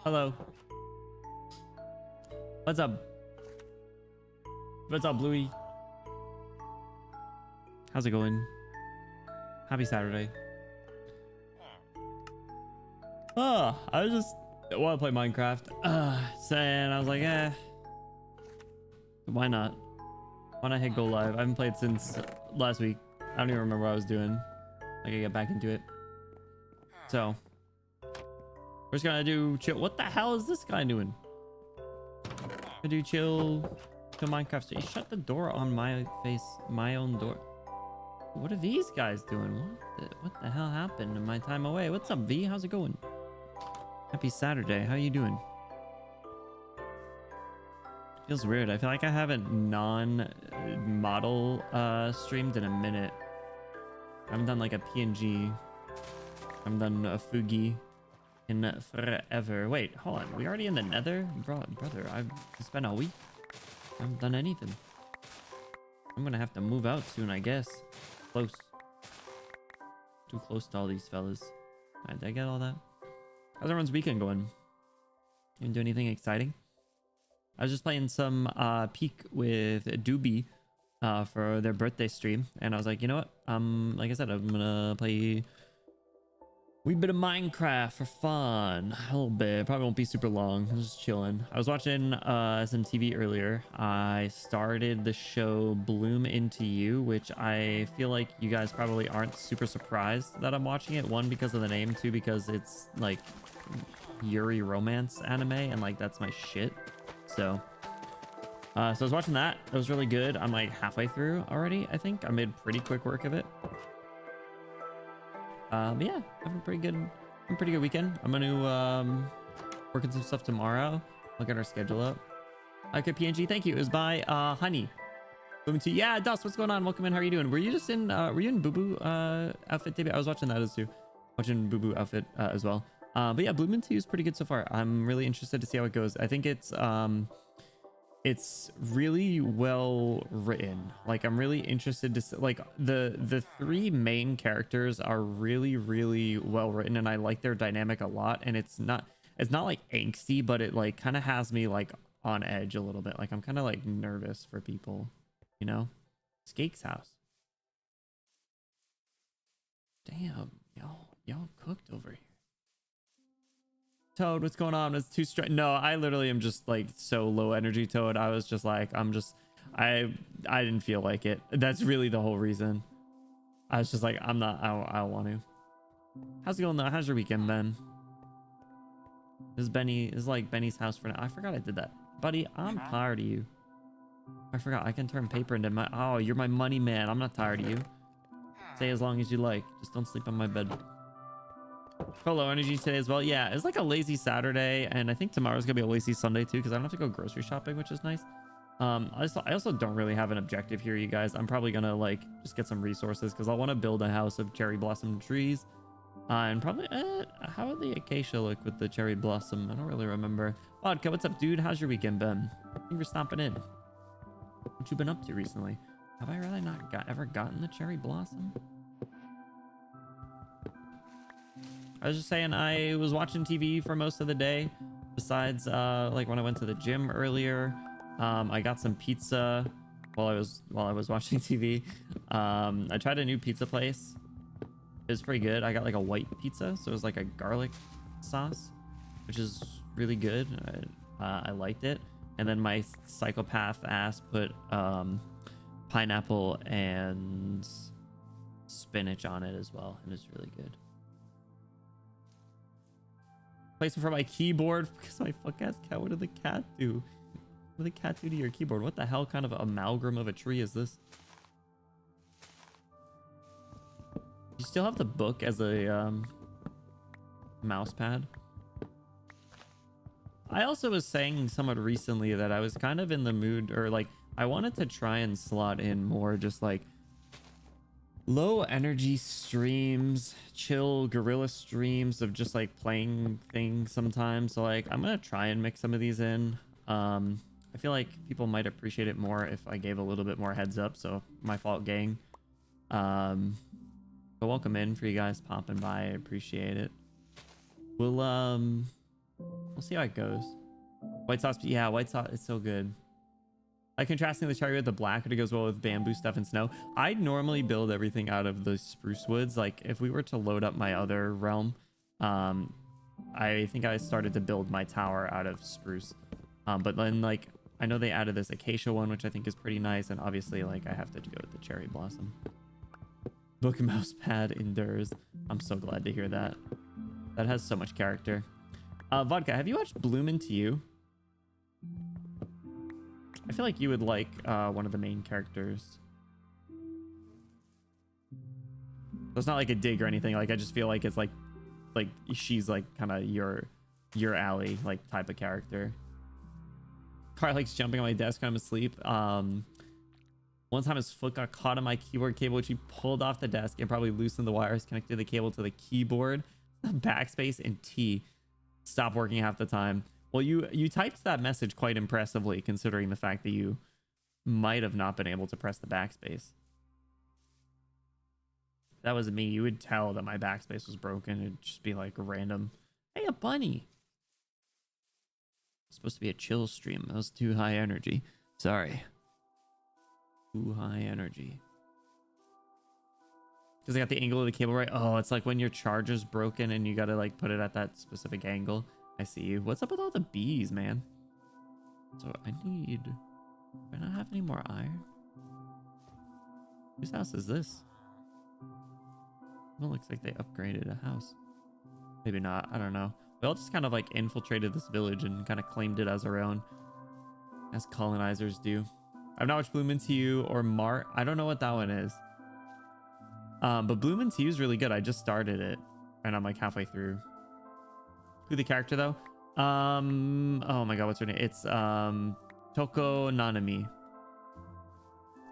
Hello. What's up? What's up, Bluey? How's it going? Happy Saturday. Oh, I was just want to play Minecraft. And I was like, why not? Why not hit go live? I haven't played since last week. I don't even remember what I was doing. I gotta get back into it. So we're just gonna do chill. What the hell is this guy doing? Gonna do chill Minecraft. So you shut the door on my face, my own door. What are these guys doing? What the hell happened in my time away? What's up, V? How's it going? Happy Saturday. How you doing? Feels weird. I feel like I haven't non-model streamed in a minute. I haven't done like a PNG. I haven't done a Fugi in forever. Wait, hold on. We already in the nether? Brother, I've spent a week. I haven't done anything. I'm gonna have to move out soon, I guess. Close. Too close to all these fellas. Alright, did I get all that? How's everyone's weekend going? You didn't do anything exciting? I was just playing some Peak with Doobie for their birthday stream, and I was like, you know what? Like I said, I'm gonna play a wee bit of Minecraft for fun. A little bit. Probably won't be super long. I'm just chilling. I was watching some TV earlier. I started the show Bloom Into You, which I feel like you guys probably aren't super surprised that I'm watching it. One, because of the name. Two, because it's like Yuri romance anime, and like that's my shit. So I was watching that. It was really good. I'm like halfway through already. I think I made pretty quick work of it. But yeah, having a pretty good weekend. I'm gonna work on some stuff tomorrow. Look at our schedule up. Okay, PNG, thank you. It was by Honey. Yeah, Dust, what's going on? Welcome in. How are you doing? Were you just in were you in Boo Boo outfit, David? I was watching that as too. Watching Boo Boo outfit as well. But yeah, Bloom Into You is pretty good so far. I'm really interested to see how it goes. I think it's really well written. Like I'm really interested to see, like the three main characters are really well written, and I like their dynamic a lot. And it's not like angsty, but it like kind of has me like on edge a little bit. Like I'm kind of like nervous for people, you know. Skake's house. Damn, y'all cooked over here. Toad, what's going on? It's too straight. No, I literally am just like so low energy, Toad. I was just like, I didn't feel like it. That's really the whole reason. I was just like, I don't want to. How's it going though? How's your weekend, Ben? This is like Benny's house for now. I forgot I did that. Buddy, I'm tired of you. I forgot I can turn paper into my, oh, you're my money man. I'm not tired of you. Stay as long as you like. Just don't sleep on my bed. Low energy today as well. Yeah, it's like a lazy Saturday, and I think tomorrow's gonna be a lazy Sunday too, because I don't have to go grocery shopping, which is nice. I also don't really have an objective here, you guys. I'm probably gonna like just get some resources, because I want to build a house of cherry blossom trees, and probably how would the acacia look with the cherry blossom? I don't really remember. Vodka, what's up, dude? How's your weekend been? Thank you for stopping in. What you been up to recently? Have I really not ever gotten the cherry blossom? I was just saying, I was watching TV for most of the day. Besides, like when I went to the gym earlier, I got some pizza while I was watching TV. I tried a new pizza place. It was pretty good. I got like a white pizza, so it was like a garlic sauce, which is really good. I liked it. And then my psychopath ass put pineapple and spinach on it as well, and it's really good. Placement for my keyboard because my fuck ass cat. What did the cat do? What did the cat do to your keyboard? What the hell kind of amalgam of a tree is this? You still have the book as a mouse pad. I also was saying somewhat recently that I was kind of in the mood, or like I wanted to try and slot in more just like low energy streams, chill guerrilla streams of just like playing things sometimes. So like I'm gonna try and mix some of these in. I feel like people might appreciate it more if I gave a little bit more heads up, so my fault, gang. But welcome in for you guys popping by. I appreciate it. We'll We'll see how it goes. White sauce, yeah, white sauce, it's so good. Like contrasting the cherry with the black, it goes well with bamboo stuff and snow. I normally build everything out of the spruce woods. Like if we were to load up my other realm, I think I started to build my tower out of spruce. But then like, I know they added this acacia one, which I think is pretty nice. And obviously like I have to go with the cherry blossom. Book mouse pad endures. I'm so glad to hear that. That has so much character. Vodka, have you watched Bloom Into You? I feel like you would like one of the main characters. So it's not like a dig or anything. Like I just feel like it's like she's like kind of your alley like type of character. Car likes jumping on my desk when I'm asleep. One time his foot got caught on my keyboard cable, which he pulled off the desk and probably loosened the wires connected the cable to the keyboard. Backspace and T stop working half the time. Well, you typed that message quite impressively, considering the fact that you might have not been able to press the backspace. If that was me, you would tell that my backspace was broken. It'd just be like random. Hey, a bunny. It's supposed to be a chill stream. That was too high energy. Sorry. Too high energy. Because I got the angle of the cable right. Oh, it's like when your charger's broken and you got to like put it at that specific angle. I see you. What's up with all the bees, man? So I need... Do I not have any more iron? Whose house is this? Well, it looks like they upgraded a house. Maybe not. I don't know. We all just kind of like infiltrated this village and kind of claimed it as our own. As colonizers do. I've not watched Bloom Into You or Mart. I don't know what that one is. But Bloom Into You is really good. I just started it. And I'm like halfway through. Who the character though? Oh my god, what's her name? It's Toko Nanami.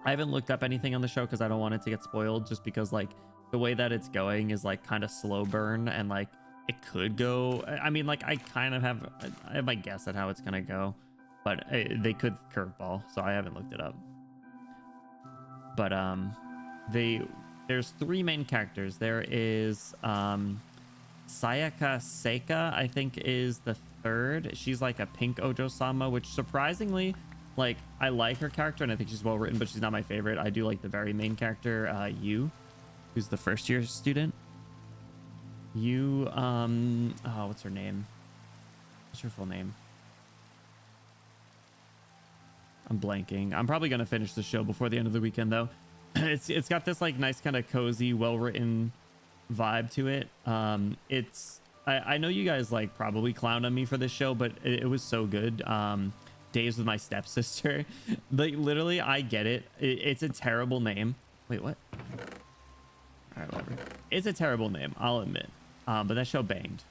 I haven't looked up anything on the show because I don't want it to get spoiled, just because like the way that it's going is like kind of slow burn, and like it could go, I mean, like I have my guess at how it's gonna go, but they could curveball, so I haven't looked it up. But there's three main characters. There is Sayaka Seika, I think, is the third. She's like a pink Ojo-sama, which surprisingly, like, I like her character and I think she's well written, but she's not my favorite. I do like the very main character, Yu, who's the first year student. Yu, oh, what's her name? What's her full name? I'm blanking. I'm probably gonna finish the show before the end of the weekend though. It's got this like nice kind of cozy, well written vibe to it. I know you guys like probably clowned on me for this show, but it was so good. Days with My Stepsister. Like literally, I get it. It's a terrible name. Wait, what? All right, whatever. It's a terrible name, I'll admit. But that show banged.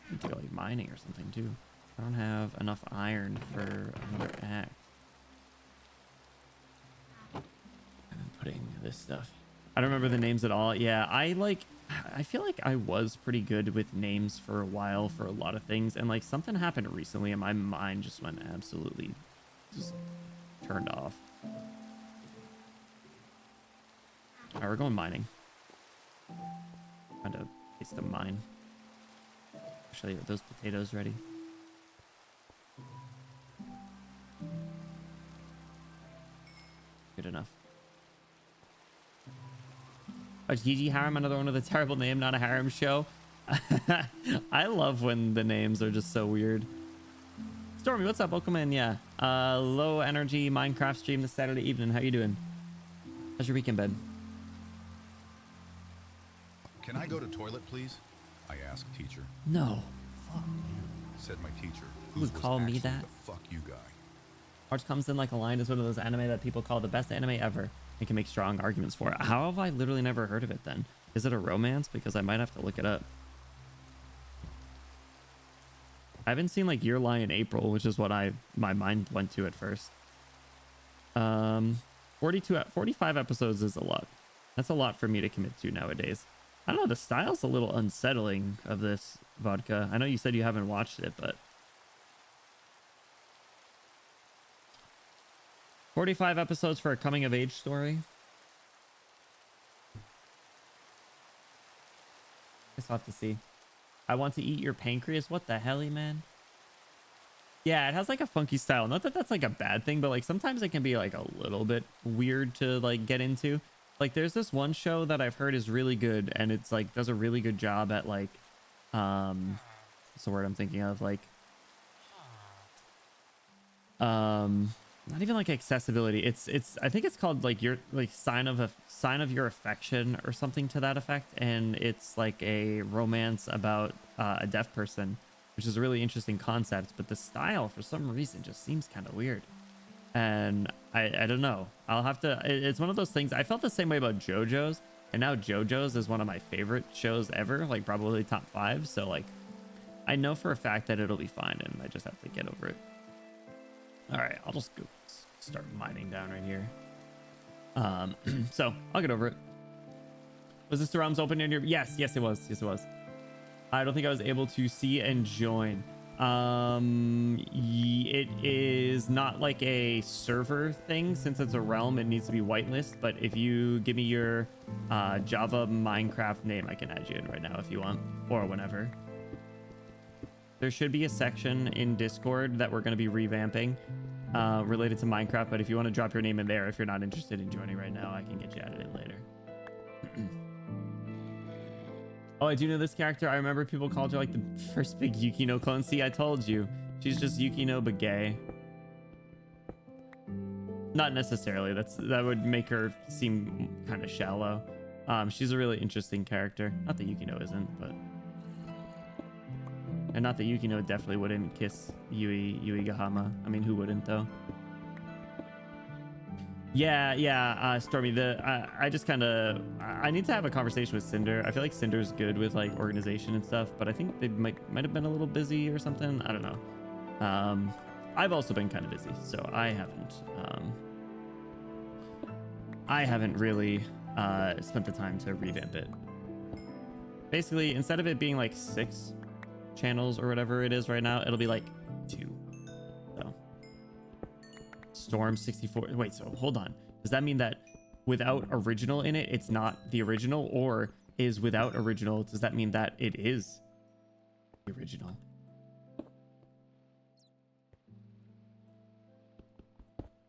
I need to go like mining or something too. I don't have enough iron for another axe. I'm putting this stuff. I don't remember the names at all. Yeah, I feel like I was pretty good with names for a while for a lot of things, and like something happened recently and my mind just went absolutely just turned off. All right, we're going mining. Trying to taste the mine. Actually, are those potatoes ready? Good enough. Oh, Gigi Harem, another one with a terrible name, not a harem show. I love when the names are just so weird. Stormy, what's up? Welcome in. Yeah. Low energy Minecraft stream this Saturday evening. How you doing? How's your weekend been? Can I go to toilet, please? I asked teacher. No. Fuck. Said my teacher. Who would call me that? The fuck you guy. Arch comes in like a line is one of those anime that people call the best anime ever and can make strong arguments for it. How have I literally never heard of it then? Is it a romance? Because I might have to look it up. I haven't seen like Your Lie in April, which is what my mind went to at first. 45 episodes is a lot. That's a lot for me to commit to nowadays. I don't know, the style's a little unsettling of this, Vodka. I know you said you haven't watched it, but 45 episodes for a coming of age story. Guess I'll have to see. I want to eat your pancreas. What the hell, man? Yeah, it has like a funky style. Not that that's like a bad thing, but like sometimes it can be like a little bit weird to like get into. Like there's this one show that I've heard is really good, and it's like does a really good job at like what's the word I'm thinking of? Like not even like accessibility. It's I think it's called like your like sign of your affection or something to that effect, and it's like a romance about a deaf person, which is a really interesting concept, but the style for some reason just seems kind of weird. And I don't know. I'll have to it's one of those things. I felt the same way about JoJo's, and now JoJo's is one of my favorite shows ever, like probably top 5. So like I know for a fact that it'll be fine, and I just have to get over it. All right, I'll just go start mining down right here. So I'll get over it. Was this the realms open in your? Yes, it was. Yes, it was. I don't think I was able to see and join. It is not like a server thing. Since it's a realm, it needs to be whitelist. But if you give me your Java Minecraft name, I can add you in right now if you want, or whenever. There should be a section in Discord that we're going to be revamping related to Minecraft. But if you want to drop your name in there, if you're not interested in joining right now, I can get you added in later. Oh, I do know this character. I remember people called her like the first big Yukino clone. See, I told you. She's just Yukino, but gay. Not necessarily. That would make her seem kind of shallow. She's a really interesting character. Not that Yukino isn't, but... And not that Yukino definitely wouldn't kiss Yui Gahama. I mean, who wouldn't, though? Yeah, Stormy, I just kind of... I need to have a conversation with Cinder. I feel like Cinder's good with, like, organization and stuff, but I think they might have been a little busy or something. I don't know. I've also been kind of busy, so I haven't really spent the time to revamp it. Basically, instead of it being, like, 6 channels or whatever it is right now, it'll be, like, 2. So... Storm 64. Wait, so hold on. Does that mean that without original in it, it's not the original? Or is without original, does that mean that it is the original?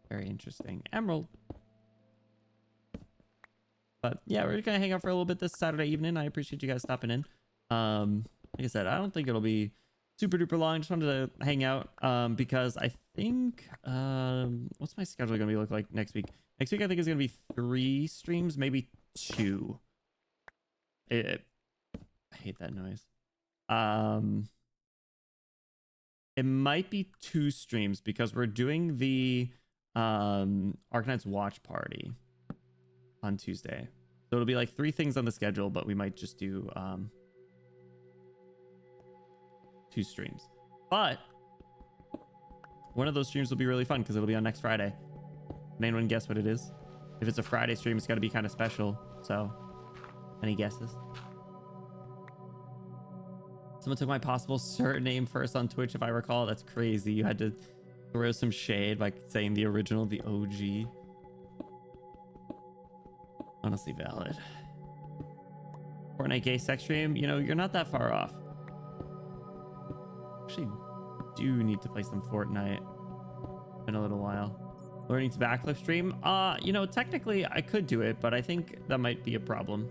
Very interesting. Emerald. But yeah, we're gonna hang out for a little bit this Saturday evening. I appreciate you guys stopping in. Like I said, I don't think it'll be super duper long. Just wanted to hang out because I think what's my schedule gonna be look like next week? Next week I think it's gonna be 3 streams, maybe 2. I hate that noise. It might be 2 streams because we're doing the Arknight's watch party on Tuesday, so it'll be like 3 things on the schedule, but we might just do 2 streams. But one of those streams will be really fun because it'll be on next Friday. Can anyone guess what it is? If it's a Friday stream, it's got to be kind of special. So, any guesses? Someone took my possible surname first on Twitch, if I recall. That's crazy. You had to throw some shade by saying the original, the OG. Honestly valid. Fortnite gay sex stream, you know, you're not that far off. Actually do need to play some Fortnite. Been a little while. Learning to backflip stream, you know, technically I could do it, but I think that might be a problem.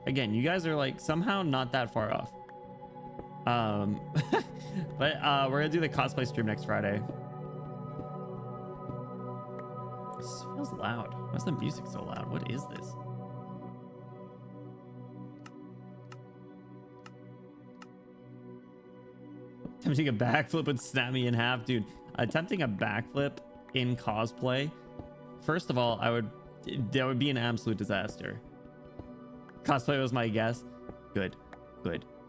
Again, you guys are like somehow not that far off. But we're gonna do the cosplay stream next Friday. This feels loud. Why is the music so loud? What is this? Attempting a backflip would snap me in half, dude. Attempting a backflip in cosplay, first of all, that would be an absolute disaster. Cosplay was my guess. Good.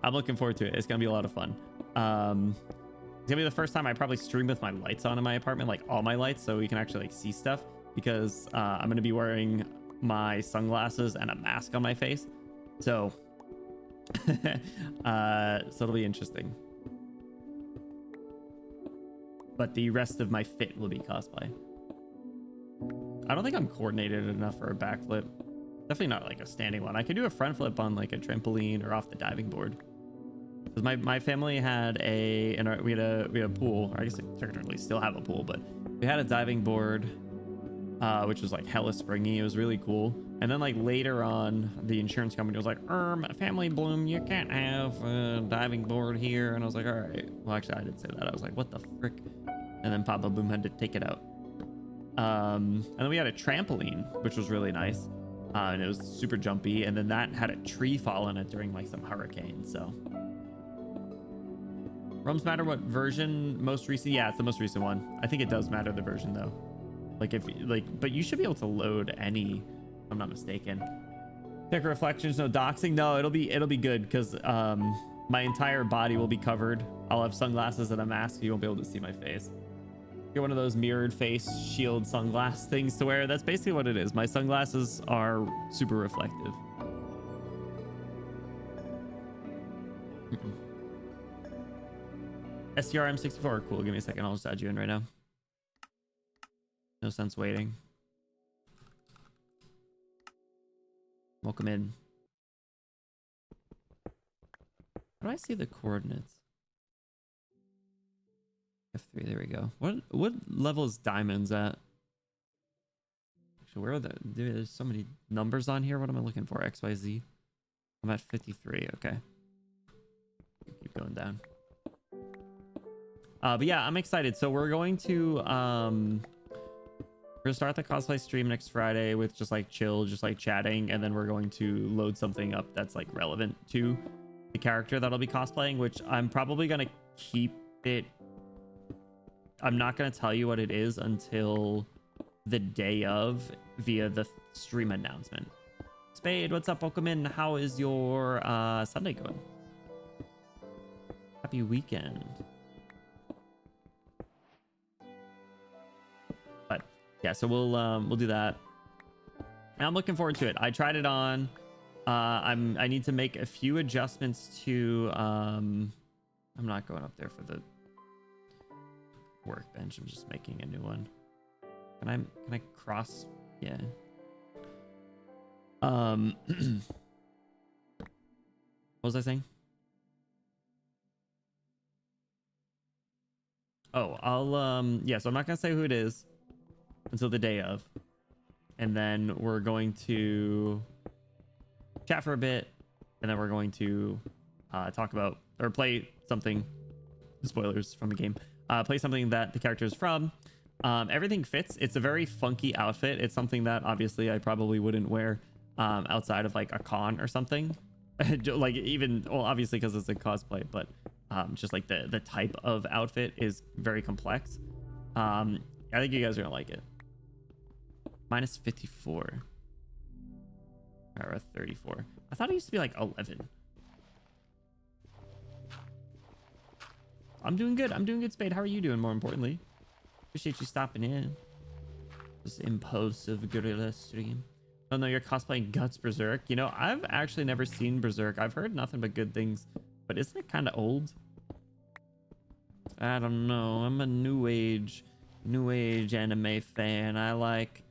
I'm looking forward to it. It's gonna be a lot of fun. It's gonna be the first time I probably stream with my lights on in my apartment, like all my lights, so we can actually like see stuff, because I'm gonna be wearing my sunglasses and a mask on my face, so so it'll be interesting. But the rest of my fit will be cosplay. I don't think I'm coordinated enough for a backflip. Definitely not like a standing one. I could do a front flip on like a trampoline or off the diving board. Because my family had we had a pool, or I guess we technically still have a pool, but we had a diving board, which was like hella springy. It was really cool. And then like later on, the insurance company was like, Family Bloom, you can't have a diving board here. And I was like, all right. Well, actually, I didn't say that. I was like, what the frick? And then Papa Bloom had to take it out. And then we had a trampoline, which was really nice. And it was super jumpy. And then that had a tree fall in it during like some hurricane. So ROMs matter what version? Most recent? Yeah, it's the most recent one. I think it does matter the version though. Like if like, but you should be able to load any, if I'm not mistaken. Pick reflections, no doxing. No, it'll be good because my entire body will be covered. I'll have sunglasses and a mask. So you won't be able to see my face. Get one of those mirrored face shield sunglass things to wear. That's basically what it is. My sunglasses are super reflective. STRM64. Cool. Give me a second. I'll just add you in right now. No sense waiting. Welcome in. How do I see the coordinates? F3. There we go. What level is diamonds at? Actually, where are the? Dude, there's so many numbers on here. What am I looking for? XYZ. I'm at 53. Okay. Keep going down. But yeah, I'm excited. So we're going to start the cosplay stream next Friday with just like chill, just like chatting, and then we're going to load something up that's like relevant to the character that I'll be cosplaying, which I'm probably gonna keep it. I'm not gonna tell you what it is until the day of via the stream announcement. Spade, what's up? Welcome in. How is your Sunday going? Happy weekend. But yeah, so we'll do that. And I'm looking forward to it. I tried it on. I need to make a few adjustments to I'm not going up there for the workbench. I'm just making a new one. Can I cross? Yeah. What was I saying? Oh, yeah, so I'm not gonna say who it is until the day of, and then we're going to chat for a bit, and then we're going to talk about or play something, spoilers from the game, play something that the character is from. Everything fits. It's a very funky outfit. It's something that obviously I probably wouldn't wear outside of like a con or something. Like even, well, obviously because it's a cosplay, but just like the type of outfit is very complex. I think you guys are gonna like it. Minus 54. All right, we're at 34. I thought it used to be like 11. I'm doing good. I'm doing good, Spade. How are you doing, more importantly? Appreciate you stopping in. This impulsive guerrilla stream. Oh no, you're cosplaying Guts Berserk. You know, I've actually never seen Berserk. I've heard nothing but good things, but isn't it kind of old? I don't know. I'm a new age anime fan. I like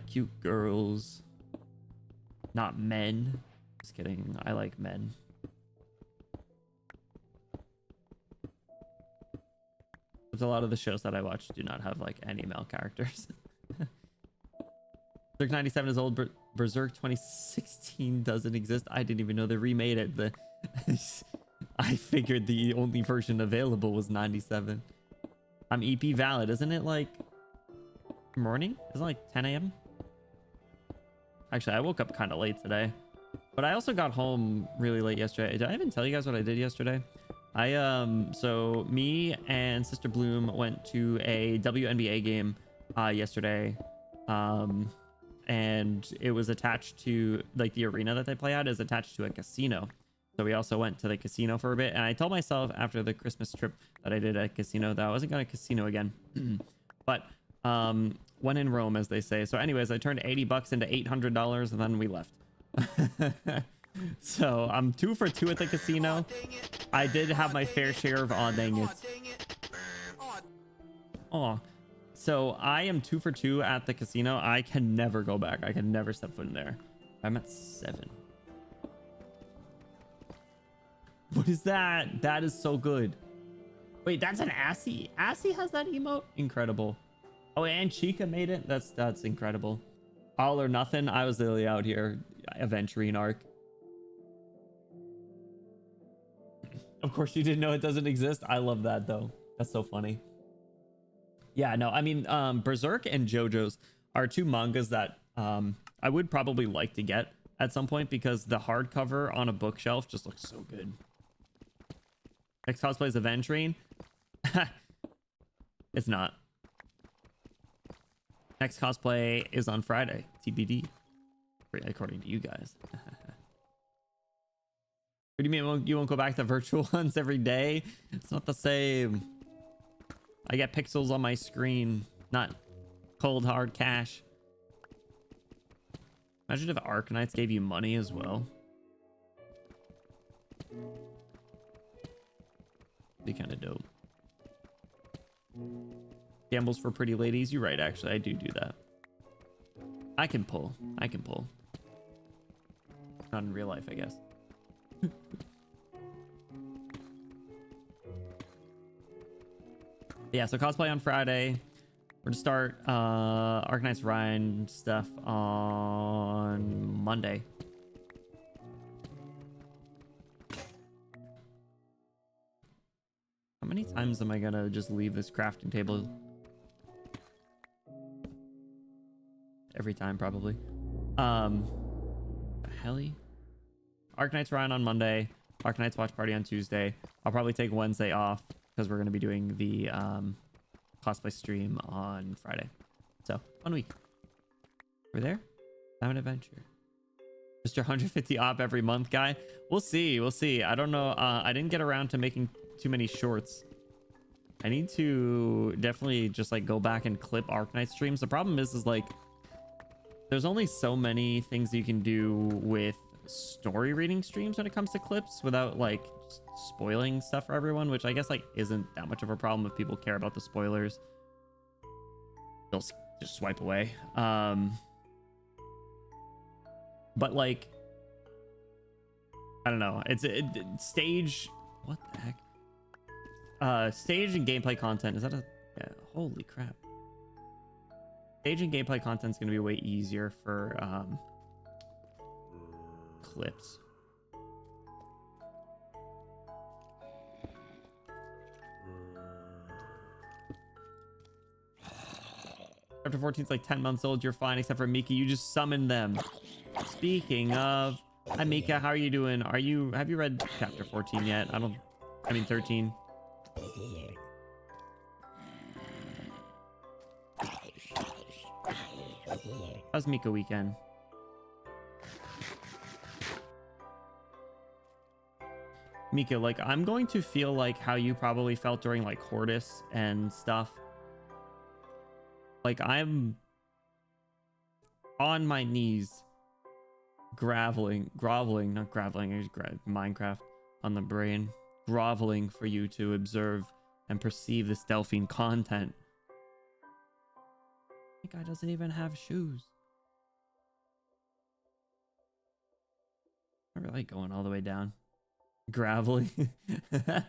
cute girls, not men. Just kidding. I like men. There's a lot of the shows that I watch do not have like any male characters. Berserk 97 is old. Berserk 2016 doesn't exist. I didn't even know they remade it. I figured the only version available was 97. I'm EP valid. Isn't it like morning? Isn't it like 10 a.m.? Actually, I woke up kind of late today, but I also got home really late yesterday. Did I even tell you guys what I did yesterday? So me and Sister Bloom went to a WNBA game yesterday. And it was attached to, like, the arena that they play at is attached to a casino. So we also went to the casino for a bit. And I told myself after the Christmas trip that I did at a casino that I wasn't going to casino again. But when in Rome, as they say. So anyways, I turned 80 bucks into $800 and then we left. So I'm 2 for 2 at the casino. I did have my fair share of aw dang it. Oh, So I am 2 for 2 at the casino. I can never go back. I can never step foot in there. I'm at 7. What is that? That is so good. Wait, that's an Assy. Assy has that emote? Incredible. Oh, and Chica made it. That's incredible. All or nothing. I was literally out here adventuring arc. Of course you didn't know it doesn't exist. I love that though. That's so funny. Yeah, no, I mean, Berserk and JoJo's are 2 mangas that I would probably like to get at some point because the hardcover on a bookshelf just looks so good. Next cosplay is Aventurine. It's not. Next cosplay is on Friday. TBD. According to you guys. What do you mean you won't go back to virtual ones every day? It's not the same. I get pixels on my screen, not cold hard cash. Imagine if Arknights gave you money as well. Be kind of dope. Gambles for pretty ladies. You're right, actually. I do that. I can pull. I can pull. Not in real life, I guess. Yeah, so cosplay on Friday. We're gonna start Arknights Ryan stuff on Monday. How many times am I gonna just leave this crafting table? Every time, probably. Helly. Arknights Ryan on Monday. Arknights Watch Party on Tuesday. I'll probably take Wednesday off because we're gonna be doing the cosplay stream on Friday. So 1 week. We're there. Have an adventure. Mr. 150 op every month guy. We'll see. We'll see. I don't know. I didn't get around to making too many shorts. I need to definitely just like go back and clip Arknight streams. The problem is like there's only so many things you can do with story reading streams when it comes to clips without like spoiling stuff for everyone, which I guess like isn't that much of a problem if people care about the spoilers. They'll just swipe away. But like I don't know. It's stage. What the heck? Stage and gameplay content. Is that a? Yeah, holy crap. Stage and gameplay content is going to be way easier for clips. Chapter 14 is like 10 months old. You're fine, except for Mika. You just summoned them. Speaking of, hi Mika, how are you doing? Have you read chapter 14 yet? I mean 13. How's Mika weekend? Mika, like I'm going to feel like how you probably felt during like Hortus and stuff. Like I'm on my knees, groveling, not graveling, Minecraft on the brain, groveling for you to observe and perceive this Delphine content. That guy doesn't even have shoes. I really going all the way down. Gravelly. Why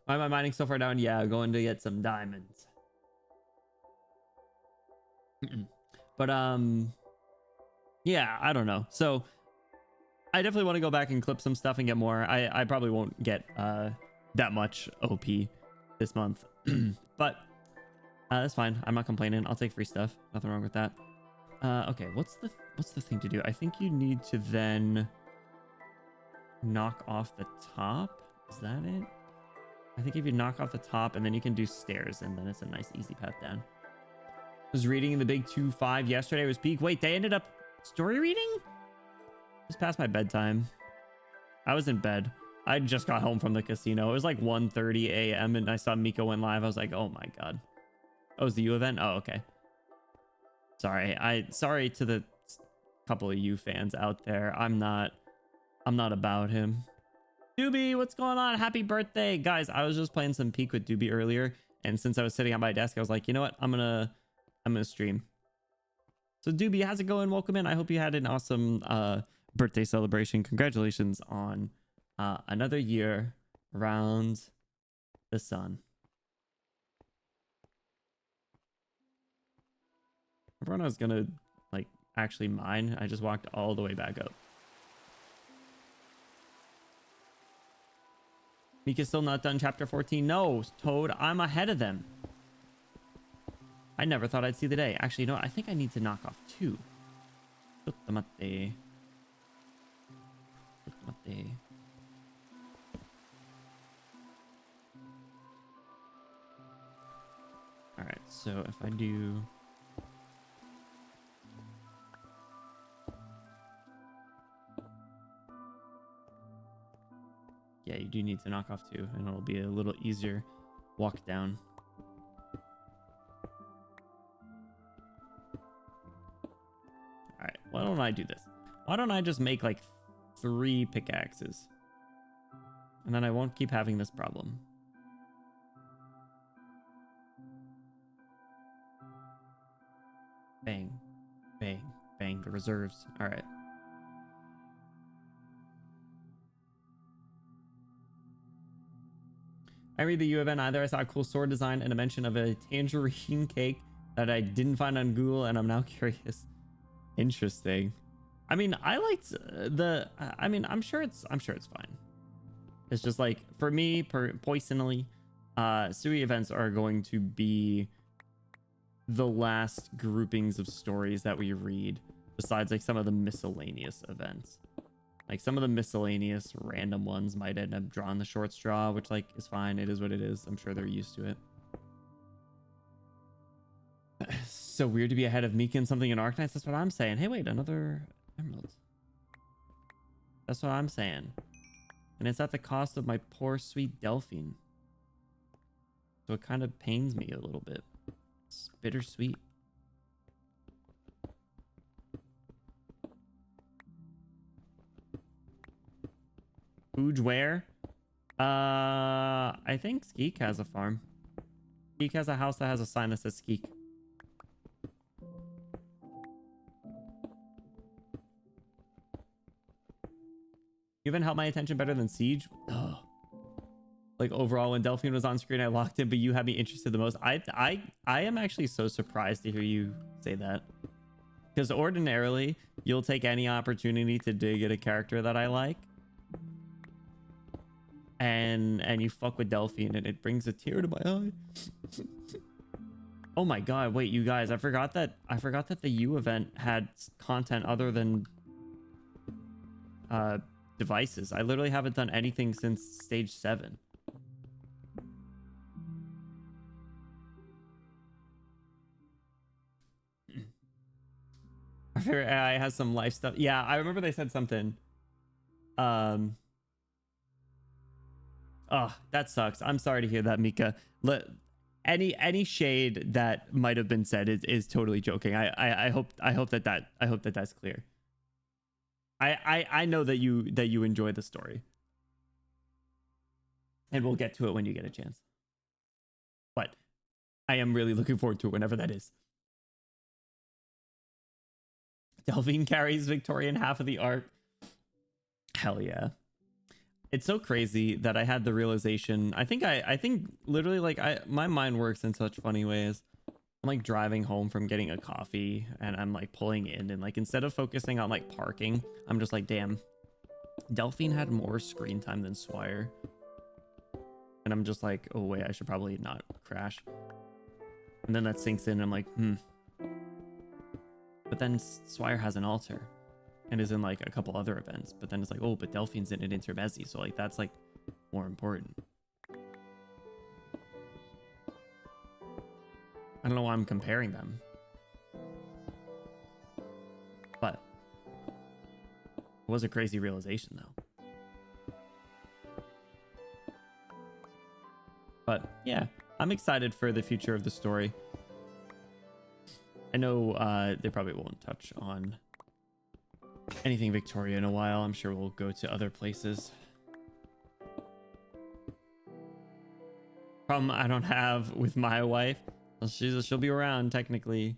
am I mining so far down? Yeah, going to get some diamonds. But yeah, I don't know. So I definitely want to go back and clip some stuff and get more. I probably won't get that much OP this month. But that's fine. I'm not complaining. I'll take free stuff. Nothing wrong with that. Okay, what's the thing to do? I think you need to then knock off the top. Is that it? I think if you knock off the top and then you can do stairs and then it's a nice easy path down. I was reading the big 2-5 yesterday. It was peak. Wait, they ended up story reading? Just past my bedtime. I was in bed. I just got home from the casino. It was like 1:30 a.m. and I saw Miko went live. I was like, oh my god. Oh, it's the U event? Oh, okay. Sorry to the couple of you fans out there. I'm not about him. Doobie, what's going on? Happy birthday. Guys, I was just playing some Peak with Doobie earlier And since I was sitting at my desk, I was like, you know what? I'm gonna stream. So Doobie, how's it going? Welcome in. I hope you had an awesome birthday celebration. Congratulations on another year around the sun. Everyone I was gonna like actually mine. I just walked all the way back up. Mika's still not done chapter 14. No, Toad, I'm ahead of them. I never thought I'd see the day. Actually, no, I think I need to knock off 2. Tuttamate. Tuttamate. Alright, so if I do... Yeah, you do need to knock off 2, and it'll be a little easier walk down. Alright, why don't I do this? Why don't I just make like 3 pickaxes? And then I won't keep having this problem. Bang, bang, bang, the reserves. Alright. I read the U event either. I saw a cool sword design and a mention of a tangerine cake that I didn't find on Google, and I'm now curious. Interesting. I mean, I liked the. I mean, I'm sure it's fine. It's just like for me, personally, Sui events are going to be the last groupings of stories that we read, besides like some of the miscellaneous events. Like some of the miscellaneous random ones might end up drawing the short straw, which like is fine. It is what it is. I'm sure they're used to it. So weird to be ahead of Mika and something in Arknights. That's what I'm saying. Hey, wait, another emerald. That's what I'm saying. And it's at the cost of my poor sweet Delphine. So it kind of pains me a little bit. It's bittersweet. Fooj where? I think Skeek has a farm. Skeek has a house that has a sign that says Skeek. You haven't held my attention better than Siege? Ugh. Like overall, when Delphine was on screen, I locked in, but you had me interested the most. I am actually so surprised to hear you say that. Because ordinarily, you'll take any opportunity to dig at a character that I like. And you fuck with Delphine, and it brings a tear to my eye. Oh my god, wait, you guys, I forgot that the U event had content other than devices. I literally haven't done anything since stage 7. Our favorite AI has some life stuff. Yeah, I remember they said something. Oh, that sucks. I'm sorry to hear that, Mika. Any shade that might have been said is totally joking. I hope that's clear. I know that you enjoy the story. And we'll get to it when you get a chance. But I am really looking forward to it whenever that is. Delphine carries Victorian half of the arc. Hell yeah. It's so crazy that I had the realization. I think literally like my mind works in such funny ways. I'm like driving home from getting a coffee and I'm like pulling in, and like instead of focusing on like parking, I'm just like, damn, Delphine had more screen time than Swire. And I'm just like, oh wait, I should probably not crash. And then that sinks in and I'm like, But then Swire has an altar and is in like a couple other events, but then it's like, oh, but Delphine's in an intermezzi, so like that's like more important. I don't know why I'm comparing them, but it was a crazy realization though. But yeah, I'm excited for the future of the story. I know they probably won't touch on anything Victoria in a while. I'm sure we'll go to other places. Problem I don't have with my wife. Well, she'll be around technically.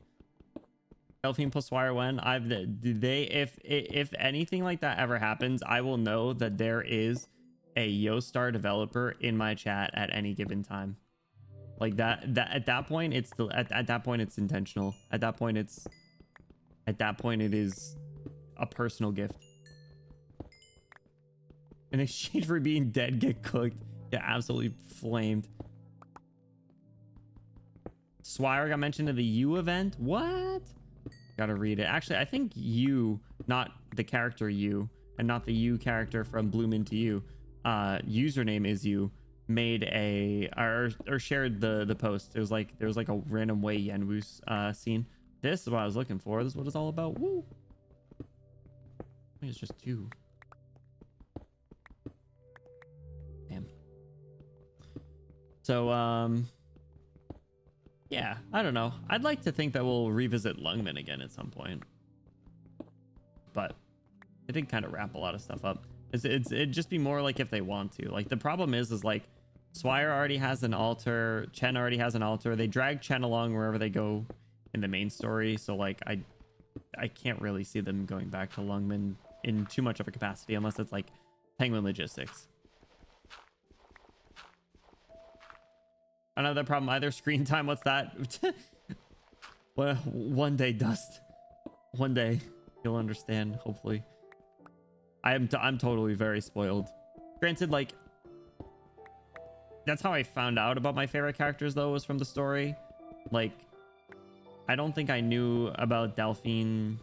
Delphine plus Wire when if anything like that ever happens, I will know that there is a Yostar developer in my chat at any given time. Like that at that point at that point it's intentional. At that point it is a personal gift. In exchange for being dead, get cooked. Get absolutely flamed. Swire got mentioned at the U event. What? Gotta read it. Actually, I think you, not the character you, and not the you character from Bloom Into You, username is you, made a or shared the post. It was like there was like a random way Yenwu's scene. This is what I was looking for. This is what it's all about. Woo! I think it's just 2. Damn. So yeah, I don't know. I'd like to think that we'll revisit Lungman again at some point, but it did kind of wrap a lot of stuff up. It'd just be more like if they want to. Like the problem is like Swire already has an altar, Chen already has an altar. They drag Chen along wherever they go in the main story, so like I can't really see them going back to Lungman in too much of a capacity unless it's like Penguin Logistics. Another problem either. Screen time. What's that? Well, one day, Dust. One day you'll understand. Hopefully. I'm totally very spoiled. Granted, like that's how I found out about my favorite characters though, was from the story. Like I don't think I knew about Delphine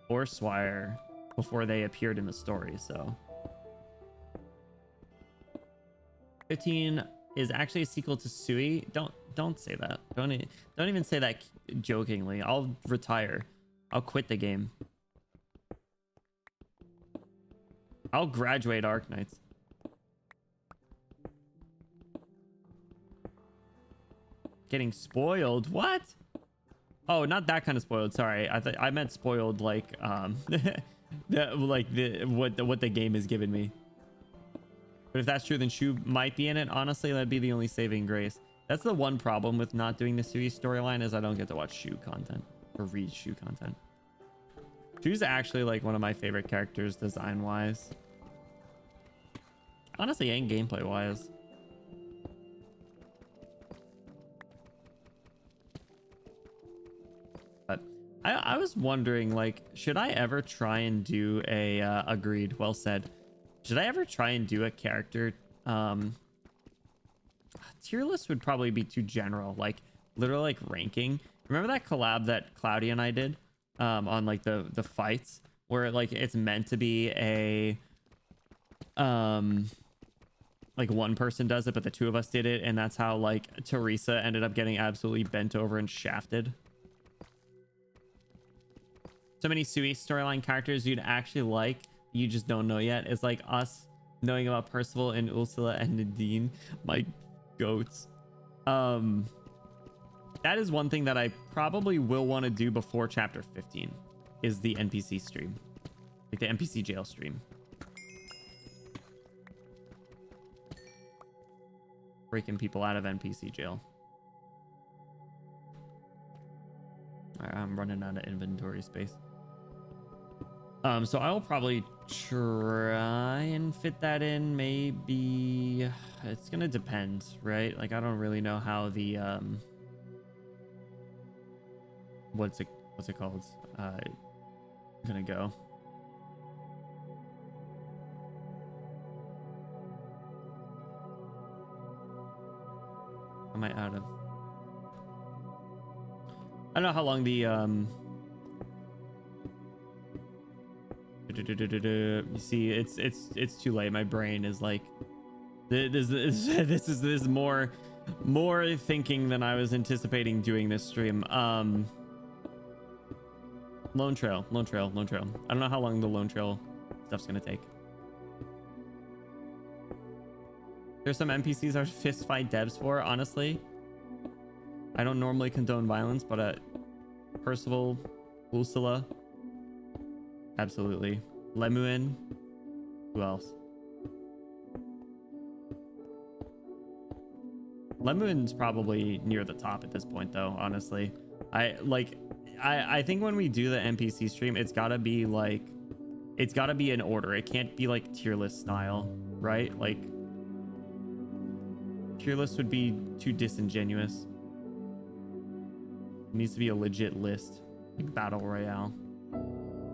or Swire before they appeared in the story. So 15 is actually a sequel to Sui. Don't say that. Don't even say that jokingly. I'll retire. I'll quit the game. I'll graduate Arknights. Getting spoiled? What? Oh, not that kind of spoiled. Sorry, I meant spoiled like what the game has given me. But if that's true, then Shu might be in it. Honestly, that'd be the only saving grace. That's the one problem with not doing the Sui storyline, is I don't get to watch Shu content or read Shu content. Shu's actually like one of my favorite characters design wise. Honestly, and gameplay wise. But I was wondering, like, should I ever try and do a agreed, well said. Should I ever try and do a character tier list? Would probably be too general, like literally like ranking. Remember that collab that Cloudy and I did on like the fights, where like it's meant to be a like one person does it but the 2 of us did it, and that's how like Teresa ended up getting absolutely bent over and shafted. So many Sui storyline characters you'd actually like, you just don't know yet. It's like us knowing about Percival and Ursula and Nadine, my goats. That is one thing that I probably will want to do before chapter 15, is the NPC stream, like the NPC jail stream. Breaking people out of NPC jail. All right, I'm running out of inventory space. So I'll probably try and fit that in. Maybe it's gonna depend, right? Like I don't really know how the what's it called gonna go. Am I out of? I don't know how long the you see, it's too late. My brain is like, this is more thinking than I was anticipating doing this stream. Lone Trail. I don't know how long the Lone Trail stuff's gonna take. There's some NPCs are fist fight devs for. Honestly, I don't normally condone violence, but Percival, Ursula, absolutely. Lemuin, who else? Lemoon's probably near the top at this point, though. Honestly, I think when we do the NPC stream, it's gotta be like, it's gotta be in order. It can't be like tier list style, right? Like tier list would be too disingenuous. It needs to be a legit list, like battle royale.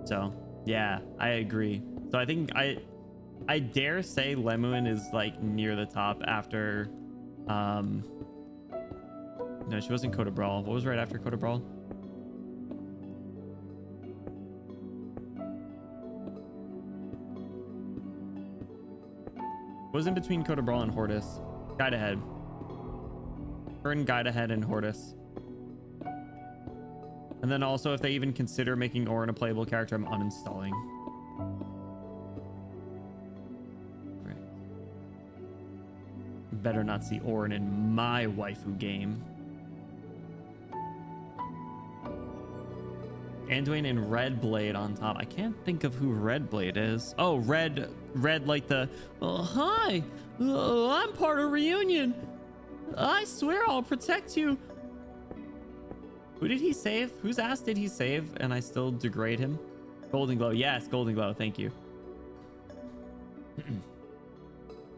So yeah, I agree. So I think I dare say Lemoon is like near the top after no, she wasn't Coda Brawl. What was right after Coda Brawl? What was in between Coda Brawl and Hortus? Guide Ahead. Her and Guide Ahead and Hortus. And then also, if they even consider making Orin a playable character, I'm uninstalling. Right. Better not see Orin in my waifu game. Anduin and Red Blade on top. I can't think of who Red Blade is. Oh, Red like the, oh, hi, I'm part of Reunion. I swear I'll protect you. Who did he save? Whose ass did he save? And I still degrade him. Golden Glow. Yes, Golden Glow. Thank you.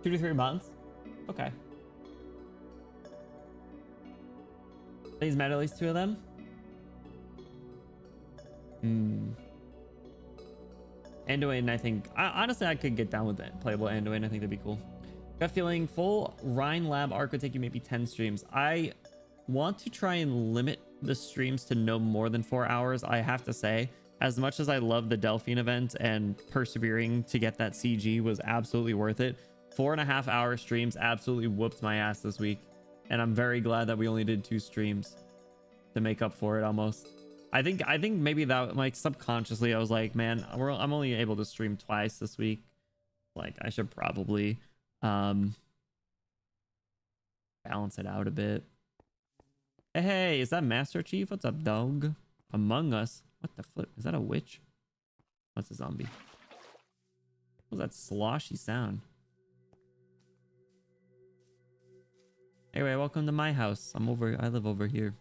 2 to 3 months. Okay. He's met at least 2 of them. Anduin, I think, honestly, I could get down with that. Playable Anduin, I think that'd be cool. Got feeling full Rhine Lab arc would take you maybe 10 streams. I want to try and limit the streams to no more than 4 hours. I have to say, as much as I love the Delphine event and persevering to get that CG was absolutely worth it, 4.5 hour streams absolutely whooped my ass this week. And I'm very glad that we only did 2 streams to make up for it almost. I think maybe that, like, subconsciously I was like, man, I'm only able to stream twice this week. Like, I should probably balance it out a bit. Hey, is that Master Chief? What's up, dog? Among Us. What the flip? Is that a witch? What's a zombie? What was that sloshy sound? Anyway, welcome to my house. I live over here.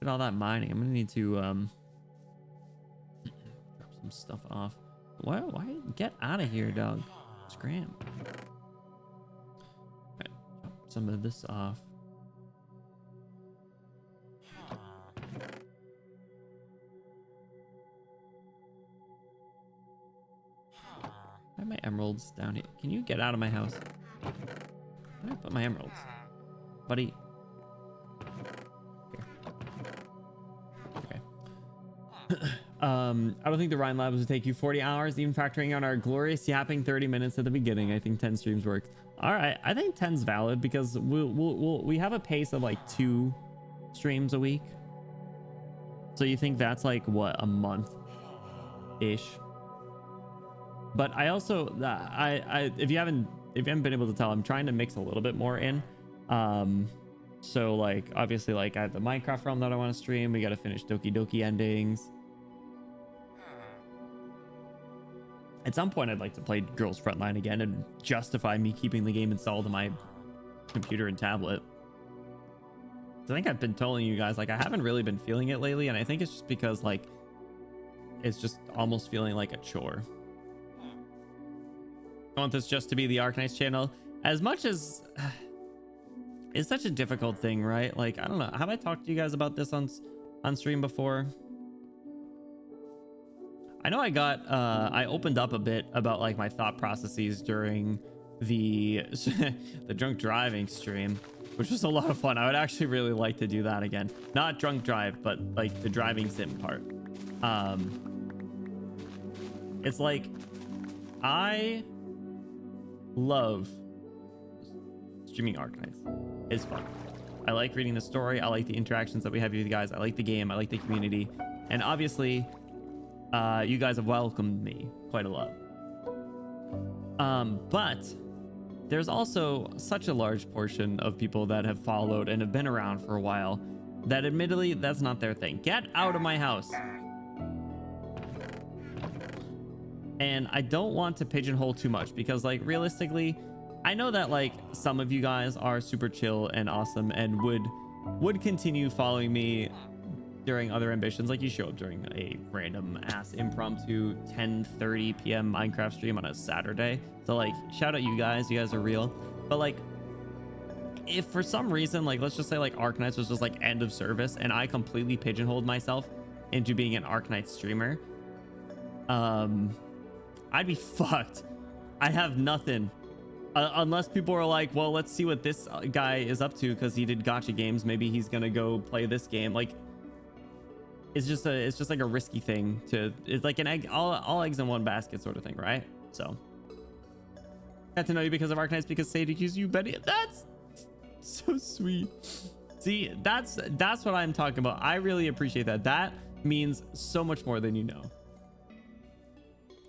Look at all that mining. I'm gonna need to drop some stuff off. Why get out of here, dog? Scram. Alright, drop some of this off. Why are my emeralds down here? Can you get out of my house? Where did I put my emeralds? Buddy. Here. Okay. I don't think the Rhine Labs would take you 40 hours, even factoring on our glorious yapping 30 minutes at the beginning. I think 10 streams works. All right, I think 10's valid because we have a pace of like 2 streams a week. So you think that's like what, a month ish? But I also if you haven't been able to tell, I'm trying to mix a little bit more in. So like obviously like I have the Minecraft realm that I want to stream. We got to finish Doki Doki endings. At some point I'd like to play Girls Frontline again and justify me keeping the game installed on my computer and tablet. I think I've been telling you guys, like, I haven't really been feeling it lately, and I think it's just because like it's just almost feeling like a chore. I want this just to be the Arknights channel. As much as it's such a difficult thing, right? Like, I don't know. Have I talked to you guys about this on stream before? I know I opened up a bit about like my thought processes during the drunk driving stream, which was a lot of fun. I would actually really like to do that again. Not drunk drive, but like the driving sim part. It's like I love streaming Arknights. It's fun. I like reading the story. I like the interactions that we have with you guys. I like the game. I like the community. And obviously, you guys have welcomed me quite a lot. But there's also such a large portion of people that have followed and have been around for a while that admittedly, that's not their thing. Get out of my house. And I don't want to pigeonhole too much because like realistically, I know that like some of you guys are super chill and awesome and would continue following me during other ambitions. Like you show up during a random ass impromptu 10:30 p.m. Minecraft stream on a Saturday. So like shout out you guys are real. But like if for some reason, like let's just say like Arknights was just like end of service and I completely pigeonholed myself into being an Arknight streamer, I'd be fucked. I have nothing. Unless people are like, well, let's see what this guy is up to because he did gacha games. Maybe he's gonna go play this game. Like, it's just like a risky thing to. It's like an egg, all eggs in one basket sort of thing, right? So, got to know you because of Arknights because Sadie accused you, Betty. That's so sweet. See, that's what I'm talking about. I really appreciate that. That means so much more than you know.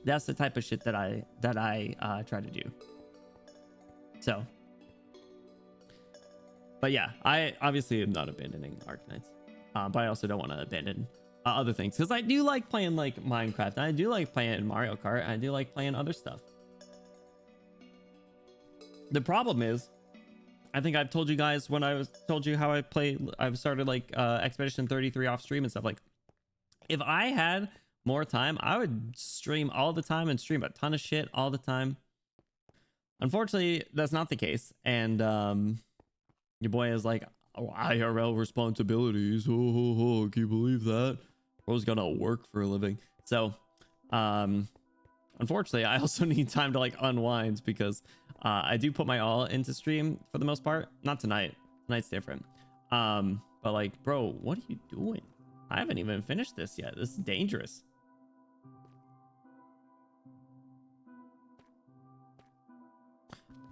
That's the type of shit that I try to do. So, but yeah, I obviously am not abandoning Arknights, but I also don't want to abandon other things because I do like playing like Minecraft. And I do like playing Mario Kart. And I do like playing other stuff. The problem is, I think I've told you guys when told you how I've started like Expedition 33 off stream and stuff. Like, if I had more time, I would stream all the time and stream a ton of shit all the time. Unfortunately, that's not the case. And your boy is like, oh, IRL responsibilities. Oh, can you believe that? Bro's gotta work for a living. So, unfortunately, I also need time to like unwind because I do put my all into stream for the most part. Not tonight. Tonight's different. But like, bro, what are you doing? I haven't even finished this yet. This is dangerous.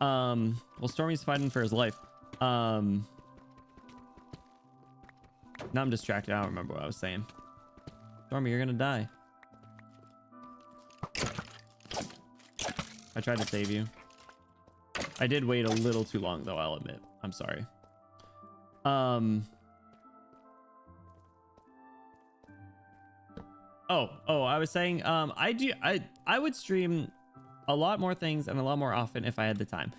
Well, Stormy's fighting for his life. Now I'm distracted. I don't remember what I was saying. Stormy, you're gonna die. I tried to save you. I did wait a little too long though, I'll admit. I'm sorry. I was saying, I would stream a lot more things and a lot more often if I had the time.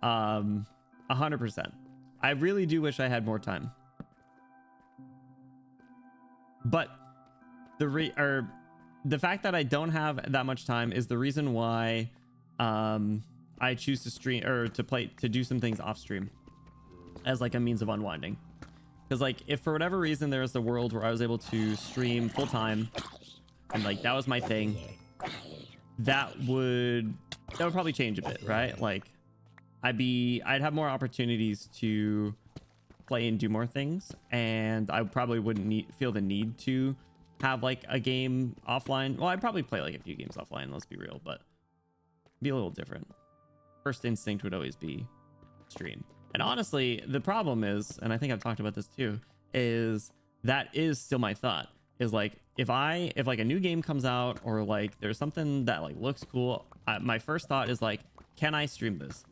100%. I really do wish I had more time. But the fact that I don't have that much time is the reason why I choose to stream or to do some things off stream as like a means of unwinding. Because like if for whatever reason there was a world where I was able to stream full time and like that was my thing, that would probably change a bit, right? Like I'd have more opportunities to play and do more things, and I probably wouldn't feel the need to have like a game offline. Well, I'd probably play like a few games offline, let's be real, but it'd be a little different. First instinct would always be stream. And honestly, the problem is, and I think I've talked about this too, is that is still my thought, is like if like a new game comes out or like there's something that like looks cool, my first thought is like, can I stream this?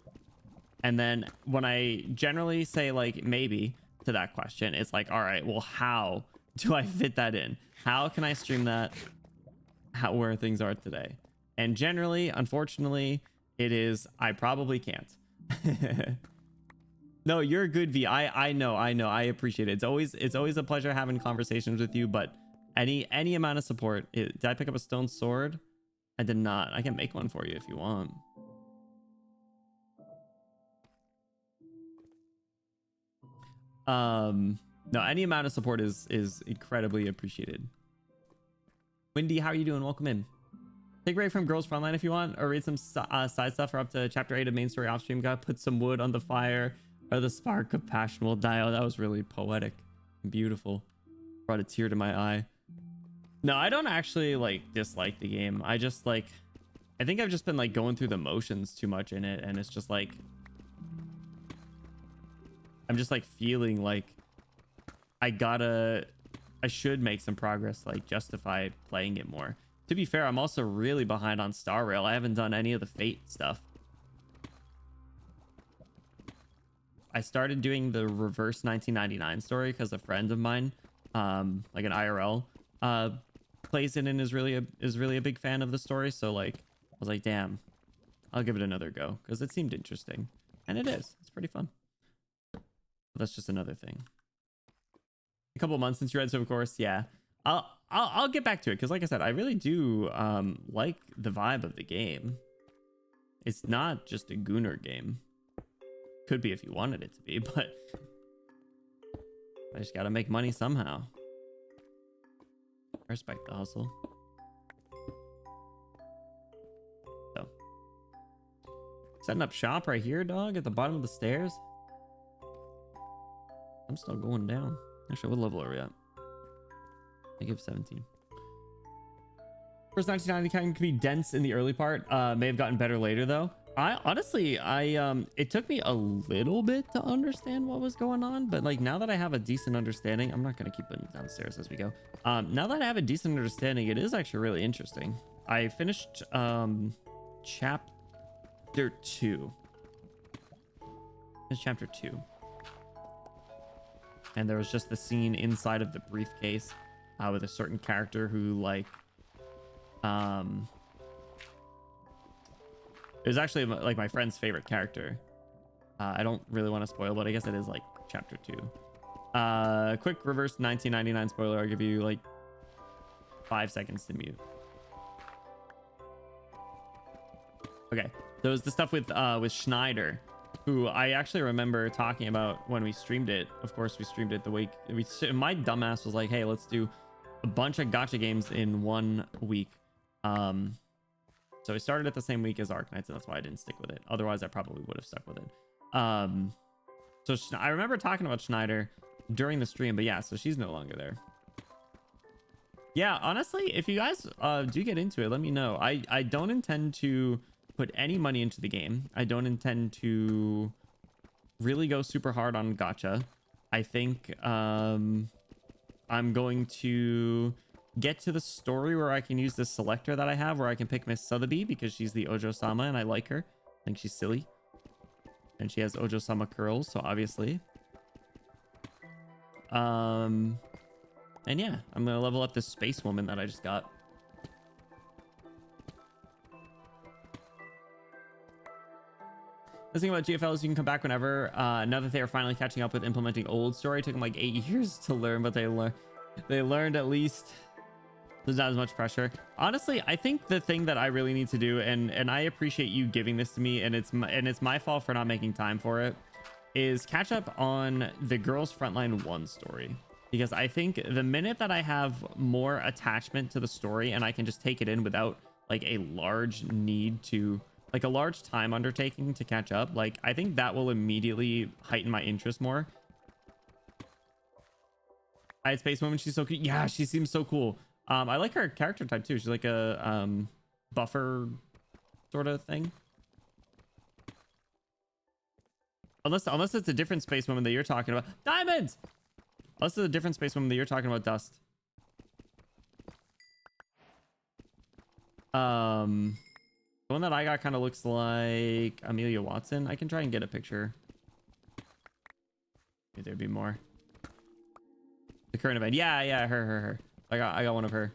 And then when I generally say like maybe to that question, it's like, all right, well, how do I fit that in? How can I stream that where things are today? And generally, unfortunately, it is I probably can't. No, you're good, V. I know. I appreciate it. It's always a pleasure having conversations with you, but any amount of support. Did I pick up a stone sword? I did not. I can make one for you if you want. No, any amount of support is incredibly appreciated. Wendy, how are you doing? Welcome in. Take a break from Girls Frontline if you want, or read some side stuff for up to chapter 8 of main story off stream. Gotta put some wood on the fire, or the spark of passion will die. Oh, that was really poetic and beautiful. Brought a tear to my eye. No, I don't actually like dislike the game. I just like, I think I've just been like going through the motions too much in it, and it's just like, I'm just like feeling like I should make some progress, like justify playing it more. To be fair, I'm also really behind on Star Rail. I haven't done any of the Fate stuff. I started doing the reverse 1999 story because a friend of mine, like an IRL, plays it and is really a big fan of the story. So like, I was like, damn, I'll give it another go because it seemed interesting, and it is. It's pretty fun. But that's just another thing. A couple months since you read, so of course, yeah. I'll get back to it because, like I said, I really do like the vibe of the game. It's not just a Gunnar game. Could be if you wanted it to be, but I just gotta make money somehow. I respect the hustle. So, setting up shop right here, dog, at the bottom of the stairs. I'm still going down. Actually, what level are we at? I give 17. First 1990 can be dense in the early part. May have gotten better later though. I honestly, it took me a little bit to understand what was going on, but like now that I have a decent understanding, I'm not gonna keep it downstairs as we go. Now that I have a decent understanding, it is actually really interesting. I finished chapter 2. It's chapter 2. And there was just the scene inside of the briefcase with a certain character who like it was actually like my friend's favorite character. I don't really want to spoil, but I guess it is like chapter 2. Quick reverse 1999 spoiler. I'll give you like 5 seconds to mute. Okay, there was the stuff with Schneider, who I actually remember talking about when we streamed it. Of course, we streamed it the week my dumbass was like, "Hey, let's do a bunch of gacha games in 1 week." So we started it the same week as Arknights, and that's why I didn't stick with it. Otherwise, I probably would have stuck with it. So I remember talking about Schneider during the stream, but yeah, so she's no longer there. Yeah, honestly, if you guys do get into it, let me know. I don't intend to put any money into the game. I don't intend to really go super hard on gacha. I think I'm going to get to the story where I can use this selector that I have, where I can pick Miss Sotheby because she's the Ojo-sama and I like her. I think she's silly. And she has Ojo-sama curls, so obviously. And yeah, I'm gonna level up this space woman that I just got. The thing about GFL is you can come back whenever. Now that they are finally catching up with implementing old story, it took them like 8 years to learn, but they learned at least. There's not as much pressure. Honestly, I think the thing that I really need to do, and I appreciate you giving this to me, and it's my fault for not making time for it, is catch up on the Girls Frontline 1 story. Because I think the minute that I have more attachment to the story and I can just take it in without like a large need to, like a large time undertaking to catch up, like I think that will immediately heighten my interest more. Hi, Space Woman, she's so cute. Yeah, she seems so cool. I like her character type too. She's like a buffer sort of thing. Unless it's a different Space Woman that you're talking about. Diamonds! Unless it's a different Space Woman that you're talking about, Dust. The one that I got kind of looks like Amelia Watson. I can try and get a picture. Maybe there'd be more. The current event. Yeah, her. I got one of her.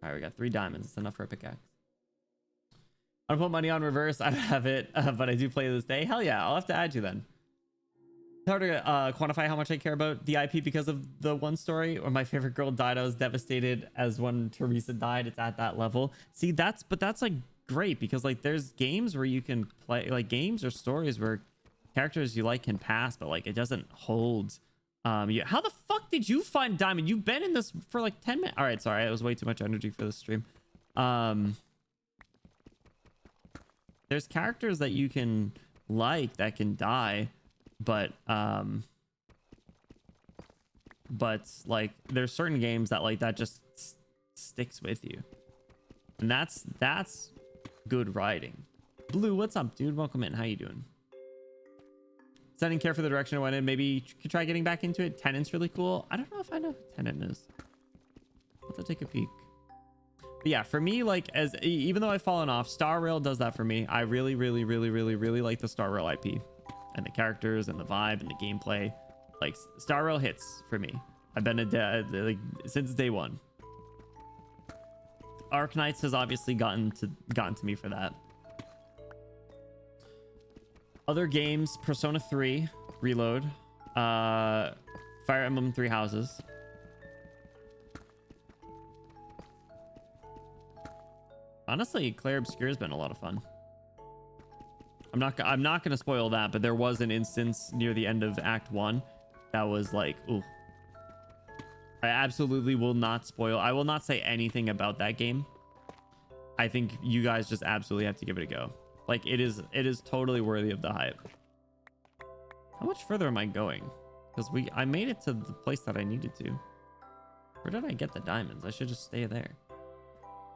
All right, we got 3 diamonds. It's enough for a pickaxe. I don't put money on reverse. I don't have it, but I do play this day. Hell yeah, I'll have to add you then. It's hard to quantify how much I care about the IP because of the one story. When my favorite girl died, I was devastated. As when Teresa died, it's at that level. See, that's like great because like there's games where you can play, like games or stories where characters you like can pass, but like it doesn't hold. How the fuck did you find Diamond? You've been in this for like 10 minutes. All right, sorry, it was way too much energy for this stream. There's characters that you can like that can die, but like there's certain games that like that just sticks with you, and that's good writing. Blue, what's up, dude? Welcome in. How you doing? Sending care for the direction I went in. Maybe you could try getting back into it. Tenant's really cool. I don't know if I know who Tenant is. I'll have to take a peek. But yeah, for me, like even though I've fallen off, Star Rail does that for me. I really like the Star Rail IP and the characters and the vibe and the gameplay. Like Star Rail hits for me. I've been like since day one. Arknights has obviously gotten to me for that. Other games, Persona 3 Reload, Fire Emblem Three Houses. Honestly, Claire Obscure has been a lot of fun. I'm not going to spoil that, but there was an instance near the end of Act 1 that was like, ooh. I absolutely will not spoil. I will not say anything about that game. I think you guys just absolutely have to give it a go. Like it is totally worthy of the hype. How much further am I going? Because I made it to the place that I needed to. Where did I get the diamonds? I should just stay there.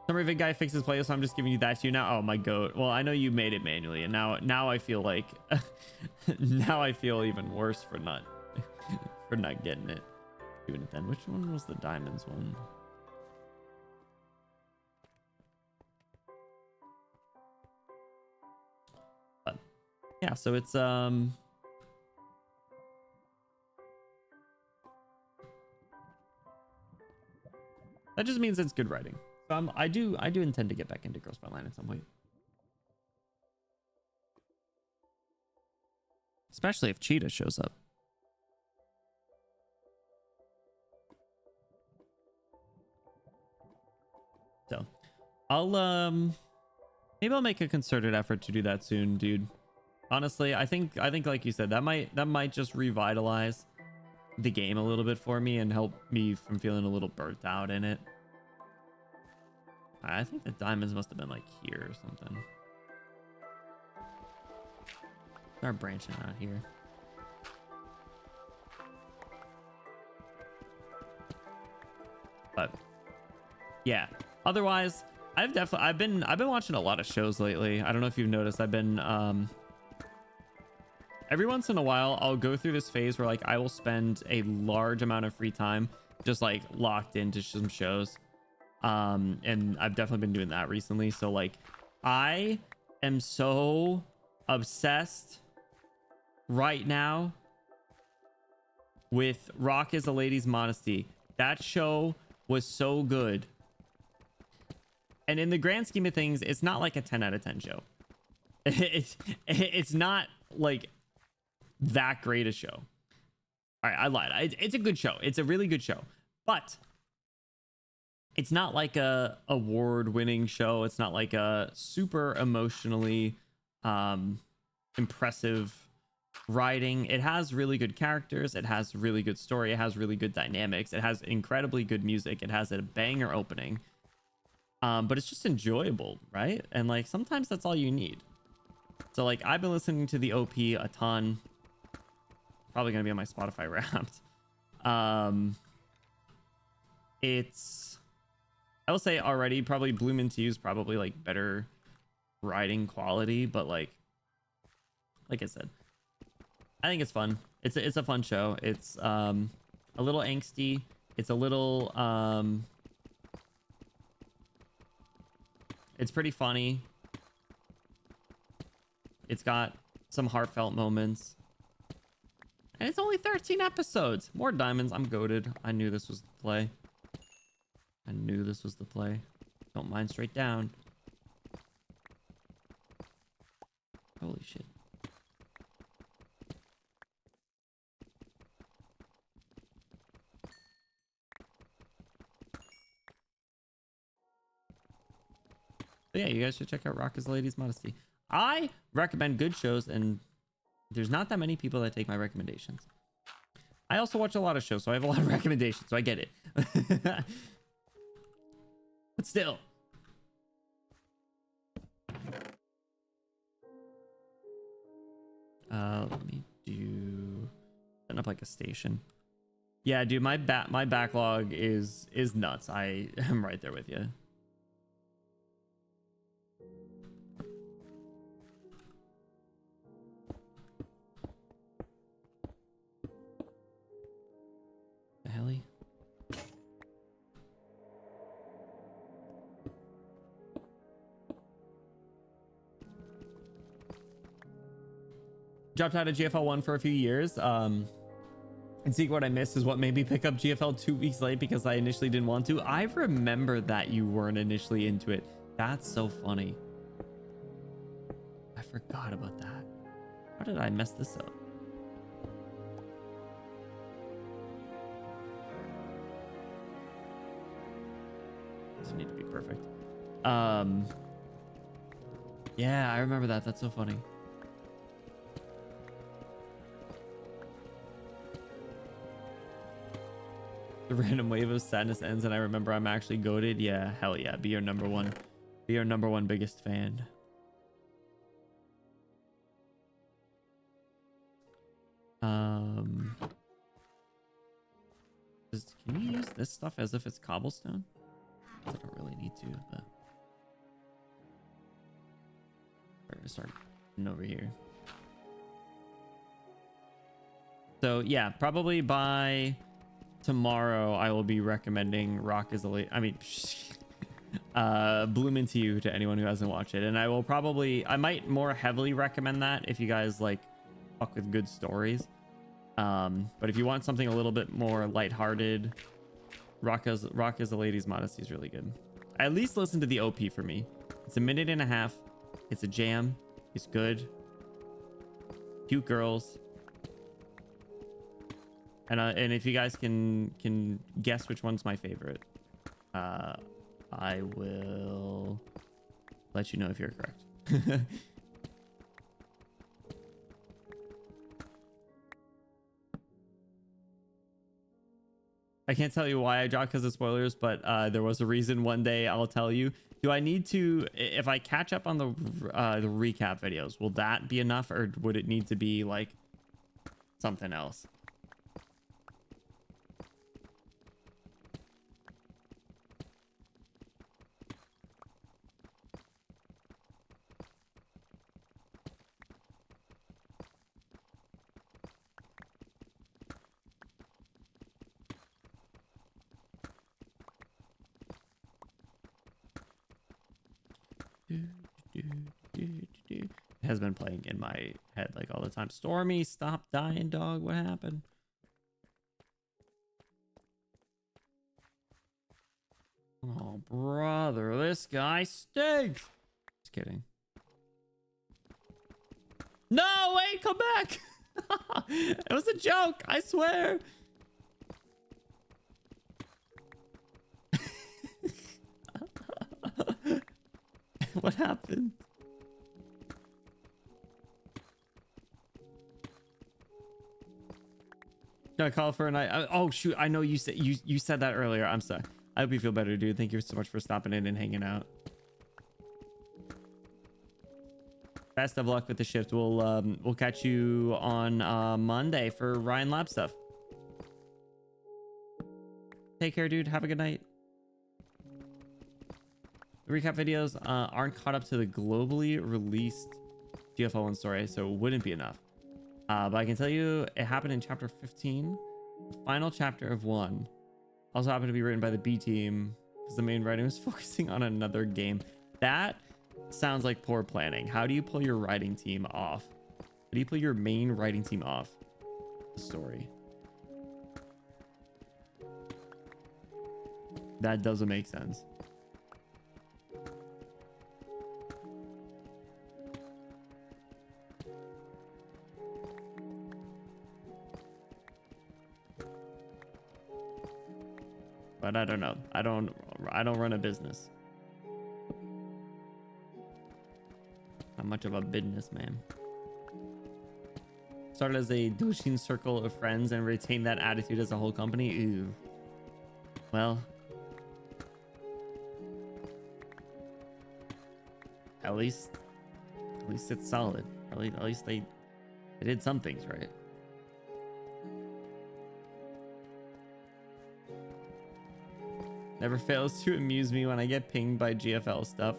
Summary vid guy fixes playlist, so I'm just giving you that to you now. Oh my goat. Well, I know you made it manually, and now I feel like now I feel even worse for not getting it. Doing it then. Which one was the diamonds one? But yeah, so it's that just means it's good writing. So I do intend to get back into Girls Frontline at some point. Especially if Cheetah shows up. So I'll maybe I'll make a concerted effort to do that soon, dude. Honestly, I think like you said, that might just revitalize the game a little bit for me and help me from feeling a little burnt out in it. I think the diamonds must have been like here or something. Start branching out here. But yeah, otherwise I've been watching a lot of shows lately. I don't know if you've noticed. I've been every once in a while I'll go through this phase where like I will spend a large amount of free time just like locked into some shows. And I've definitely been doing that recently. So like I am so obsessed right now with Rock is a Lady's Modesty. That show was so good. And in the grand scheme of things, it's not like a 10 out of 10 show. It's not like that great a show. All right, I lied. It's a good show. It's a really good show. But it's not like a award-winning show. It's not like a super emotionally impressive writing. It has really good characters. It has really good story. It has really good dynamics. It has incredibly good music. It has a banger opening. But it's just enjoyable, right? And like sometimes that's all you need. So like I've been listening to the OP a ton. Probably gonna be on my Spotify Wrapped. It's, I will say already, probably Bloom into You is probably like better writing quality, but like I said, I think it's fun. It's a fun show. It's a little angsty. It's a little it's pretty funny. It's got some heartfelt moments. And it's only 13 episodes. More diamonds. I'm goated. I knew this was the play. I knew this was the play. Don't mind straight down. Holy shit. So yeah, you guys should check out Rock is a Lady's Modesty. I recommend good shows, and there's not that many people that take my recommendations. I also watch a lot of shows, so I have a lot of recommendations, so I get it. But still. Let me do setting up like a station. Yeah, dude, my backlog is nuts. I am right there with you. The helly? Dropped out of GFL 1 for a few years. And see, what I missed is what made me pick up GFL 2 weeks late because I initially didn't want to. I remember that you weren't initially into it. That's so funny. I forgot about that. How did I mess this up? Doesn't need to be perfect. Yeah, I remember that. That's so funny. The random wave of sadness ends and I remember I'm actually goated. Yeah, hell yeah. Be your number one. Be your number one biggest fan. Can you use this stuff as if it's cobblestone? I don't really need to, but start over here. So yeah, probably by tomorrow I will be recommending Rock is a late. I mean, Bloom Into You to anyone who hasn't watched it, and I might more heavily recommend that if you guys like fuck with good stories. But if you want something a little bit more lighthearted, Rock is a Lady's Modesty is really good. At least listen to the OP for me. It's a minute and a half. It's a jam. It's good. Cute girls. And if you guys can guess which one's my favorite, I will let you know if you're correct. I can't tell you why I dropped because of spoilers, but there was a reason. One day I'll tell you. Do I need to, if I catch up on the recap videos, will that be enough, or would it need to be like something else? It has been playing in my head like all the time. Stormy, stop dying, dog. What happened? Oh, brother, this guy stinks. Just kidding. No, wait, come back. It was a joke, I swear. What happened? Can I call for a night? Oh shoot! I know you said that earlier. I'm sorry. I hope you feel better, dude. Thank you so much for stopping in and hanging out. Best of luck with the shift. We'll catch you on Monday for Ryan Lab stuff. Take care, dude. Have a good night. The recap videos aren't caught up to the globally released GFL 1 story, so it wouldn't be enough. But I can tell you it happened in chapter 15, the final chapter of 1. Also happened to be written by the B team because the main writing was focusing on another game. That sounds like poor planning. How do you pull your writing team off? How do you pull your main writing team off the story? That doesn't make sense. But I don't know. I don't run a business. Not much of a businessman. Started as a Doshin circle of friends and retain that attitude as a whole company. Ooh. Well, at least it's solid. At least they did some things right. Never fails to amuse me when I get pinged by GFL stuff.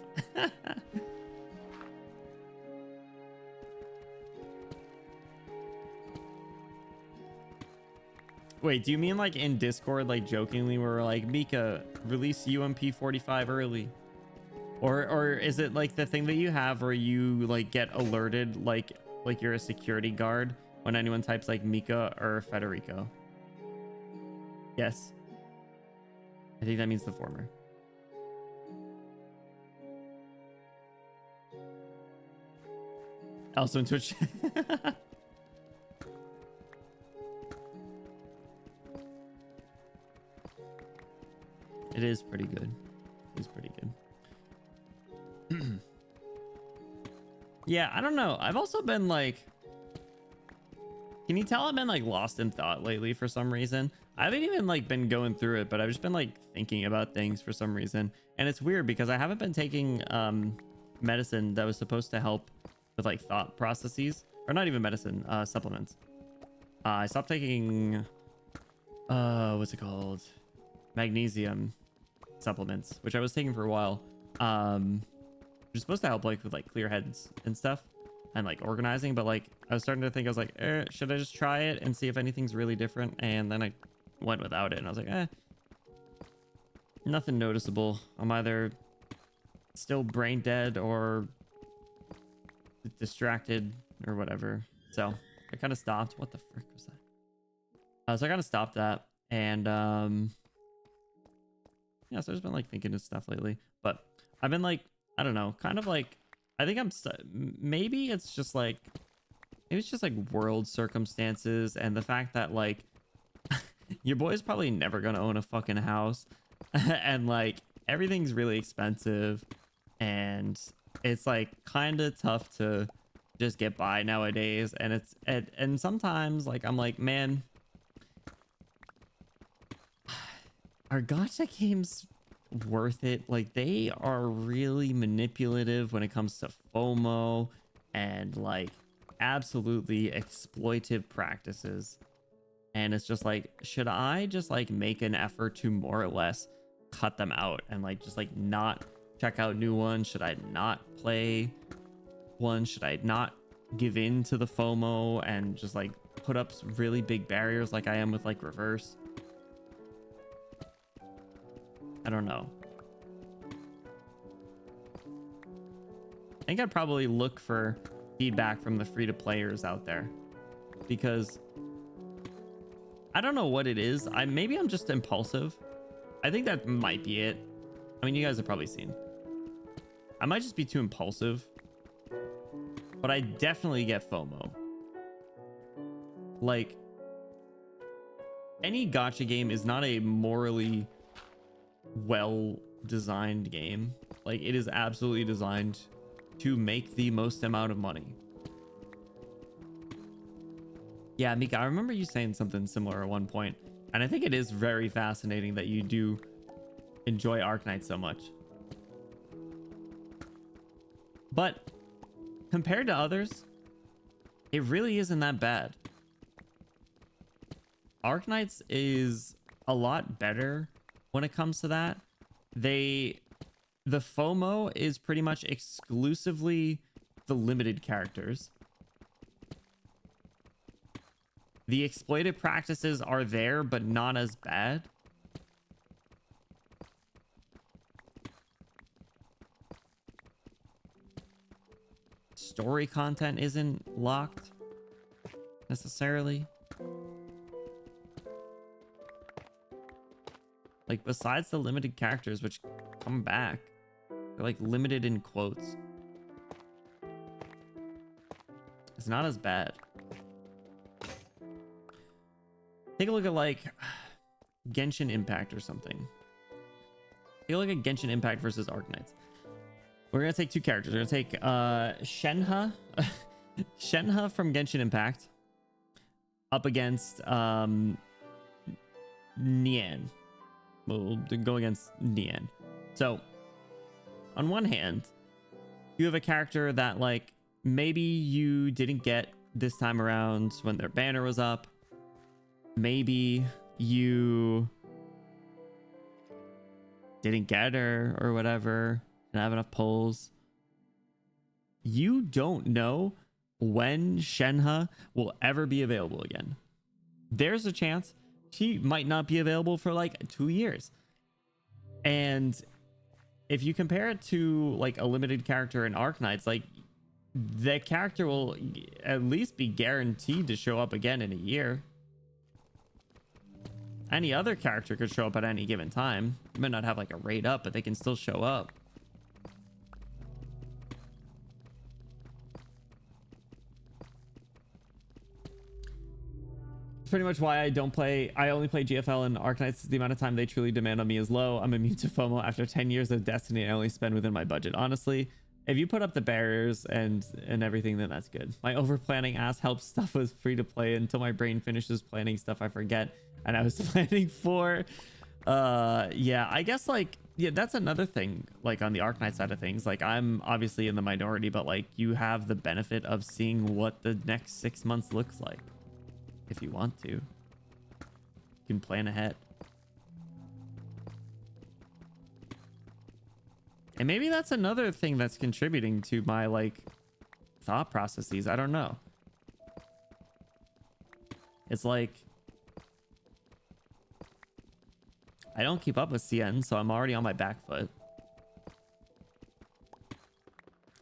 Wait, do you mean like in Discord, like jokingly, where we're like, Mika, release UMP 45 early? Or is it like the thing that you have where you like get alerted like you're a security guard when anyone types like Mika or Federico? Yes. I think that means the former. Also in Twitch. It is pretty good. It is pretty good. Yeah, I don't know. I've also been like, can you tell I've been like lost in thought lately for some reason? I haven't even like been going through it, but I've just been like thinking about things for some reason. And it's weird because I haven't been taking medicine that was supposed to help with like thought processes, or not even medicine, supplements. I stopped taking what's it called? Magnesium supplements, which I was taking for a while. Which is supposed to help like with like clear heads and stuff and like organizing, but like I was starting to think, I was like, should I just try it and see if anything's really different? And then I went without it and I was like, nothing noticeable. I'm either still brain dead or distracted or whatever. So I kind of stopped. What the frick was that? So I kind of stopped that. And yeah, so I've just been like thinking of stuff lately, but I've been like, I don't know, kind of like, I think maybe it's just like world circumstances and the fact that like your boy's probably never gonna own a fucking house and like everything's really expensive and it's like kind of tough to just get by nowadays. And and sometimes like I'm like, man, are gacha games worth it? Like they are really manipulative when it comes to FOMO and like absolutely exploitive practices. And it's just like, should I just like make an effort to more or less cut them out and like just like not check out new ones? Should I not play one? Should I not give in to the FOMO and just like put up really big barriers like I am with like Reverse? I don't know. I think I'd probably look for feedback from the free-to-players out there because I don't know what it is. Maybe I'm just impulsive. I think that might be it. I mean, you guys have probably seen. I might just be too impulsive, but I definitely get FOMO. Like, any gacha game is not a morally well-designed game. Like, it is absolutely designed to make the most amount of money. Yeah, Mika, I remember you saying something similar at one point, and I think it is very fascinating that you do enjoy Arknight so much. But compared to others, it really isn't that bad. Arknights is a lot better when it comes to that. The FOMO is pretty much exclusively the limited characters. The exploited practices are there, but not as bad. Story content isn't locked necessarily. Like, besides the limited characters, which come back, they're like limited in quotes. It's not as bad. Take a look at like Genshin Impact or something. Take a look at Genshin Impact versus Arknights. We're gonna take two characters. We're gonna take Shenhe Shenhe from Genshin Impact up against Nian. We'll go against Nian. So on one hand, you have a character that like maybe you didn't get this time around when their banner was up. Maybe you didn't get her or whatever, didn't have enough polls. You don't know when Shenhe will ever be available again. There's a chance she might not be available for like 2 years. And if you compare it to like a limited character in Arknights, like the character will at least be guaranteed to show up again in a year. Any other character could show up at any given time. You might not have like a raid up, but they can still show up. Pretty much why I only play GFL and Arknights. The amount of time they truly demand on me is low. I'm immune to FOMO. After 10 years of Destiny, I only spend within my budget. Honestly, if you put up the barriers and everything, then that's good. My over planning ass helps stuff was free to play until my brain finishes planning stuff I forget and I was planning for. Yeah, I guess like, yeah, that's another thing, like on the Arknight side of things. Like I'm obviously in the minority, but like you have the benefit of seeing what the next 6 months looks like. If you want to, you can plan ahead. And maybe that's another thing that's contributing to my like thought processes. I don't know. It's like I don't keep up with CN, so I'm already on my back foot.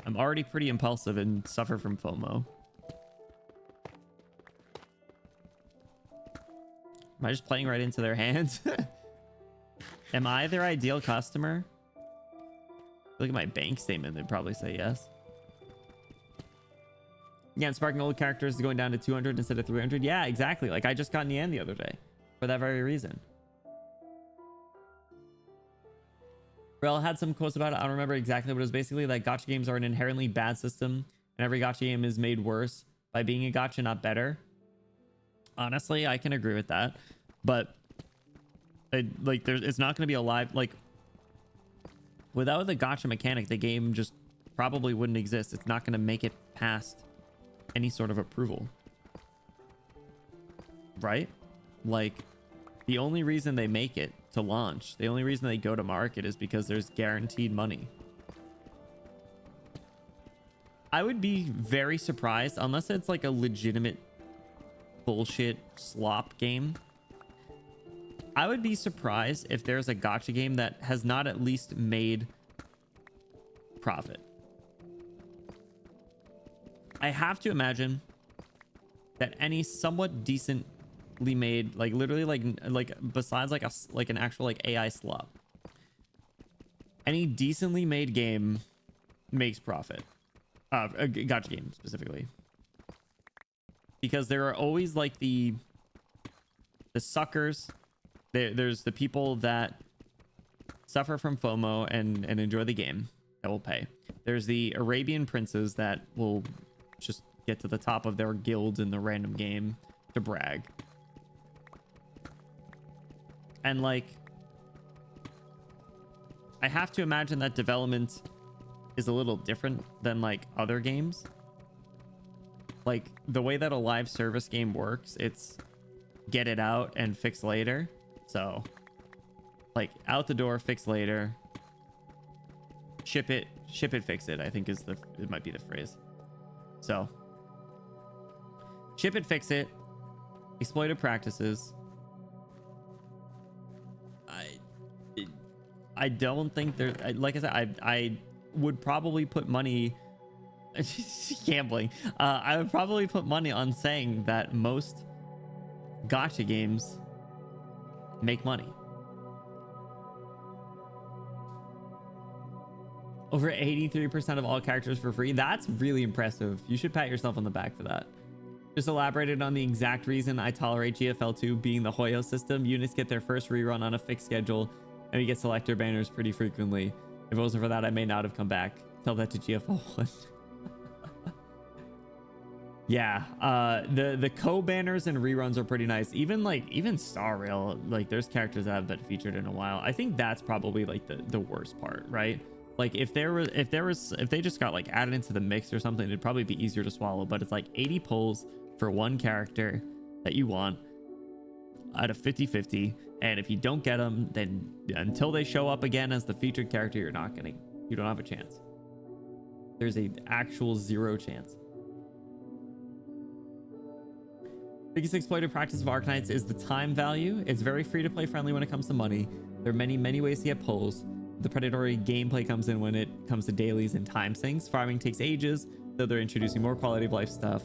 I'm already pretty impulsive and suffer from FOMO. Am I just playing right into their hands? Am I their ideal customer? Look at my bank statement. They'd probably say yes. Yeah, and sparking old characters is going down to 200 instead of 300. Yeah, exactly. Like I just got Nian the other day for that very reason. Rel had some quotes about it. I don't remember exactly, but it was basically like gacha games are an inherently bad system and every gacha game is made worse by being a gacha, not better. Honestly, I can agree with that, but it's not going to be a live, like without the gacha mechanic, the game just probably wouldn't exist. It's not going to make it past any sort of approval, right? Like the only reason they make it to launch, the only reason they go to market is because there's guaranteed money. I would be very surprised unless it's like a legitimate bullshit slop game. I would be surprised if there's a gacha game that has not at least made profit. I have to imagine that any somewhat decently made, like literally like besides like an actual like AI slop, any decently made game makes profit. A gacha game specifically. Because there are always like the suckers. There's the people that suffer from FOMO and enjoy the game that will pay. There's the Arabian princes that will just get to the top of their guild in the random game to brag. And like, I have to imagine that development is a little different than like other games. Like the way that a live service game works, it's get it out and fix later. So like out the door, fix later, ship it, fix it, I think it might be the phrase. So ship it, fix it, exploitive practices. I don't think there, like I said, I would probably put money gambling. I would probably put money on saying that most gacha games make money. Over 83% of all characters for free. That's really impressive. You should pat yourself on the back for that. Just elaborated on the exact reason I tolerate GFL2 being the Hoyo system. Units get their first rerun on a fixed schedule and we get selector banners pretty frequently. If it wasn't for that, I may not have come back. Tell that to GFL1. Yeah, the co-banners and reruns are pretty nice. Even Star Rail, like there's characters that have been featured in a while. I think that's probably like the worst part, right? Like if they just got like added into the mix or something, it'd probably be easier to swallow. But it's like 80 pulls for one character that you want out of 50-50, and if you don't get them, then until they show up again as the featured character, you don't have a chance. There's a actual 0 chance. Biggest exploited practice of Arknights is the time value. It's very free to play friendly when it comes to money. There are many ways to get pulls. The predatory gameplay comes in when it comes to dailies and time sinks. Farming takes ages, though they're introducing more quality of life stuff.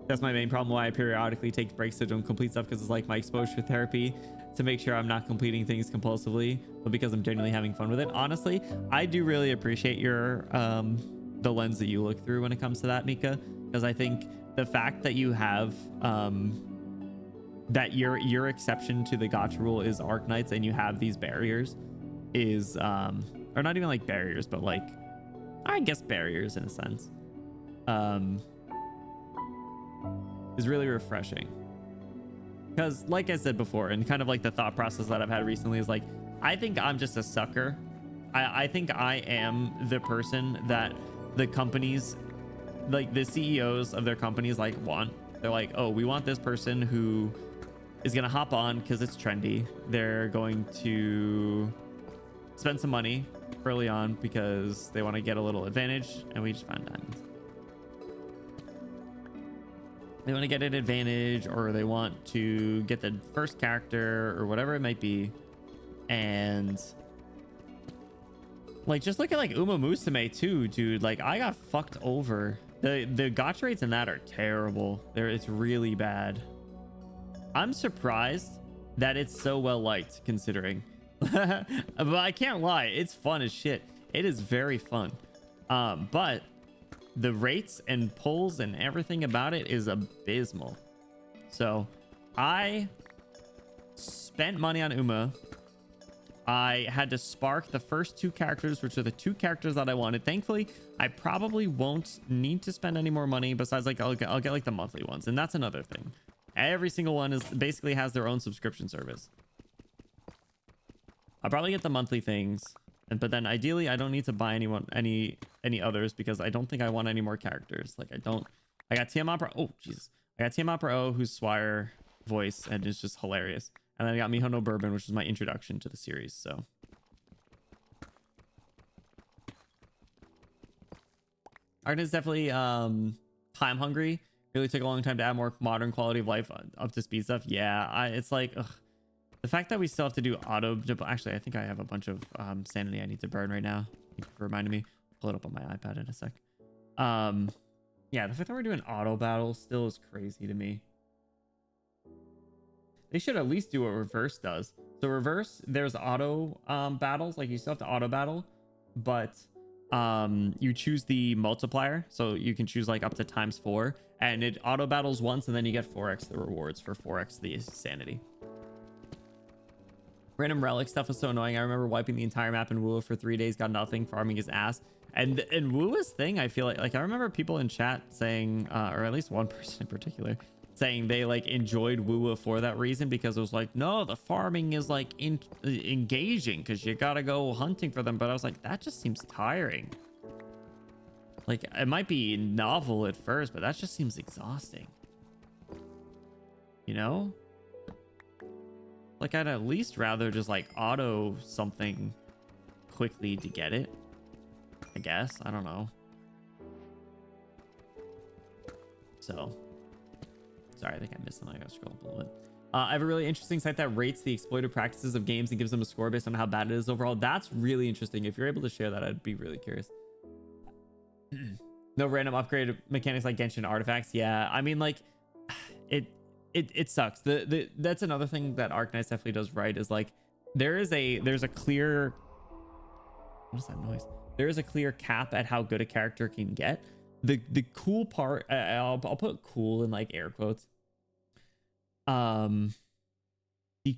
That's my main problem why I periodically take breaks to don't complete stuff, because it's like my exposure therapy to make sure I'm not completing things compulsively, but because I'm genuinely having fun with it. Honestly, I do really appreciate your the lens that you look through when it comes to that, Mika, because I think the fact that you have that your exception to the gotcha rule is Arknights, and you have these barriers is or not even like barriers, but like I guess barriers in a sense, is really refreshing. Because like I said before, and kind of like the thought process that I've had recently is like, I think I'm just a sucker. I think I am the person that the companies, like the CEOs of their companies, like want. They're like, oh, we want this person who is going to hop on because it's trendy. They're going to spend some money early on because they want to get a little advantage, and we just found diamonds. They want to get an advantage, or they want to get the first character, or whatever it might be. And like, just look at like Uma Musume too, dude. Like, I got fucked over. The gotcha rates in that are terrible. It's really bad. I'm surprised that it's so well liked, considering. But I can't lie, it's fun as shit. It is very fun. But the rates and pulls and everything about it is abysmal. So I spent money on Uma. I had to spark the first two characters, which are the two characters that I wanted. Thankfully, I probably won't need to spend any more money besides like I'll get like the monthly ones, and that's another thing. Every single one is basically has their own subscription service. I'll probably get the monthly things, but then ideally I don't need to buy any others, because I don't think I want any more characters. Like, I got Tiamat Pro. Oh Jesus, I got Tiamat Pro, who's Swire voice, and it's just hilarious. And then I got Mihono Bourbon, which is my introduction to the series. So Art is definitely time hungry. Really took a long time to add more modern quality of life up to speed stuff. Yeah, it's like, ugh. The fact that we still have to do auto. Actually, I think I have a bunch of sanity I need to burn right now. Thank you for reminding me. Pull it up on my iPad in a sec. Yeah, the fact that we're doing auto battles still is crazy to me. They should at least do what reverse does. So reverse, there's auto battles. Like, you still have to auto battle, but you choose the multiplier, so you can choose like up to ×4, and it auto battles once, and then you get 4x the rewards for 4x the sanity. Random relic stuff was so annoying. I remember wiping the entire map in Wua for 3 days, got nothing, farming his ass. And in Wua's thing, I feel like I remember people in chat saying, or at least one person in particular, saying they like enjoyed Wua for that reason, because it was like, no, the farming is like engaging because you gotta go hunting for them. But I was like, that just seems tiring. Like, it might be novel at first, but that just seems exhausting, you know? Like, I'd at least rather just like auto something quickly to get it, I guess. I don't know. So sorry, I think I missed something. I gotta scroll up a little bit. I have a really interesting site that rates the exploitive practices of games and gives them a score based on how bad it is overall. That's really interesting. If you're able to share that, I'd be really curious. No random upgrade mechanics like Genshin artifacts. Yeah, I mean, like, it sucks. That's another thing that Arknights definitely does right, is like, there's a clear, what is that noise? There is a clear cap at how good a character can get. The cool part, I'll put cool in like air quotes. The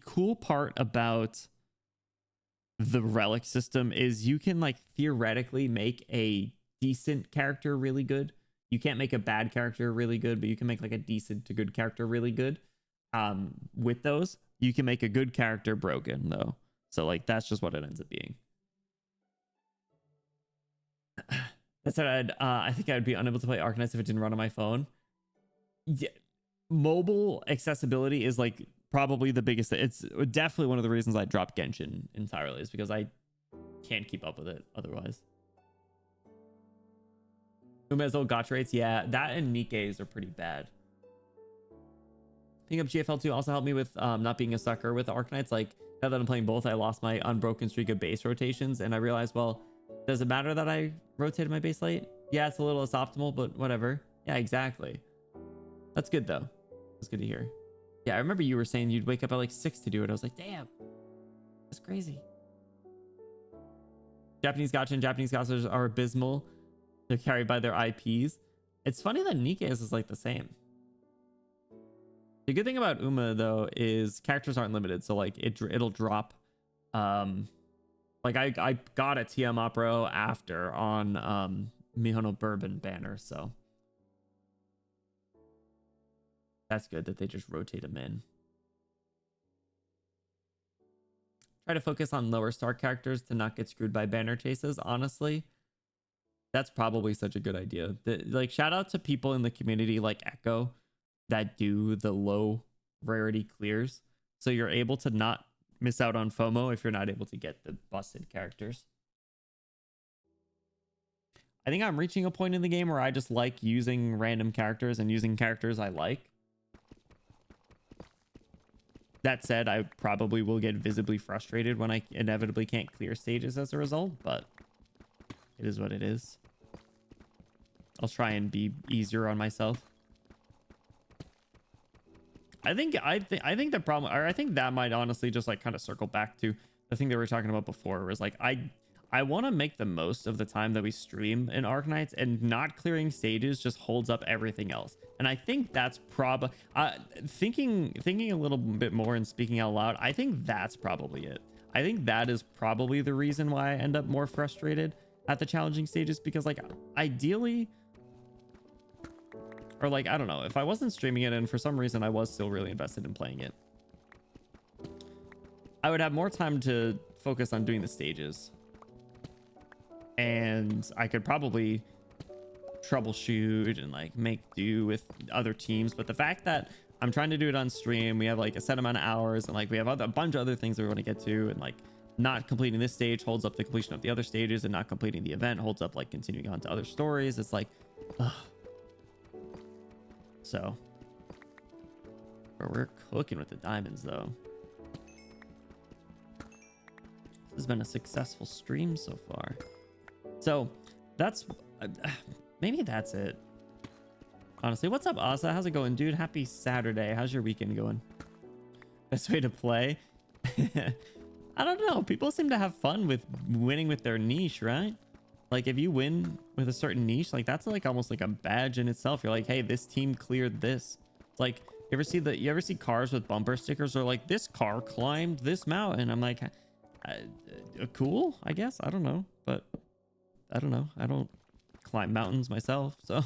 cool part about the relic system is you can like theoretically make a decent character really good. You can't make a bad character really good, but you can make like a decent to good character really good. With those, you can make a good character broken though. So like, that's just what it ends up being. That said, I think I'd be unable to play Arknights if it didn't run on my phone. Yeah, mobile accessibility is like probably the biggest. It's definitely one of the reasons I dropped Genshin entirely, is because I can't keep up with it otherwise. Ume's old gotcha rates, yeah, that and Nikkei's are pretty bad. Picking up GFL2 also helped me with not being a sucker with Arknights. Like, now that I'm playing both, I lost my unbroken streak of base rotations, and I realized, well, does it matter that I rotated my base late? Yeah, it's a little less optimal, but whatever. Yeah, exactly. That's good though. That's good to hear. Yeah, I remember you were saying you'd wake up at like 6 to do it. I was like, damn, that's crazy. Japanese gacha and Japanese gachas are abysmal. They're carried by their IPs. It's funny that Nikkei's is like the same. The good thing about Uma though is characters aren't limited, so like it'll drop. Like I got a TM Pro after on Mihono Bourbon banner, so that's good that they just rotate them in. Try to focus on lower star characters to not get screwed by banner chases. Honestly, that's probably such a good idea. Like, shout out to people in the community like Echo that do the low rarity clears, so you're able to not miss out on FOMO if you're not able to get the busted characters. I think I'm reaching a point in the game where I just like using random characters and using characters I like. That said, I probably will get visibly frustrated when I inevitably can't clear stages as a result, but it is what it is. I'll try and be easier on myself. I think the problem, or I think that might honestly just like kind of circle back to the thing that we were talking about before, was like I want to make the most of the time that we stream in Arknights, and not clearing stages just holds up everything else. And I think that's thinking a little bit more and speaking out loud, I think that's probably it. I think that is probably the reason why I end up more frustrated at the challenging stages, because like ideally, or like, I don't know, if I wasn't streaming it and for some reason I was still really invested in playing it, I would have more time to focus on doing the stages. And I could probably troubleshoot and like make do with other teams. But the fact that I'm trying to do it on stream, we have like a set amount of hours, and like we have a bunch of other things that we want to get to, and like not completing this stage holds up the completion of the other stages, and not completing the event holds up like continuing on to other stories. It's like, ugh. So we're cooking with the diamonds though. This has been a successful stream so far. So that's maybe that's it. Honestly, what's up, Asa? How's it going, dude? Happy Saturday. How's your weekend going? Best way to play? I don't know. People seem to have fun with winning with their niche, right? Like if you win with a certain niche, like that's like almost like a badge in itself. You're like, hey, this team cleared this. It's like, you ever see cars with bumper stickers, or like this car climbed this mountain? I'm like, cool, I guess. I don't know, but I don't know. I don't climb mountains myself, so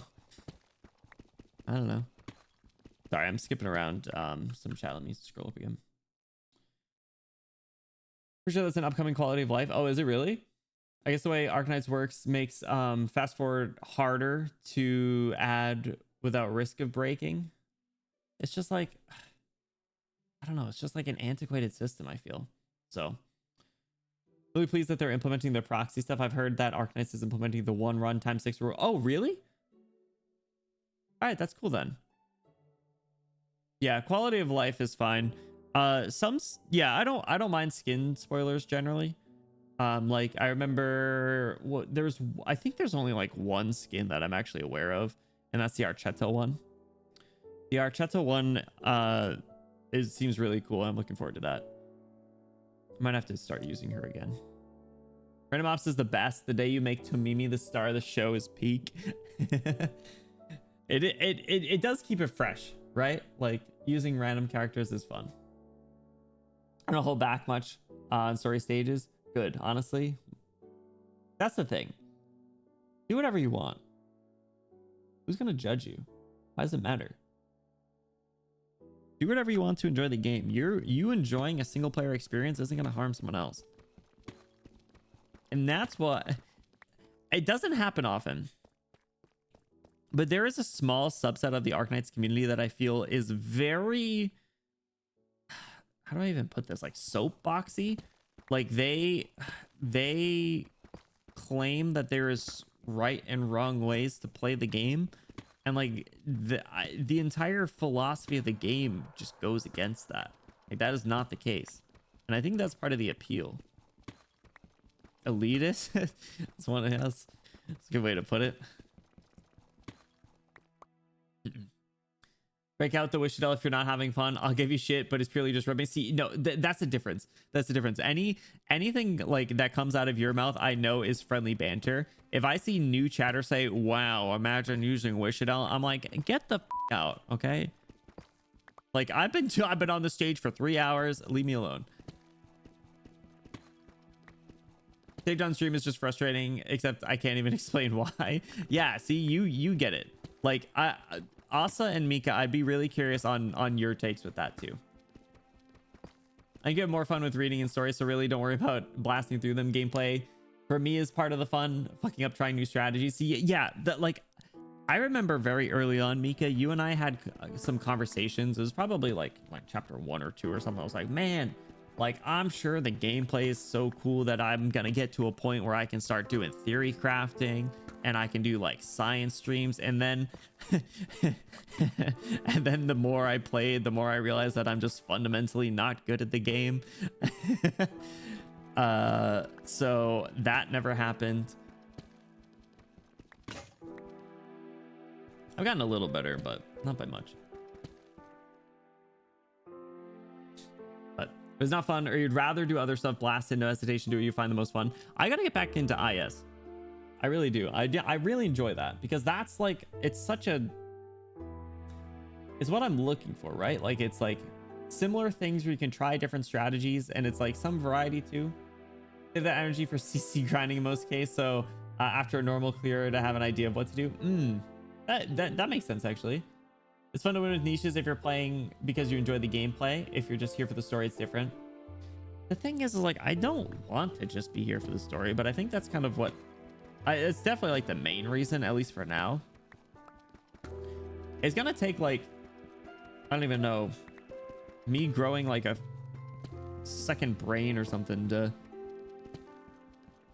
I don't know. Sorry, I'm skipping around some chat. Let me scroll up again. For sure, that's an upcoming quality of life. Oh, is it really? I guess the way Arknights works makes fast forward harder to add without risk of breaking. It's just like, I don't know. It's just like an antiquated system, I feel. So really pleased that they're implementing their proxy stuff. I've heard that Arknights is implementing the 1 run times 6 rule. Oh, really? All right, that's cool then. Yeah, quality of life is fine. Yeah, I don't mind skin spoilers generally. Like I remember I think there's only like one skin that I'm actually aware of, and that's the Archetto one. The Archetto one seems really cool. I'm looking forward to that. I might have to start using her again. Random Ops is the best. The day you make Tomimi the star of the show is peak. It does keep it fresh, right? Like using random characters is fun. I don't hold back much on story stages. Good, honestly. That's the thing. Do whatever you want. Who's gonna judge you? Why does it matter? Do whatever you want to enjoy the game. You enjoying a single player experience isn't gonna harm someone else. And that's what, it doesn't happen often. But there is a small subset of the Arknights community that I feel is very, how do I even put this? Like soapboxy. Like they claim that there is right and wrong ways to play the game, and like the entire philosophy of the game just goes against that. Like that is not the case, and I think that's part of the appeal. Elitist. That's one of us. That's a good way to put it. Break out the Wishadel if you're not having fun. I'll give you shit, but it's purely just rubbing. See, no, that's the difference. That's the difference. Anything like that comes out of your mouth, I know is friendly banter. If I see new chatter say, "Wow, imagine using Wishadel," I'm like, get the out, okay? Like I've been on the stage for 3 hours. Leave me alone. Saved on stream is just frustrating, except I can't even explain why. Yeah, see, you get it. Like Asa and Mika, I'd be really curious on your takes with that too. I get more fun with reading and stories, so really don't worry about blasting through them. Gameplay for me is part of the fun. Fucking up trying new strategies. See, yeah, that like I remember very early on, Mika, you and I had some conversations. It was probably like chapter 1 or 2 or something. I was like, man, like I'm sure the gameplay is so cool that I'm gonna get to a point where I can start doing theory crafting and I can do like science streams. And then and then the more I played, the more I realized that I'm just fundamentally not good at the game. So that never happened. I've gotten a little better, but not by much. But it was not fun, or you'd rather do other stuff, blasted, no hesitation, do what you find the most fun. I gotta get back into IS. I really do. I really enjoy that, because that's like, it's such a, it's what I'm looking for, right? Like it's like similar things where you can try different strategies, and it's like some variety too. Give that energy for CC grinding in most cases, so after a normal clear to have an idea of what to do. That makes sense, actually. It's fun to win with niches if you're playing because you enjoy the gameplay. If you're just here for the story, it's different. The thing is like, I don't want to just be here for the story, but I think that's kind of what it's definitely like the main reason, at least for now. It's gonna take like, I don't even know, me growing like a second brain or something to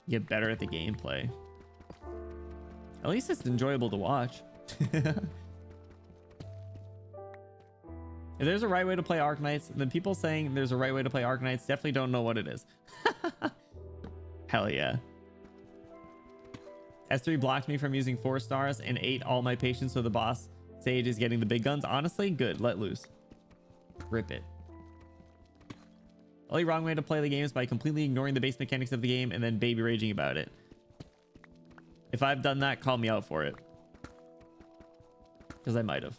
get better at the gameplay. At least it's enjoyable to watch. If there's a right way to play Arknights, then people saying there's a right way to play Arknights definitely don't know what it is. Hell yeah. S3 blocked me from using 4 stars and ate all my patience, so the boss stage is getting the big guns. Honestly, good. Let loose. Rip it. Only wrong way to play the game is by completely ignoring the base mechanics of the game and then baby raging about it. If I've done that, call me out for it. Because I might have.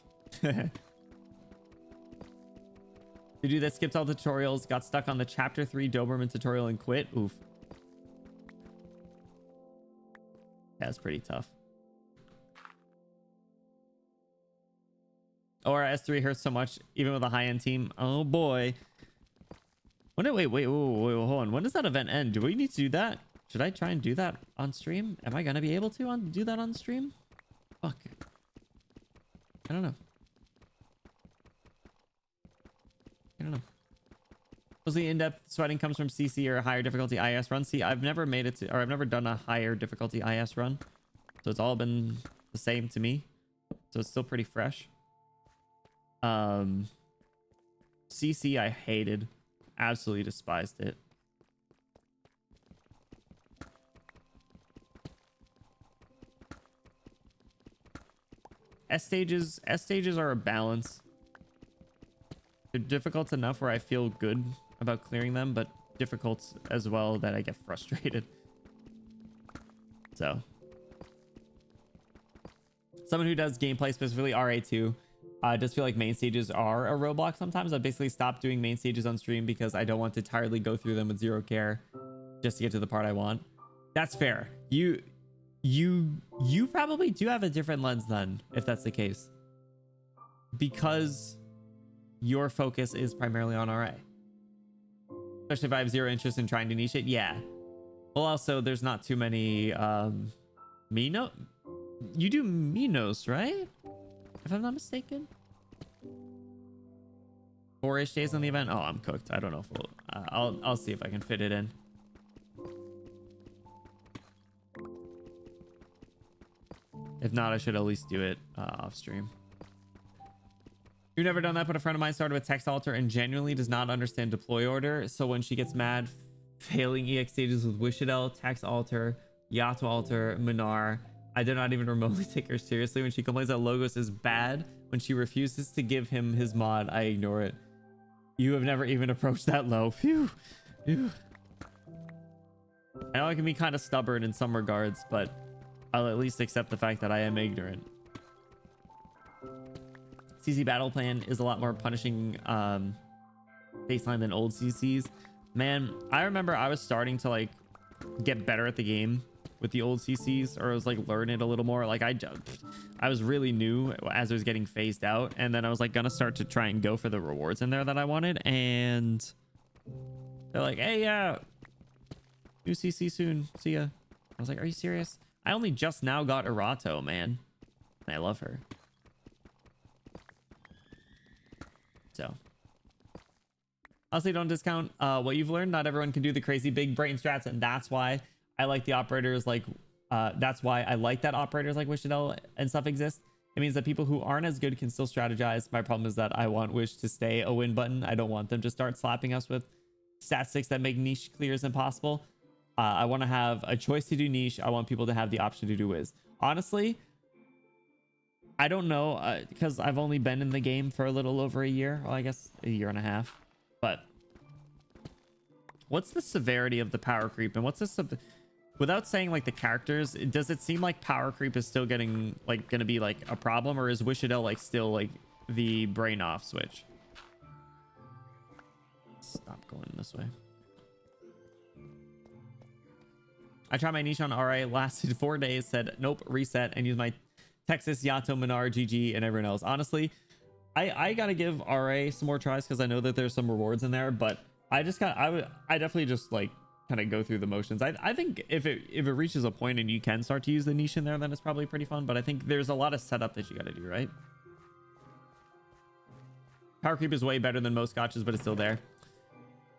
The dude that skipped all the tutorials, got stuck on the chapter 3 Doberman tutorial and quit. Oof. That's pretty tough. Or S3 hurts so much, even with a high-end team. Oh boy. Wait, hold on. When does that event end? Do we need to do that? Should I try and do that on stream? Am I gonna be able to do that on stream? Fuck. I don't know. Mostly in-depth sweating comes from CC or a higher difficulty IS run. See, I've never made it to, or I've never done a higher difficulty IS run. So it's all been the same to me. So it's still pretty fresh. CC I hated. Absolutely despised it. S stages are a balance. They're difficult enough where I feel good about clearing them, but difficult as well that I get frustrated. So someone who does gameplay, specifically RA2, does feel like main stages are a roadblock sometimes. I basically stopped doing main stages on stream because I don't want to entirely go through them with zero care just to get to the part I want. That's fair. You probably do have a different lens then, if that's the case, because your focus is primarily on RA. Especially if I have zero interest in trying to niche it. Yeah. Well, also there's not too many Mino. You do Minos, right? If I'm not mistaken. 4-ish days on the event. Oh, I'm cooked. I don't know if we'll, I'll see if I can fit it in. If not, I should at least do it off stream. You've never done that, but a friend of mine started with text alter and genuinely does not understand deploy order. So when she gets mad, failing EX stages with Wishadel, text alter, Yato alter, Minar, I do not even remotely take her seriously. When she complains that Logos is bad, when she refuses to give him his mod, I ignore it. You have never even approached that low. Phew. Phew. I know I can be kind of stubborn in some regards, but I'll at least accept the fact that I am ignorant. CC battle plan is a lot more punishing baseline than old CCs. Man, I remember I was starting to like get better at the game with the old CCs, or I was like learn it a little more. Like I was really new as it was getting phased out, and then I was like gonna start to try and go for the rewards in there that I wanted, and they're like, hey, yeah, new CC soon, see ya. I was like, are you serious? I only just now got Erato, man, and I love her. So honestly, don't discount what you've learned. Not everyone can do the crazy big brain strats, and that's why I like the operators like that's why I like that operators like Wishadel and stuff exist. It means that people who aren't as good can still strategize. My problem is that I want Wish to stay a win button. I don't want them to start slapping us with stat 6 that make niche clears impossible. I want to have a choice to do niche. I want people to have the option to do Wiz. Honestly, I don't know, because I've only been in the game for a little over a year. Well, I guess a year and a half. But what's the severity of the power creep, and what's this without saying like the characters, does it seem like power creep is still getting like gonna be like a problem, or is Wishadel like still like the brain off switch? Stop going this way. I tried my niche on RA, lasted 4 days, said nope, reset, and used my Texas, Yato, Minar, GG, and everyone else. Honestly, I gotta give RA some more tries because I know that there's some rewards in there, but I definitely just like kind of go through the motions. I think if it reaches a point and you can start to use the niche in there, then it's probably pretty fun. But I think there's a lot of setup that you got to do, right? Power creep is way better than most gotchas, but it's still there.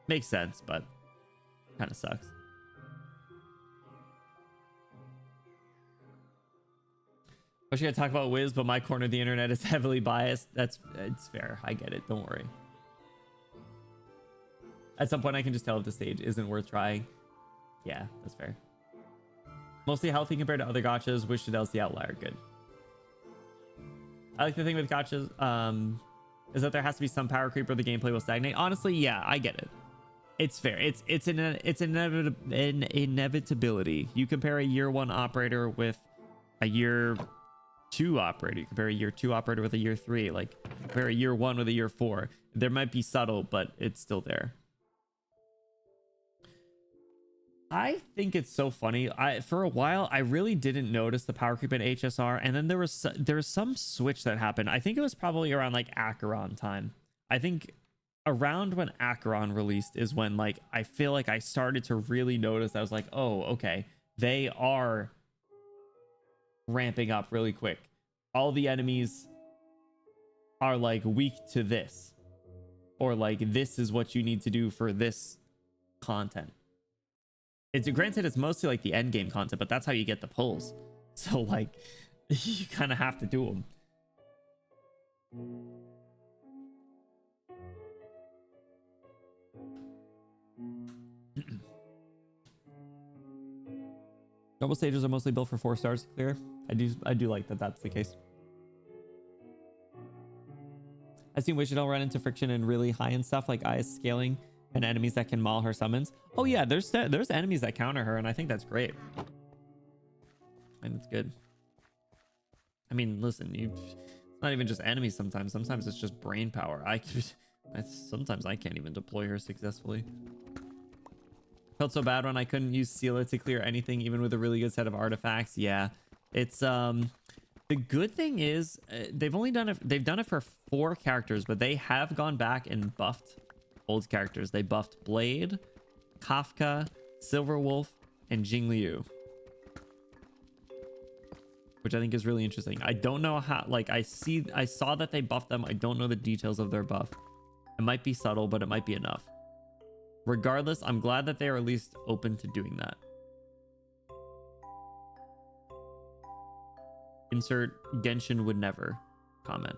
Makes sense, but kind of sucks. I should talk about Wiz, but my corner of the internet is heavily biased. It's fair. I get it. Don't worry. At some point, I can just tell if the stage isn't worth trying. Yeah, that's fair. Mostly healthy compared to other gotchas. Wishadel's the outlier. Good. I like the thing with gotchas is that there has to be some power creep or the gameplay will stagnate. Honestly, yeah, I get it. It's fair. It's an inevitability. You compare a year 1 operator with a year 2 operator. You compare a year 2 operator with a year 3. Like compare a year 1 with a year 4. There might be subtle, but it's still there. I think it's so funny. For a while I really didn't notice the power creep in HSR, and then there was some switch that happened. I think it was probably around like Acheron time. I think around when Acheron released is when like I feel like I started to really notice. I was like, oh, okay, they are ramping up really quick. All the enemies are like weak to this, or like this is what you need to do for this content. It's granted it's mostly like the end game content, but that's how you get the pulls. So like you kind of have to do them. Normal stages are mostly built for 4 stars to clear. I do like that that's the case. I've seen Wishadel run into friction and really high end stuff like Aya's scaling and enemies that can maul her summons. Oh yeah, there's enemies that counter her, and I think that's great. And it's good. I mean, listen, it's not even just enemies sometimes. Sometimes it's just brain power. Sometimes I can't even deploy her successfully. Felt so bad when I couldn't use Seela to clear anything, even with a really good set of artifacts. Yeah, it's the good thing is they've done it for 4 characters, but they have gone back and buffed old characters. They buffed Blade, Kafka, Silverwolf, and Jingliu, which I think is really interesting. I don't know how, like I saw that they buffed them. I don't know the details of their buff. It might be subtle, but it might be enough. Regardless, I'm glad that they are at least open to doing that. Insert Genshin would never comment.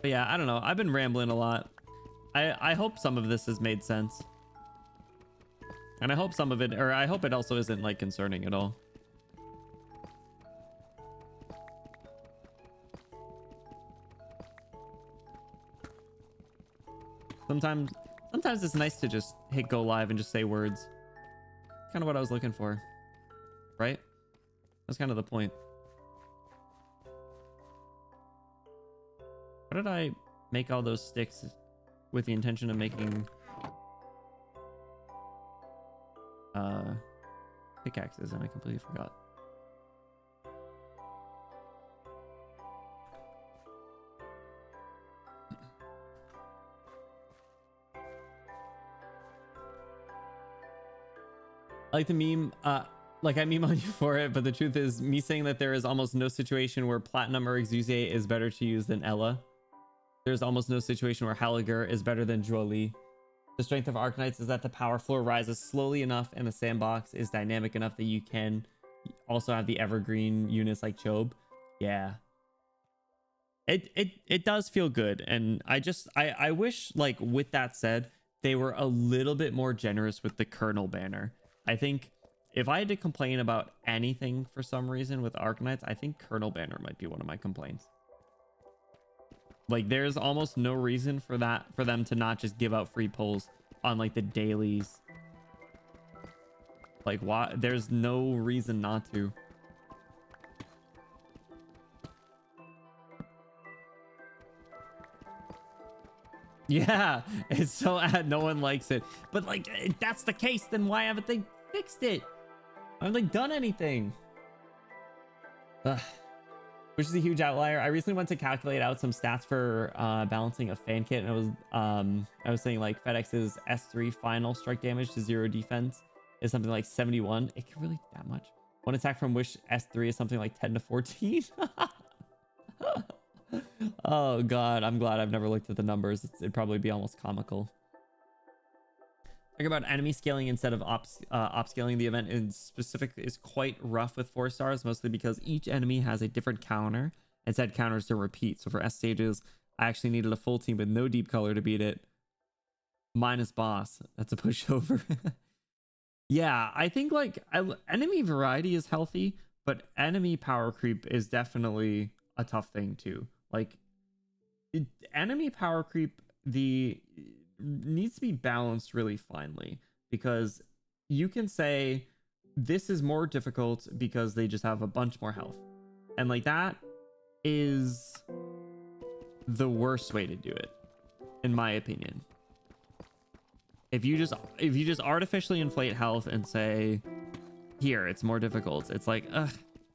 But yeah, I don't know. I've been rambling a lot. I hope some of this has made sense. And I hope some of it, or I hope it also isn't like concerning at all. Sometimes it's nice to just hit go live and just say words. Kind of what I was looking for, right? That's kind of the point. How did I make all those sticks with the intention of making pickaxes, and I completely forgot. I like the meme, like I meme on you for it, but the truth is me saying that there is almost no situation where Platinum or Exusier is better to use than Ella. There's almost no situation where Halliger is better than Jolie. The strength of Arknights is that the power floor rises slowly enough and the sandbox is dynamic enough that you can also have the evergreen units like Chobe. Yeah. It does feel good. And I wish, like, with that said, they were a little bit more generous with the Kernel banner. I think if I had to complain about anything for some reason with Arknights, I think Kernel banner might be one of my complaints. Like, there's almost no reason for them to not just give out free pulls on like the dailies. Like, why? There's no reason not to. Yeah, it's so ad. No one likes it. But like, if that's the case, then why haven't they fixed it? Haven't they done anything? Ugh. Which is a huge outlier. I recently went to calculate out some stats for balancing a fan kit, and I was saying like FedEx's S3 final strike damage to 0 defense is something like 71. It can really do that much. One attack from Wish S3 is something like 10 to 14. Oh god, I'm glad I've never looked at the numbers. It'd probably be almost comical. Talking about enemy scaling instead of op scaling, the event in specific is quite rough with 4 stars, mostly because each enemy has a different counter and said counters to repeat. So for S stages, I actually needed a full team with no deep color to beat it. Minus boss. That's a pushover. Yeah, I think like enemy variety is healthy, but enemy power creep is definitely a tough thing too. Like enemy power creep, needs to be balanced really finely, because you can say this is more difficult because they just have a bunch more health, and like that is the worst way to do it, in my opinion. If you just artificially inflate health and say here it's more difficult, it's like,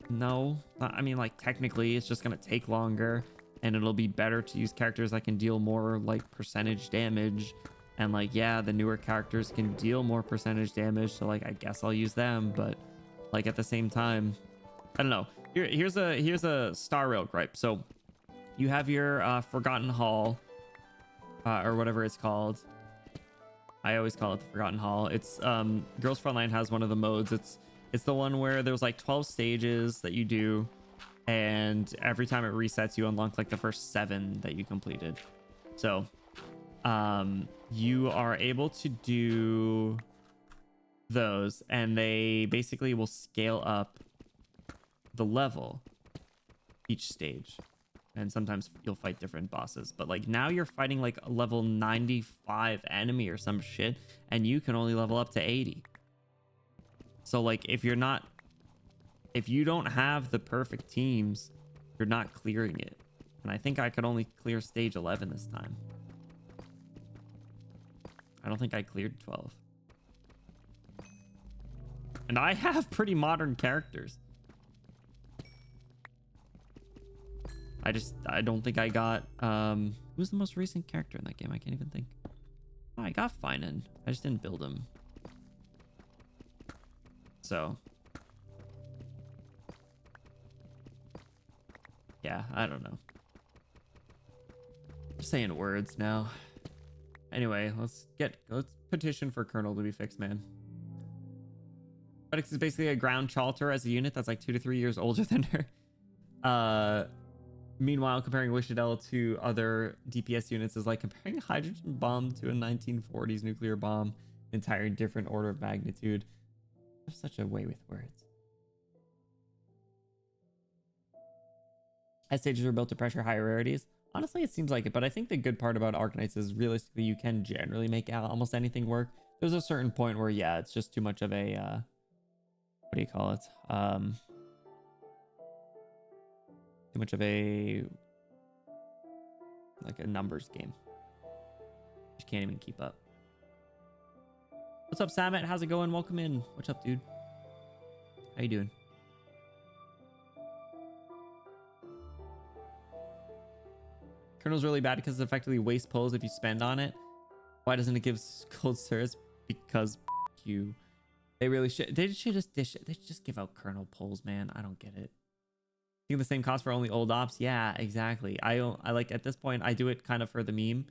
no. I mean, like, technically it's just gonna take longer, and it'll be better to use characters that can deal more like percentage damage. And like, yeah, the newer characters can deal more percentage damage, so like I guess I'll use them. But like at the same time, I don't know. Here's a Star Rail gripe. So you have your Forgotten Hall, or whatever it's called. I always call it the Forgotten Hall. It's Girls Frontline has one of the modes. It's the one where there's like 12 stages that you do, and every time it resets, you unlock like the first 7 that you completed. So you are able to do those, and they basically will scale up the level each stage, and sometimes you'll fight different bosses. But like now you're fighting like a level 95 enemy or some shit, and you can only level up to 80. So like if you don't have the perfect teams, you're not clearing it. And I think I could only clear stage 11 this time. I don't think I cleared 12. And I have pretty modern characters. I don't think I got who's the most recent character in that game? I can't even think. Oh, I got Finan. I just didn't build him. So yeah, I don't know. Just saying words now. Anyway, let's petition for Kernel to be fixed, man. FedEx is basically a ground Chalter as a unit that's like 2 to 3 years older than her. Meanwhile, comparing Wishadel to other DPS units is like comparing a hydrogen bomb to a 1940s nuclear bomb. Entire different order of magnitude. There's such a way with words. As stages are built to pressure higher rarities. Honestly, it seems like it, but I think the good part about Arknights is realistically you can generally make almost anything work. There's a certain point where, yeah, it's just too much of a, what do you call it? Too much of a, like a numbers game. You can't even keep up. What's up, Samet? How's it going? Welcome in. What's up, dude? How you doing? Colonel's really bad because it effectively waste pulls if you spend on it. Why doesn't it give gold service? Because you. They really should. They should just dish it. They should just give out Colonel pulls, man. I don't get it. Think the same cost for only old ops? Yeah, exactly. I like at this point I do it kind of for the meme.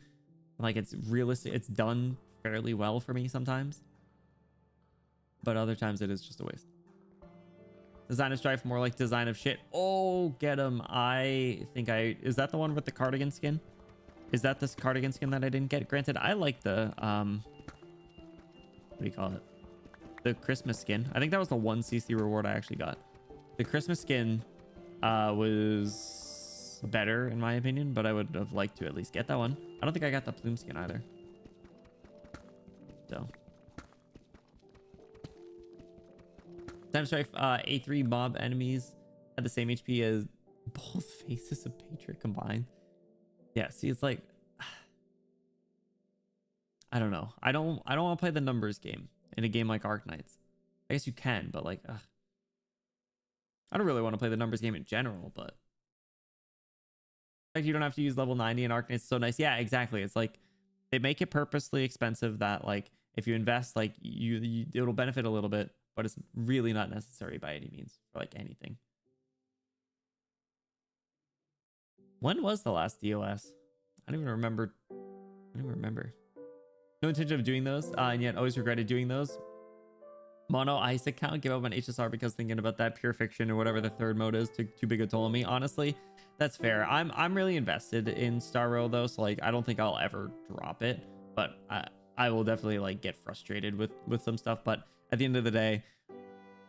Like it's realistic. It's done fairly well for me sometimes, but other times it is just a waste. Design of strife, more like design of shit. Oh, get him. I think is that the one with the cardigan skin? Is that this cardigan skin that I didn't get? Granted, I like the what do you call it? The Christmas skin. I think that was the 1 CC reward I actually got. The Christmas skin was better in my opinion, but I would have liked to at least get that one. I don't think I got the plume skin either. So Time Strife, A3 mob enemies had the same HP as both faces of Patriot combined. Yeah, see, it's like I don't know. I don't want to play the numbers game in a game like Arknights. I guess you can, but like I don't really want to play the numbers game in general, but like you don't have to use level 90 in Arknights. So nice. Yeah, exactly. It's like they make it purposely expensive that like if you invest, like you it'll benefit a little bit, but it's really not necessary by any means for like anything. When was the last DOS? I don't even remember. No intention of doing those, and yet always regretted doing those. Mono ice account, give up on HSR because thinking about that pure fiction or whatever the third mode is too big a toll on me. Honestly, that's fair. I'm really invested in Star Rail though, so like I don't think I'll ever drop it, but I will definitely like get frustrated with some stuff. But at the end of the day,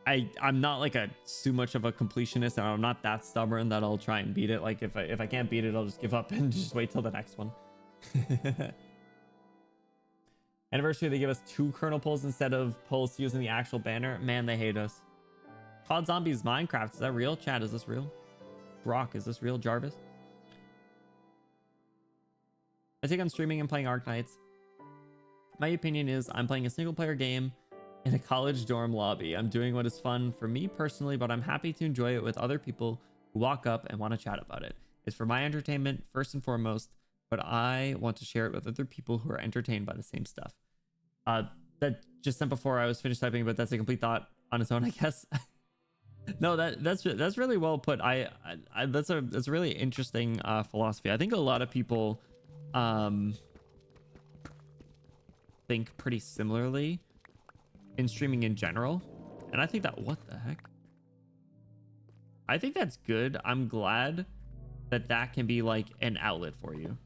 I'm not like too much of a completionist, and I'm not that stubborn that I'll try and beat it. Like if I can't beat it, I'll just give up and just wait till the next one. Anniversary, they give us 2 kernel pulls instead of pulls using the actual banner. Man, they hate us. COD Zombies Minecraft, is that real? Chat, is this real? Brock, is this real? Jarvis? I take on streaming and playing Arknights. My opinion is I'm playing a single player game in a college dorm lobby. I'm doing what is fun for me personally, but I'm happy to enjoy it with other people who walk up and want to chat about it. It's for my entertainment first and foremost, but I want to share it with other people who are entertained by the same stuff. That just sent before I was finished typing, but that's a complete thought on its own, I guess. No, that's really well put. That's a really interesting philosophy. I think a lot of people think pretty similarly in streaming in general, and I think that what the heck? I think that's good. I'm glad that can be like an outlet for you,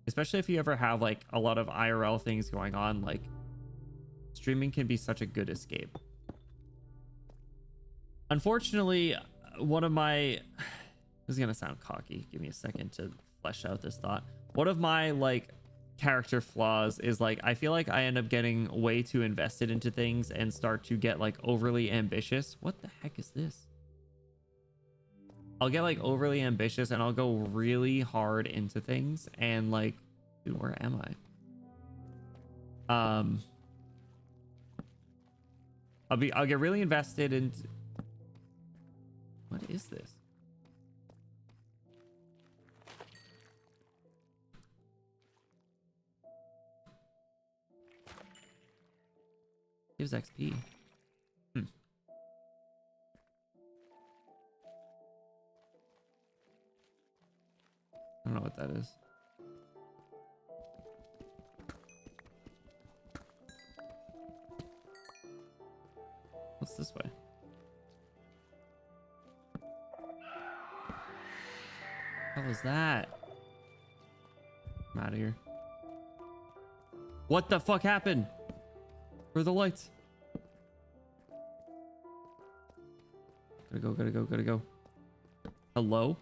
especially if you ever have like a lot of IRL things going on. Like streaming can be such a good escape. Unfortunately, one of my this is gonna sound cocky, give me a second to flesh out this thought. One of my like character flaws is like I feel like I end up getting way too invested into things and start to get like overly ambitious. What the heck is this? I'll get like overly ambitious and I'll go really hard into things, and like, dude, where am I? I'll get really invested in. What is this? Gives XP. I don't know what that is. What's this way? What was that? I'm out of here. What the fuck happened? Where are the lights? Gotta go. Hello?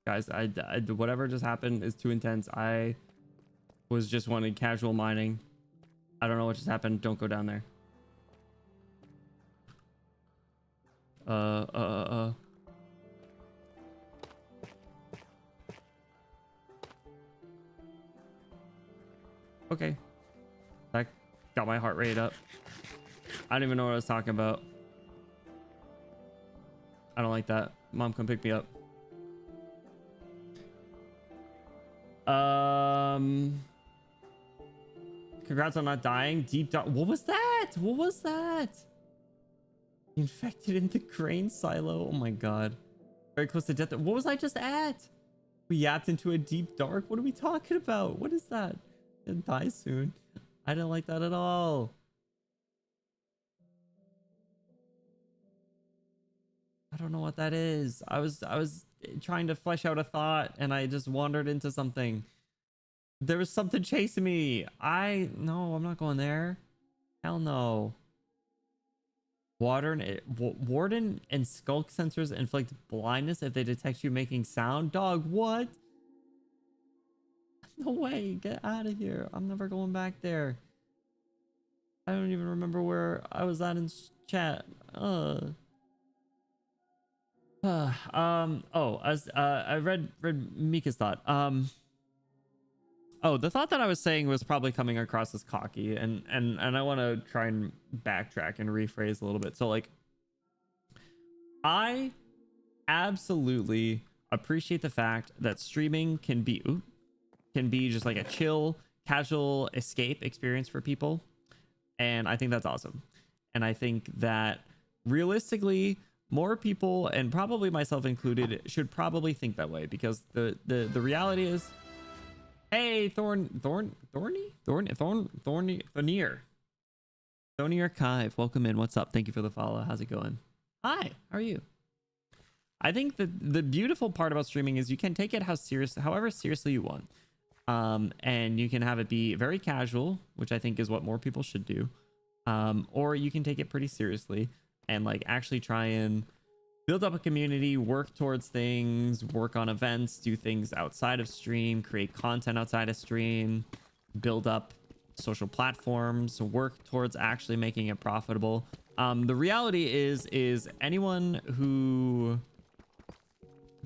Guys, whatever just happened is too intense. I was just wanting casual mining. I don't know what just happened. Don't go down there. Okay. That got my heart rate up. I don't even know what I was talking about. I don't like that. Mom, come pick me up. Congrats on not dying. Deep dark. What was that? What was that? Infected in the grain silo. Oh my god. Very close to death. What was I just at? We yapped into a deep dark. What are we talking about? What is that? Gonna die soon. I didn't like that at all. I don't know what that is. I was trying to flesh out a thought and I just wandered into something. There was something chasing me. No, I'm not going there. Hell no. Warden and skulk sensors inflict blindness if they detect you making sound. Dog, what? No way. Get out of here. I'm never going back there. I don't even remember where I was at in chat. I read Mika's thought. The thought that I was saying was probably coming across as cocky, and I want to try and backtrack and rephrase a little bit. So like, I absolutely appreciate the fact that streaming can be just like a chill, casual escape experience for people, and I think that's awesome. And I think that realistically, more people, and probably myself included, should probably think that way, because the reality is, hey, Thornier Kive, welcome in. What's up? Thank you for the follow. How's it going? Hi, how are you? I think that the beautiful part about streaming is you can take it however seriously you want, and you can have it be very casual, which I think is what more people should do, or you can take it pretty seriously and like actually try and build up a community, work towards things, work on events, do things outside of stream, create content outside of stream, build up social platforms, work towards actually making it profitable. The reality is anyone who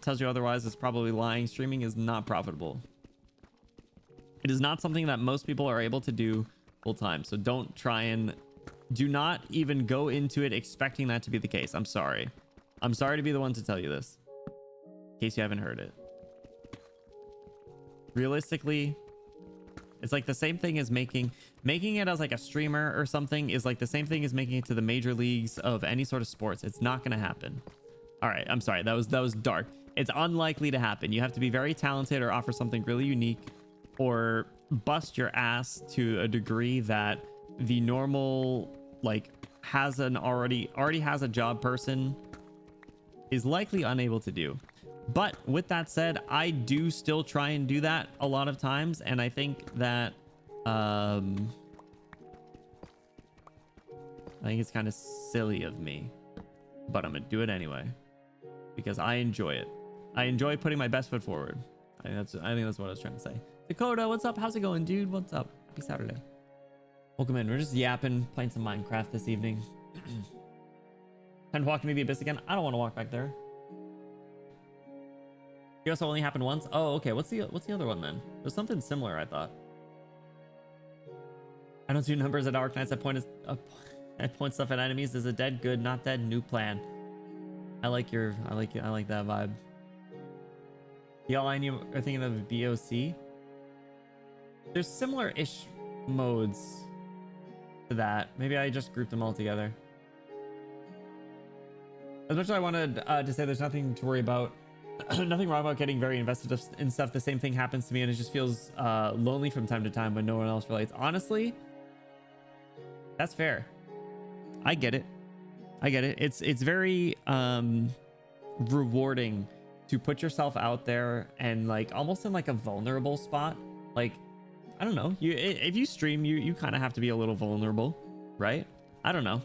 tells you otherwise is probably lying. Streaming is not profitable. It is not something that most people are able to do full time. So do not even go into it expecting that to be the case. I'm sorry. I'm sorry to be the one to tell you this, in case you haven't heard it. Realistically, it's like the same thing as making it as like a streamer or something is like the same thing as making it to the major leagues of any sort of sports. It's not going to happen. All right, I'm sorry. That was dark. It's unlikely to happen. You have to be very talented or offer something really unique or bust your ass to a degree that the normal like already has a job person is likely unable to do. But with that said, I do still try and do that a lot of times, and I think that I think it's kind of silly of me, but I'm gonna do it anyway because I enjoy it. I enjoy putting my best foot forward. I think that's what I was trying to say. Dakota, what's up? How's it going, dude? What's up? Happy Saturday. Welcome in. We're just yapping, playing some Minecraft this evening. Time to walk into the abyss again. I don't want to walk back there. You also only happened once. Oh, okay. What's the other one then? There's something similar, I thought. I don't do numbers at Arc Knights. I point stuff at enemies. Is it dead? Good. Not dead. New plan. I like that vibe. Y'all, I knew are thinking of BOC. There's similar-ish modes to that. Maybe I just grouped them all together. As much as I wanted to say there's nothing to worry about, nothing wrong about getting very invested in stuff, the same thing happens to me, and it just feels lonely from time to time when no one else relates. Honestly, that's fair. I get it. I get it. It's very rewarding to put yourself out there and like almost in like a vulnerable spot. Like, I don't know, if you stream, you kind of have to be a little vulnerable, right? I don't know.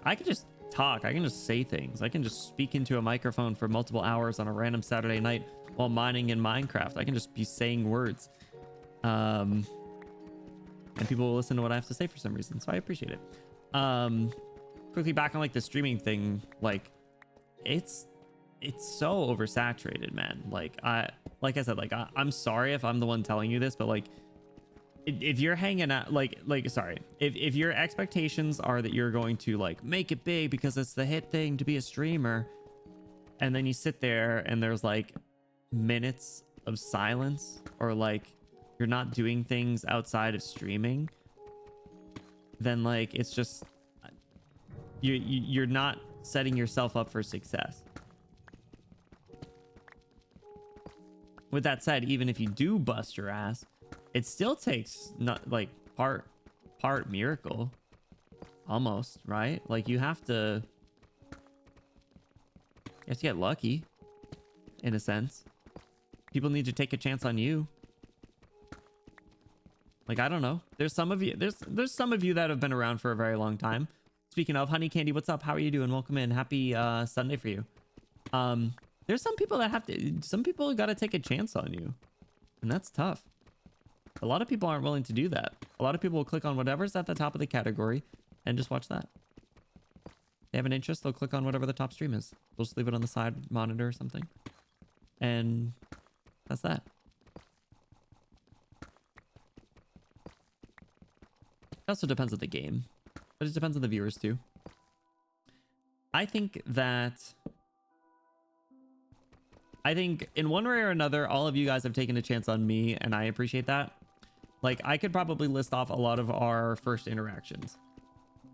I can just talk. I can just say things. I can just speak into a microphone for multiple hours on a random Saturday night while mining in Minecraft. I can just be saying words. And people will listen to what I have to say for some reason. So I appreciate it. Quickly back on like the streaming thing, like it's so oversaturated, man. Like I said, like I'm sorry if I'm the one telling you this, but like if you're hanging out sorry, if your expectations are that you're going to like make it big because it's the hit thing to be a streamer, and then you sit there and there's like minutes of silence, or like you're not doing things outside of streaming, then like it's just you're not setting yourself up for success. With that said, even if you do bust your ass, it still takes not like part miracle almost, right? Like you have to get lucky in a sense. People need to take a chance on you. Like, I don't know. There's some of you that have been around for a very long time. Speaking of, Honey Candy, what's up? How are you doing? Welcome in. Happy Sunday for you. There's some people that some people got to take a chance on you, and that's tough. A lot of people aren't willing to do that. A lot of people will click on whatever's at the top of the category and just watch that. They have an interest, they'll click on whatever the top stream is. They'll just leave it on the side monitor or something. And that's that. It also depends on the game, but it depends on the viewers too. I think in one way or another, all of you guys have taken a chance on me, and I appreciate that. Like, I could probably list off a lot of our first interactions.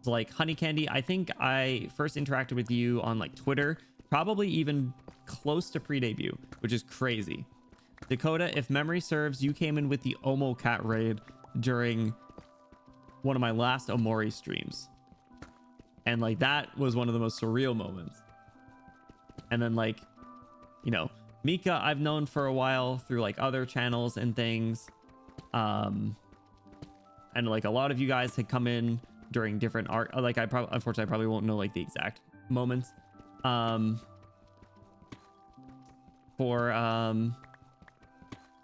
So like Honey Candy, I think I first interacted with you on like Twitter, probably even close to pre-debut, which is crazy. Dakota, if memory serves, you came in with the Omo Cat raid during one of my last Omori streams. And like, that was one of the most surreal moments. And then like, you know, Mika, I've known for a while through like other channels and things. And like a lot of you guys had come in during different art. Like unfortunately, I probably won't know like the exact moments. For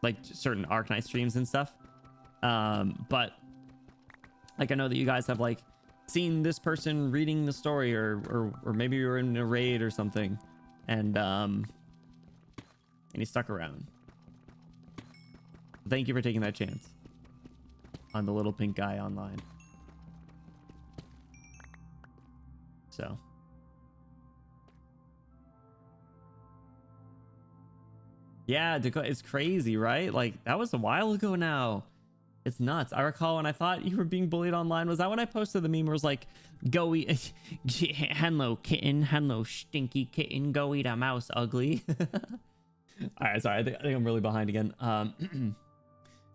like certain Arknight streams and stuff. But like I know that you guys have like seen this person reading the story, or maybe you were in a raid or something, and he stuck around. Thank you for taking that chance on the little pink guy online. So yeah, Dakota, it's crazy, right? Like that was a while ago now. It's nuts. I recall when I thought you were being bullied online. Was that when I posted the meme where it was like, go eat, hello kitten, hello stinky kitten, go eat a mouse, ugly. All right, sorry, I think I'm really behind again.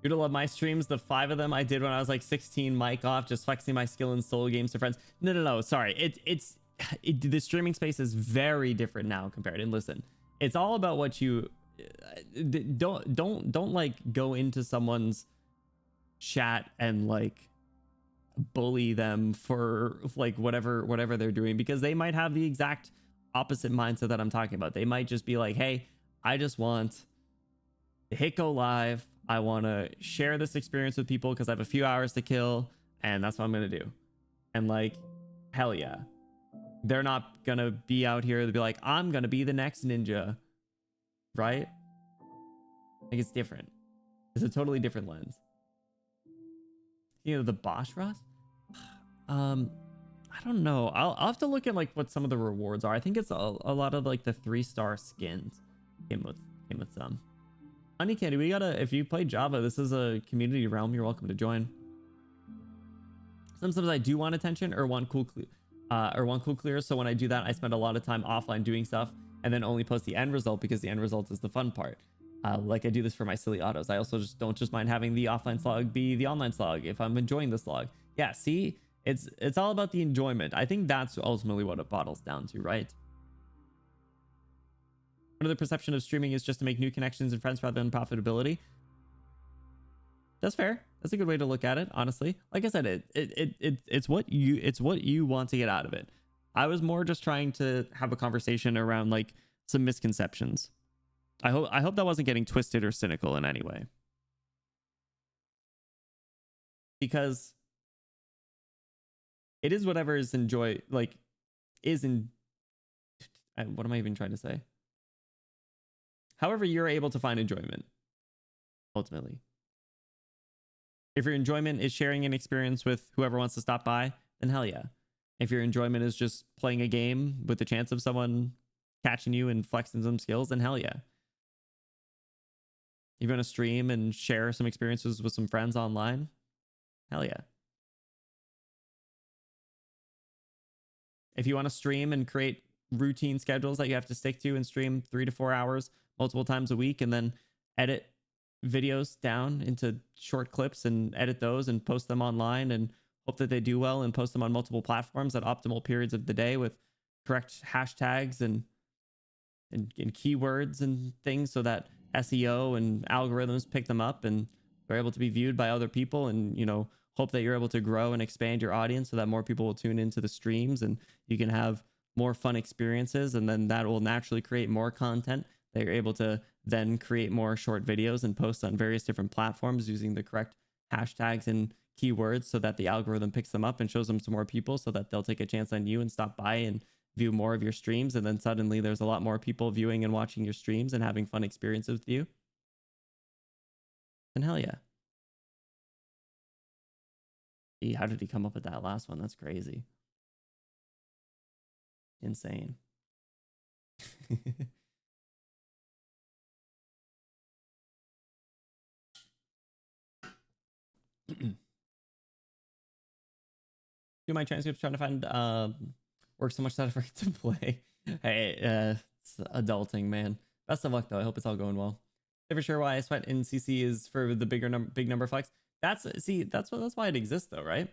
You'd love my streams. The 5 of them I did when I was like 16, mic off, just flexing my skill in solo games to friends. No, sorry. The streaming space is very different now compared. And listen, it's all about what you don't like go into someone's chat and like bully them for like whatever they're doing, because they might have the exact opposite mindset that I'm talking about. They might just be like, hey, I just want to hit go live. I want to share this experience with people because I have a few hours to kill, and that's what I'm going to do. And like, hell yeah. They're not going to be out here to be like, I'm going to be the next ninja. Right? Like, it's different. It's a totally different lens. You know, the Bosch Ross? I don't know. I'll have to look at like what some of the rewards are. I think it's a lot of like the 3-star skins came with some. Honey Candy, we gotta, if you play Java, this is a community realm. You're welcome to join. Sometimes I do want attention or want cool clears. So when I do that, I spend a lot of time offline doing stuff and then only post the end result because the end result is the fun part. Like I do this for my silly autos. I also don't mind having the offline slog be the online slog if I'm enjoying the slog. Yeah, see, It's all about the enjoyment. I think that's ultimately what it bottles down to, right? Another perception of streaming is just to make new connections and friends rather than profitability. That's fair. That's a good way to look at it, honestly. Like I said, it's what you want to get out of it. I was more just trying to have a conversation around like some misconceptions. I hope that wasn't getting twisted or cynical in any way. Because it is whatever is enjoy, like, is in, what am I even trying to say? However you're able to find enjoyment, ultimately. If your enjoyment is sharing an experience with whoever wants to stop by, then hell yeah. If your enjoyment is just playing a game with the chance of someone catching you and flexing some skills, then hell yeah. If you want to stream and share some experiences with some friends online, hell yeah. If you want to stream and create routine schedules that you have to stick to and stream 3 to 4 hours multiple times a week and then edit videos down into short clips and edit those and post them online and hope that they do well and post them on multiple platforms at optimal periods of the day with correct hashtags and keywords and things so that SEO and algorithms pick them up and they're able to be viewed by other people, and you know, hope that you're able to grow and expand your audience so that more people will tune into the streams and you can have more fun experiences, and then that will naturally create more content that you're able to then create more short videos and post on various different platforms using the correct hashtags and keywords so that the algorithm picks them up and shows them to more people so that they'll take a chance on you and stop by and view more of your streams, and then suddenly there's a lot more people viewing and watching your streams and having fun experiences with you. Then hell yeah. Gee, how did he come up with that last one? That's crazy. Insane. Do my transcripts trying to find work so much that I forget to play. Hey, it's adulting, man. Best of luck though. I hope it's all going well. Never sure why I sweat in CC is for the big number flex. That's why it exists though, right?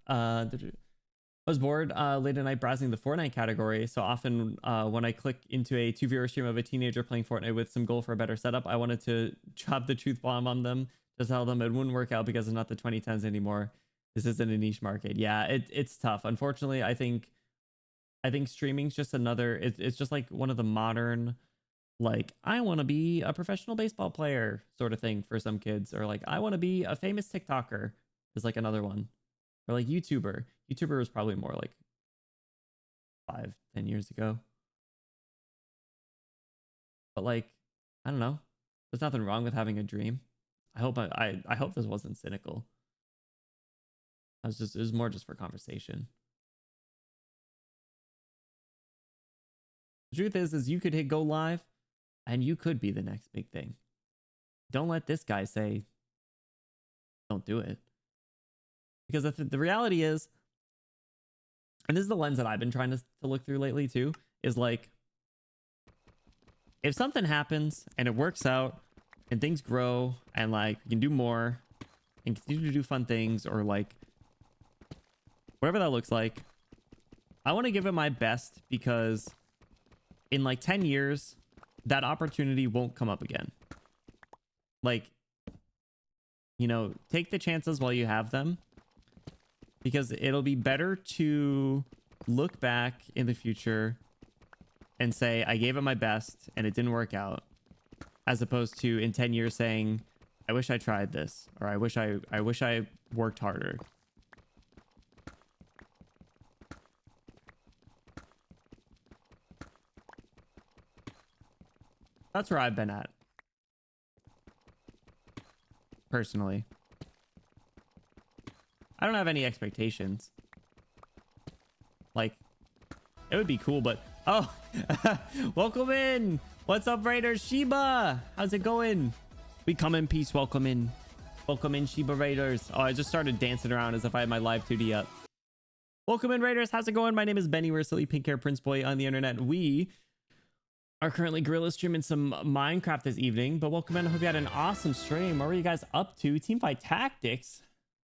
I was bored late at night browsing the Fortnite category. So often when I click into a 2-viewer stream of a teenager playing Fortnite with some goal for a better setup, I wanted to drop the truth bomb on them to tell them it wouldn't work out because it's not the 2010s anymore. This isn't a niche market. Yeah, it's tough. Unfortunately, I think streaming's just another, it's just like one of the modern, like, I want to be a professional baseball player sort of thing for some kids, or like I want to be a famous TikToker is like another one, or like YouTuber. YouTuber was probably more like 5-10 years ago, but like, I don't know, there's nothing wrong with having a dream. I hope I hope this wasn't cynical. It was more just for conversation. The truth is you could hit go live and you could be the next big thing. Don't let this guy say don't do it, because the reality is, and this is the lens that I've been trying to look through lately too, is like, if something happens and it works out and things grow and like we can do more and continue to do fun things, or like whatever that looks like, I want to give it my best, because in like 10 years, that opportunity won't come up again. Like, you know, take the chances while you have them, because it'll be better to look back in the future and say, I gave it my best and it didn't work out, as opposed to in 10 years saying, I wish I tried this, or I wish I worked harder. That's where I've been at, personally. I don't have any expectations. Like, it would be cool, but oh, welcome in. What's up, Raiders? Sheba, how's it going? We come in peace. Welcome in. Welcome in, Sheba Raiders. Oh, I just started dancing around as if I had my live 2D up. Welcome in, Raiders. How's it going? My name is Benny. We're silly pink hair prince boy on the internet. We are currently guerrilla streaming some Minecraft this evening, but welcome in. I hope you had an awesome stream. What were you guys up to? Teamfight Tactics.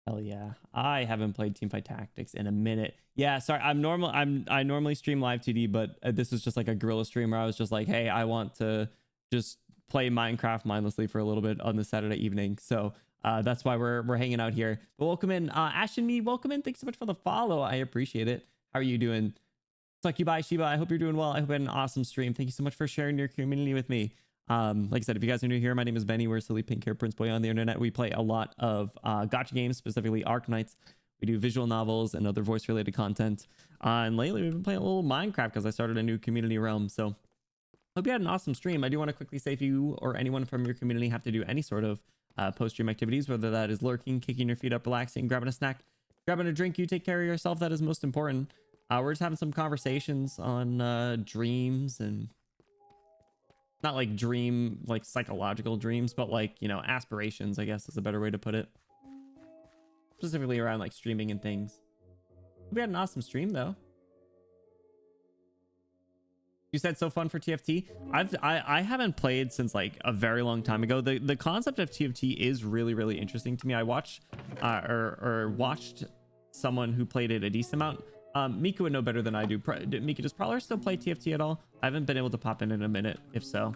Hell yeah. I haven't played Teamfight Tactics in a minute. Yeah, sorry. I normally stream live TD, but this is just like a guerrilla stream where I was just like, hey, I want to just play Minecraft mindlessly for a little bit on the Saturday evening. So that's why we're hanging out here. But welcome in, Ashton Me. Welcome in. Thanks so much for the follow. I appreciate it. How are you doing? Succubi Shiba, I hope you're doing well. I hope you had an awesome stream. Thank you so much for sharing your community with me. Like I said, if you guys are new here, my name is Benny. We're Silly Pink Hair Prince Boy on the internet. We play a lot of gacha games, specifically Arknights. We do visual novels and other voice related content. And lately we've been playing a little Minecraft because I started a new community realm. So hope you had an awesome stream. I do want to quickly say if you or anyone from your community have to do any sort of post-stream activities, whether that is lurking, kicking your feet up, relaxing, grabbing a snack, grabbing a drink, you take care of yourself. That is most important. We're just having some conversations on dreams, and not like dream, like psychological dreams, but like, you know, aspirations, I guess is a better way to put it. Specifically around like streaming and things. We had an awesome stream though. You said so fun for TFT. I haven't played since like a very long time ago. The concept of TFT is really interesting to me. I watched watched someone who played it a decent amount. Mika would know better than I do. Mika, does Prowler still play TFT at all? I haven't been able to pop in a minute, if so.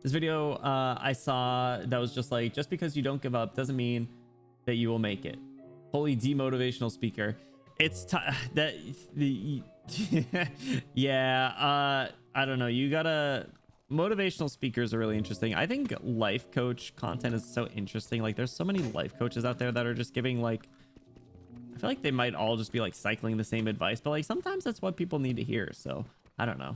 This video I saw that was just like, just because you don't give up doesn't mean that you will make it. Holy demotivational speaker. It's that the yeah, I don't know. You gotta, motivational speakers are really interesting. I think life coach content is so interesting. Like there's so many life coaches out there that are just giving like, I feel like they might all just be like cycling the same advice, but like sometimes that's what people need to hear. So I don't know.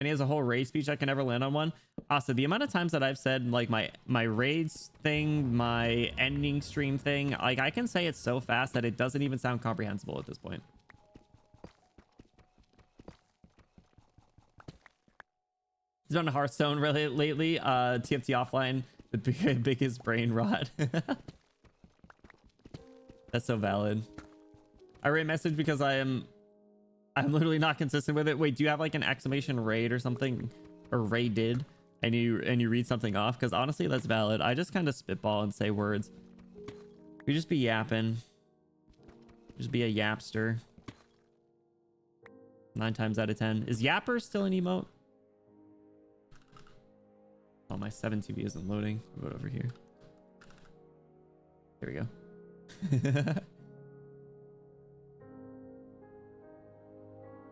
And he has a whole raid speech. I can never land on one. Also, the amount of times that I've said like my raids thing, my ending stream thing, like I can say it so fast that it doesn't even sound comprehensible at this point. He's on Hearthstone really lately. TFT offline, the biggest brain rot. That's so valid. I rate message because I'm literally not consistent with it. Wait, do you have like an exclamation raid or something, or raided, and you read something off? Because honestly, that's valid. I just kind of spitball and say words. You just be yapping. Just be a yapster. 9 times out of 10. Is yapper still an emote? Oh, my 7 TV isn't loading. I'll go over here. There we go.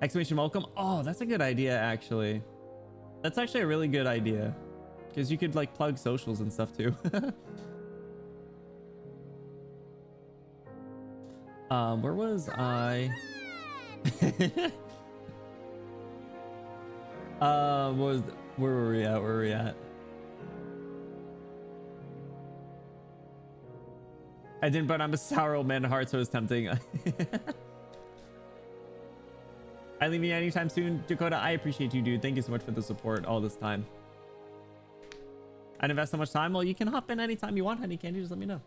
Exclamation welcome. Oh, that's a good idea, actually. That's actually a really good idea. Because you could like plug socials and stuff too. Where was I? Where were we at? Where were we at? I didn't, but I'm a sour old man at heart, so it's tempting. I leave me anytime soon. Dakota, I appreciate you, dude. Thank you so much for the support all this time. I'd invest so much time. Well, you can hop in anytime you want, honey candy. Just let me know.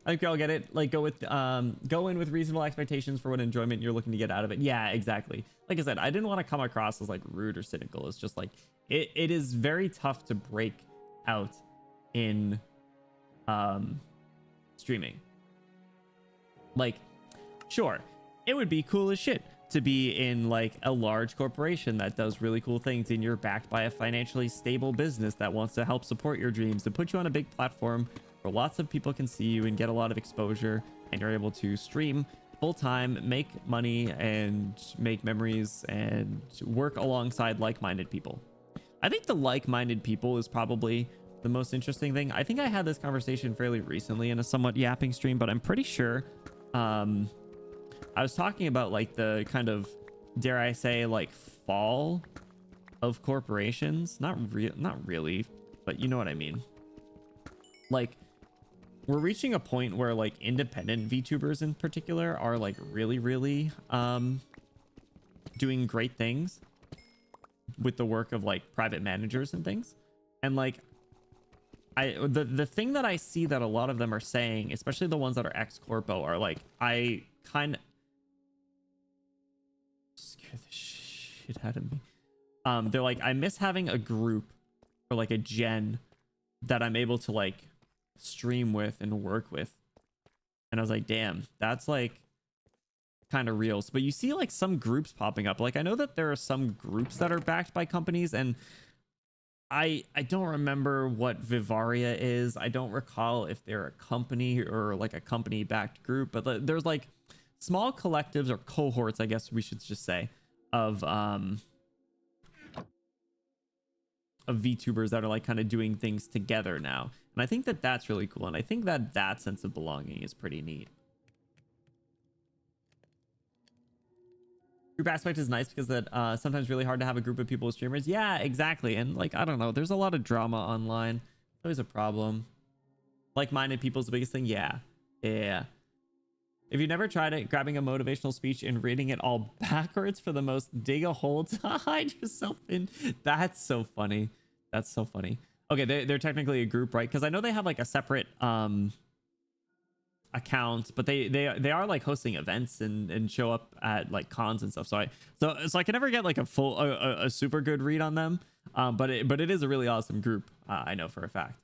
I think we all get it. Like go in with reasonable expectations for what enjoyment you're looking to get out of it. Yeah, exactly. Like I said, I didn't want to come across as like rude or cynical. It's just like it is very tough to break out in streaming. Like, sure, it would be cool as shit to be in like a large corporation that does really cool things, and you're backed by a financially stable business that wants to help support your dreams, to put you on a big platform where lots of people can see you and get a lot of exposure, and you're able to stream full time, make money and make memories and work alongside like-minded people. I think the like-minded people is probably the most interesting thing. I think I had this conversation fairly recently in a somewhat yapping stream, but I'm pretty sure I was talking about like the kind of, dare I say, like fall of corporations. Not really, but you know what I mean. Like we're reaching a point where like independent VTubers in particular are like really doing great things with the work of like private managers and things. And like the thing that I see that a lot of them are saying, especially the ones that are ex-corpo, are like, I kind of scare the shit out of me. They're like, I miss having a group for like a gen that I'm able to like stream with and work with. And I was like, damn, that's like kind of real. But you see like some groups popping up. Like I know that there are some groups that are backed by companies, and I don't remember what Vivaria is. I don't recall if they're a company or like a company backed group, but there's like small collectives or cohorts, I guess we should just say, of VTubers that are like kind of doing things together now. And I think that that's really cool. And I think that that sense of belonging is pretty neat. Group aspect is nice because that sometimes really hard to have a group of people with streamers. Yeah, exactly. And like, I don't know, there's a lot of drama online. Always a problem. Like-minded people's the biggest thing. Yeah. Yeah. If you never tried it, grabbing a motivational speech and reading it all backwards for the most dig a hole to hide yourself in. That's so funny. That's so funny. Okay, they're technically a group, right? Because I know they have like a separate account, but they are like hosting events and show up at like cons and stuff. So I can never get like a full a super good read on them. But it is a really awesome group. I know for a fact.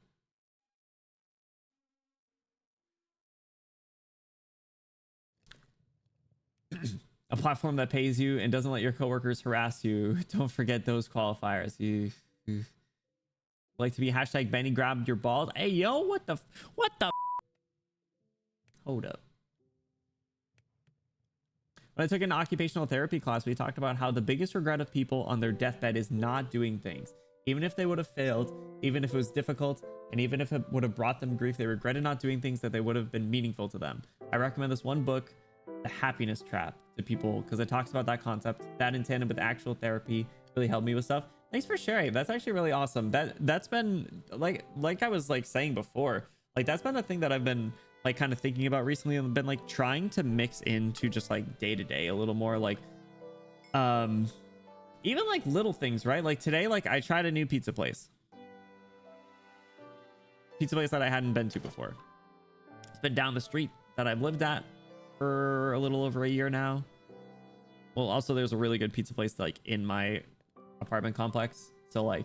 A platform that pays you and doesn't let your coworkers harass you. Don't forget those qualifiers. You like to be hashtag Benny grabbed your balls. Hey yo, what the hold up. When I took an occupational therapy class, we talked about how the biggest regret of people on their deathbed is not doing things. Even if they would have failed, even if it was difficult, and even if it would have brought them grief, they regretted not doing things that they would have been meaningful to them. I recommend this one book, The Happiness Trap, to people because it talks about that concept. That in tandem with actual therapy really helped me with stuff. Thanks for sharing. That's actually really awesome. That's been like I was like saying before, like that's been a thing that I've been like kind of thinking about recently and been like trying to mix into just like day to day a little more, like even like little things, right? Like today, like I tried a new pizza place that I hadn't been to before. It's been down the street that I've lived at for a little over a year now. Well, also there's a really good pizza place like in my apartment complex, so like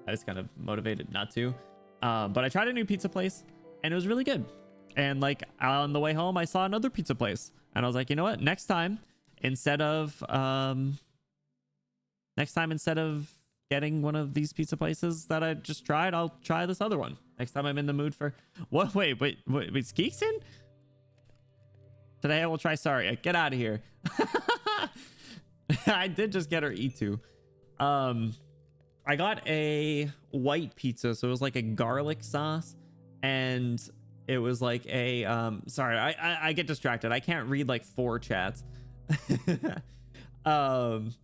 I was kind of motivated not to, but I tried a new pizza place and it was really good. And like on the way home I saw another pizza place and I was like, you know what, next time instead of getting one of these pizza places that I just tried, I'll try this other one next time I'm in the mood for what. Wait, Skeek's in today. I will try Saria. Get out of here. I did just get her E2. I got a white pizza, so it was like a garlic sauce, and it was like a sorry, I get distracted. I can't read like 4 chats. It was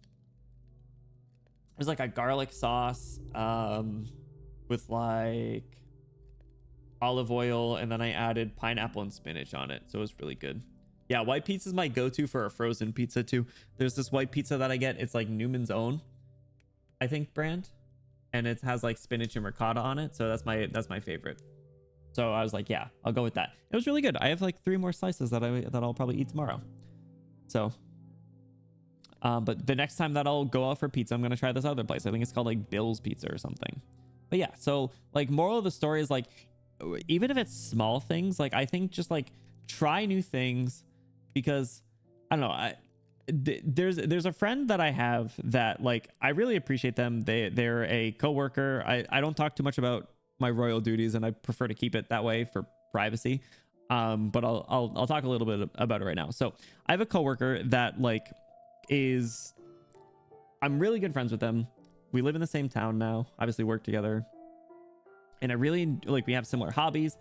like a garlic sauce with like olive oil, and then I added pineapple and spinach on it, so it was really good. Yeah, white pizza is my go-to for a frozen pizza too. There's this white pizza that I get. It's like Newman's Own, I think, brand, and it has like spinach and ricotta on it. So that's my favorite. So I was like, yeah, I'll go with that. It was really good. I have like 3 more slices that I'll probably eat tomorrow. So, but the next time that I'll go out for pizza, I'm gonna try this other place. I think it's called like Bill's Pizza or something. But yeah, so like moral of the story is like, even if it's small things, like I think just like try new things. Because I don't know, there's a friend that I have that like I really appreciate them. They're a coworker. I don't talk too much about my royal duties, and I prefer to keep it that way for privacy. But I'll talk a little bit about it right now. So I have a coworker that like I'm really good friends with them. We live in the same town now. Obviously work together, and I really like we have similar hobbies,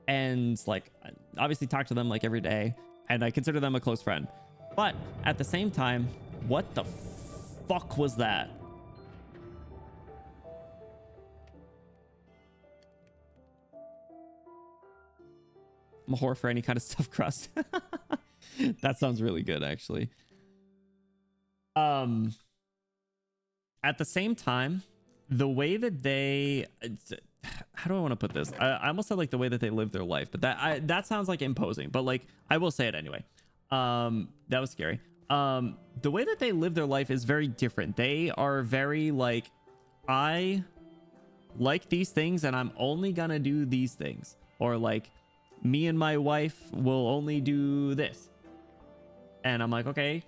and like obviously talk to them like every day. And I consider them a close friend. But at the same time, what the fuck was that? I'm a whore for any kind of stuffed crust. That sounds really good, actually. At the same time, the way that they... How do I want to put this? I almost said like the way that they live their life, but that sounds like imposing, but like I will say it anyway. That was scary. The way that they live their life is very different. They are very like, I like these things and I'm only gonna do these things, or like me and my wife will only do this. And I'm like, okay,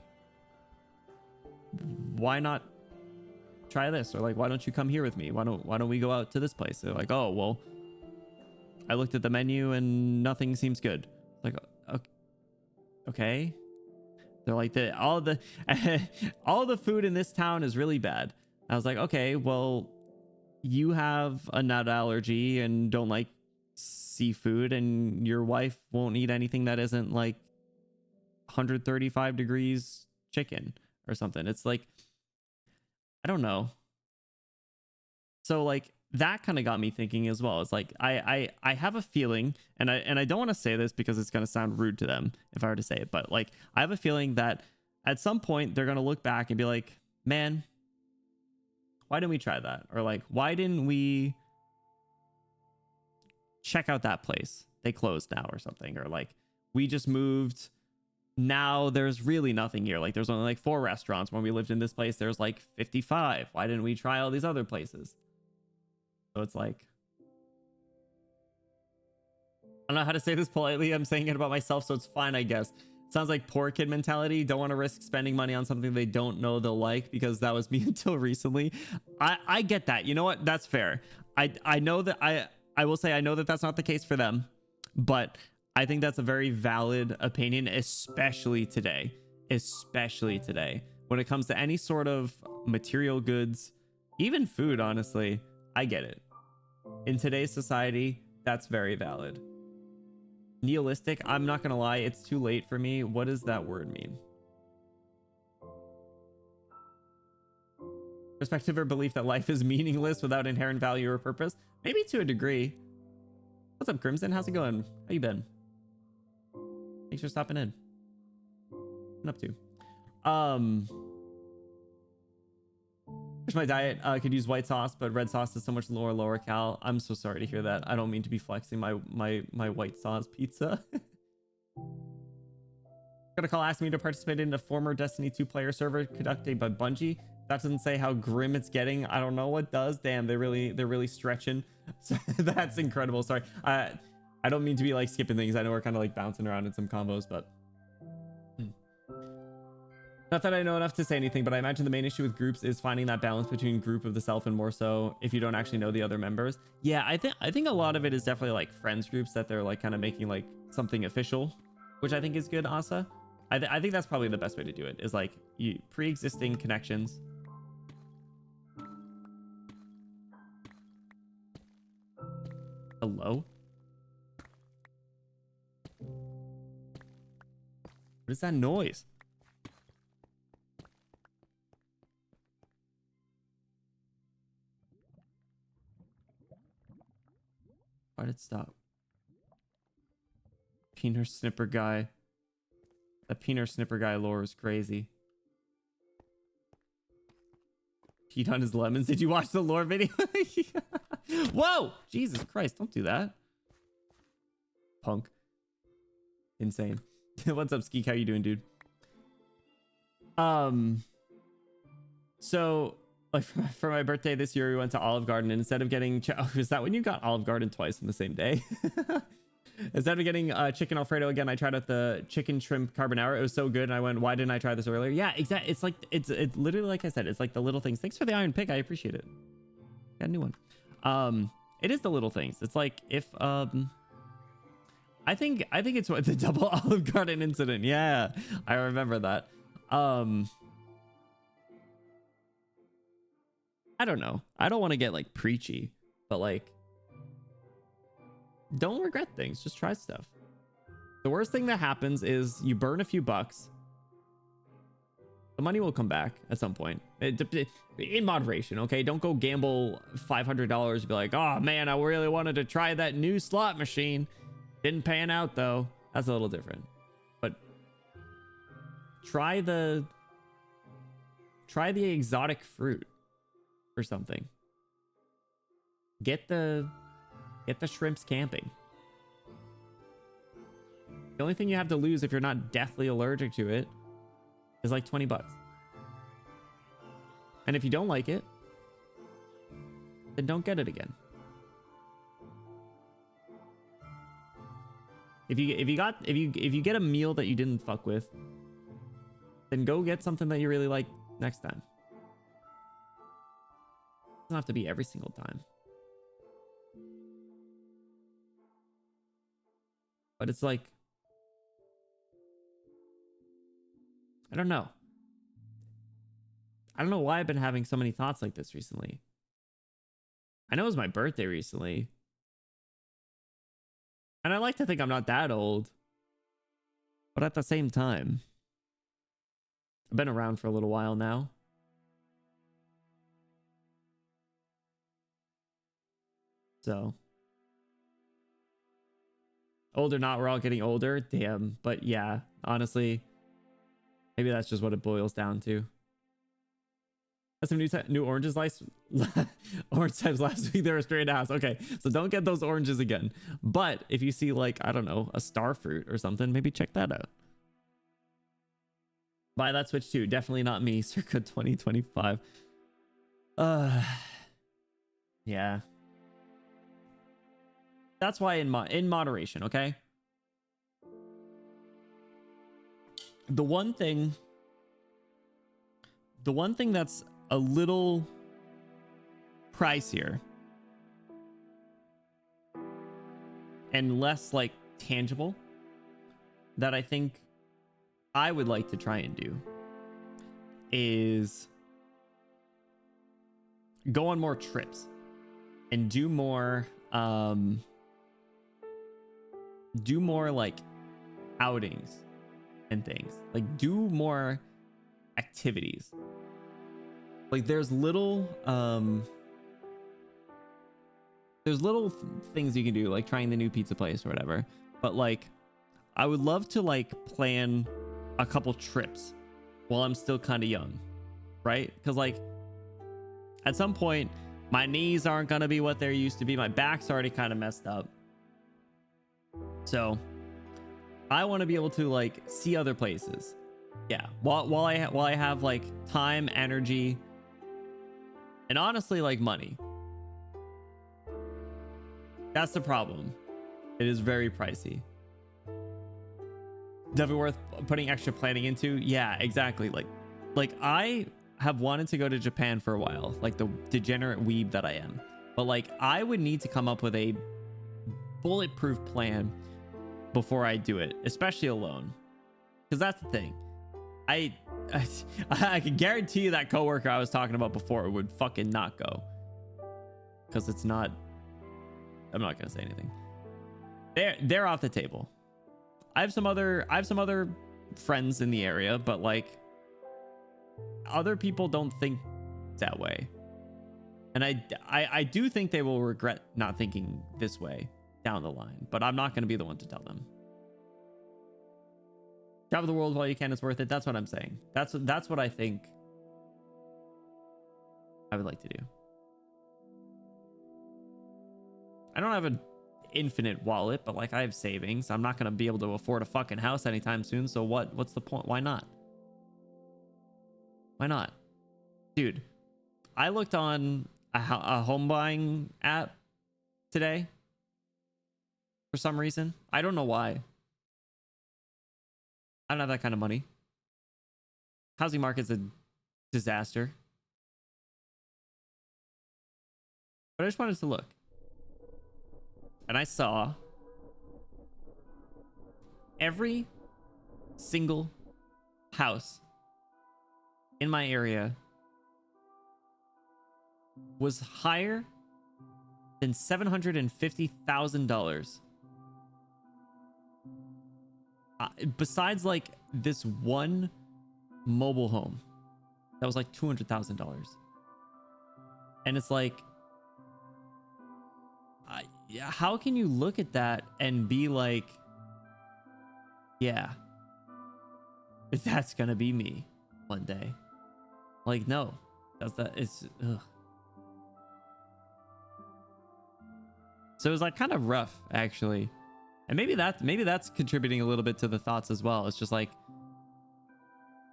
why not try this? Or like, why don't you come here with me? Why don't we go out to this place? They're like, oh, well, I looked at the menu and nothing seems good. Like, okay. They're like, all the food in this town is really bad. I was like, okay, well, you have a nut allergy and don't like seafood, and your wife won't eat anything that isn't like 135 degrees chicken or something. It's like, I don't know. So like that kind of got me thinking as well. It's like I have a feeling, and I don't want to say this because it's going to sound rude to them if I were to say it, but like I have a feeling that at some point they're going to look back and be like, man, why didn't we try that? Or like, why didn't we check out that place? They closed now or something. Or like, we just moved, now there's really nothing here. Like there's only like 4 restaurants. When we lived in this place, there's like 55. Why didn't we try all these other places? So it's like, I don't know how to say this politely. I'm saying it about myself, so it's fine, I guess. Sounds like poor kid mentality. Don't want to risk spending money on something they don't know they'll like, because that was me until recently. I get that. You know what? That's fair. I know that I will say I know that that's not the case for them, but I think that's a very valid opinion, especially today. Especially today. When it comes to any sort of material goods, even food, honestly, I get it. In today's society, that's very valid. Nihilistic, I'm not gonna lie, it's too late for me. What does that word mean? Perspective or belief that life is meaningless without inherent value or purpose? Maybe to a degree. What's up, Crimson? How's it going? How you been? Thanks for stopping in. What up to? Here's my diet. Could use white sauce, but red sauce is so much lower cal. I'm so sorry to hear that. I don't mean to be flexing my white sauce pizza. Got a call asking me to participate in a former Destiny 2 player server conducted by Bungie. That doesn't say how grim it's getting. I don't know what does. Damn, they're really stretching. So that's incredible. Sorry. I don't mean to be like skipping things. I know we're kind of like bouncing around in some combos, but not that I know enough to say anything, but I imagine the main issue with groups is finding that balance between group of the self and more so if you don't actually know the other members. Yeah, I think a lot of it is definitely like friends groups that they're like kind of making like something official, which I think is good, Asa. I think that's probably the best way to do it, is like you pre-existing connections. Hello? What is that noise? Why did it stop? Peener snipper guy. The peener snipper guy lore is crazy. Peed on his lemons. Did you watch the lore video? Whoa! Jesus Christ, don't do that. Punk. Insane. What's up, Skeek? How you doing, dude? So like for my birthday this year, we went to Olive Garden, and instead of getting is that when you got Olive Garden twice in the same day? Instead of getting chicken Alfredo again, I tried out the chicken shrimp carbonara. It was so good, and I went, why didn't I try this earlier? Yeah, exactly. It's like it's literally like I said, it's like the little things. Thanks for the iron pick, I appreciate it. Got a new one. It is the little things. It's like if I think it's what the double Olive Garden incident. Yeah, I remember that. I don't know. I don't want to get like preachy, but like, don't regret things. Just try stuff. The worst thing that happens is you burn a few bucks. The money will come back at some point. In moderation, okay? Don't go gamble $500 and be like, oh man, I really wanted to try that new slot machine. Didn't pan out though. That's a little different. But try the exotic fruit or something. Get the shrimps camping. The only thing you have to lose if you're not deathly allergic to it is like 20 bucks. And if you don't like it, then don't get it again. If you get a meal that you didn't fuck with, then go get something that you really like next time. It doesn't have to be every single time. But it's like, I don't know. I don't know why I've been having so many thoughts like this recently. I know it was my birthday recently. And I like to think I'm not that old. But at the same time, I've been around for a little while now. So. Older not, we're all getting older. Damn. But yeah, honestly, maybe that's just what it boils down to. That's some new oranges orange types last week. They were straight ass. Okay, so don't get those oranges again. But if you see like, I don't know, a star fruit or something, maybe check that out. Buy that Switch too. Definitely not me. Circa 2025. Yeah. That's why in moderation, okay? The one thing that's a little pricier and less like tangible that I think I would like to try and do is go on more trips and do more like outings and things. Like do more activities. Like there's little things you can do, like trying the new pizza place or whatever. But like I would love to like plan a couple trips while I'm still kind of young, right? Because like at some point my knees aren't gonna be what they used to be. My back's already kind of messed up. So I want to be able to like see other places. Yeah, while I have like time, energy, and honestly like money. That's the problem. It is very pricey. Definitely worth putting extra planning into. Yeah, exactly. Like I have wanted to go to Japan for a while, like the degenerate weeb that I am. But like I would need to come up with a bulletproof plan before I do it, especially alone. Because that's the thing. I can guarantee you that coworker I was talking about before would fucking not go. Because it's not, I'm not gonna say anything. They're off the table. I have some other friends in the area, but like other people don't think that way. And I do think they will regret not thinking this way down the line, but I'm not going to be the one to tell them. Travel the world while you can, it's worth it. That's what I'm saying. That's what I think I would like to do. I don't have an infinite wallet, but like I have savings. I'm not going to be able to afford a fucking house anytime soon. So what's the point? Why not? Why not? Dude, I looked on a home buying app today for some reason. I don't know why. I don't have that kind of money. Housing market's a disaster. But I just wanted to look. And I saw every single house in my area was higher than $750,000. Besides like this one mobile home that was like $200,000. And it's like, how can you look at that and be like, yeah, that's gonna be me one day? Like, no, it's ugh. So it was like kind of rough actually. And maybe that's contributing a little bit to the thoughts as well. It's just like,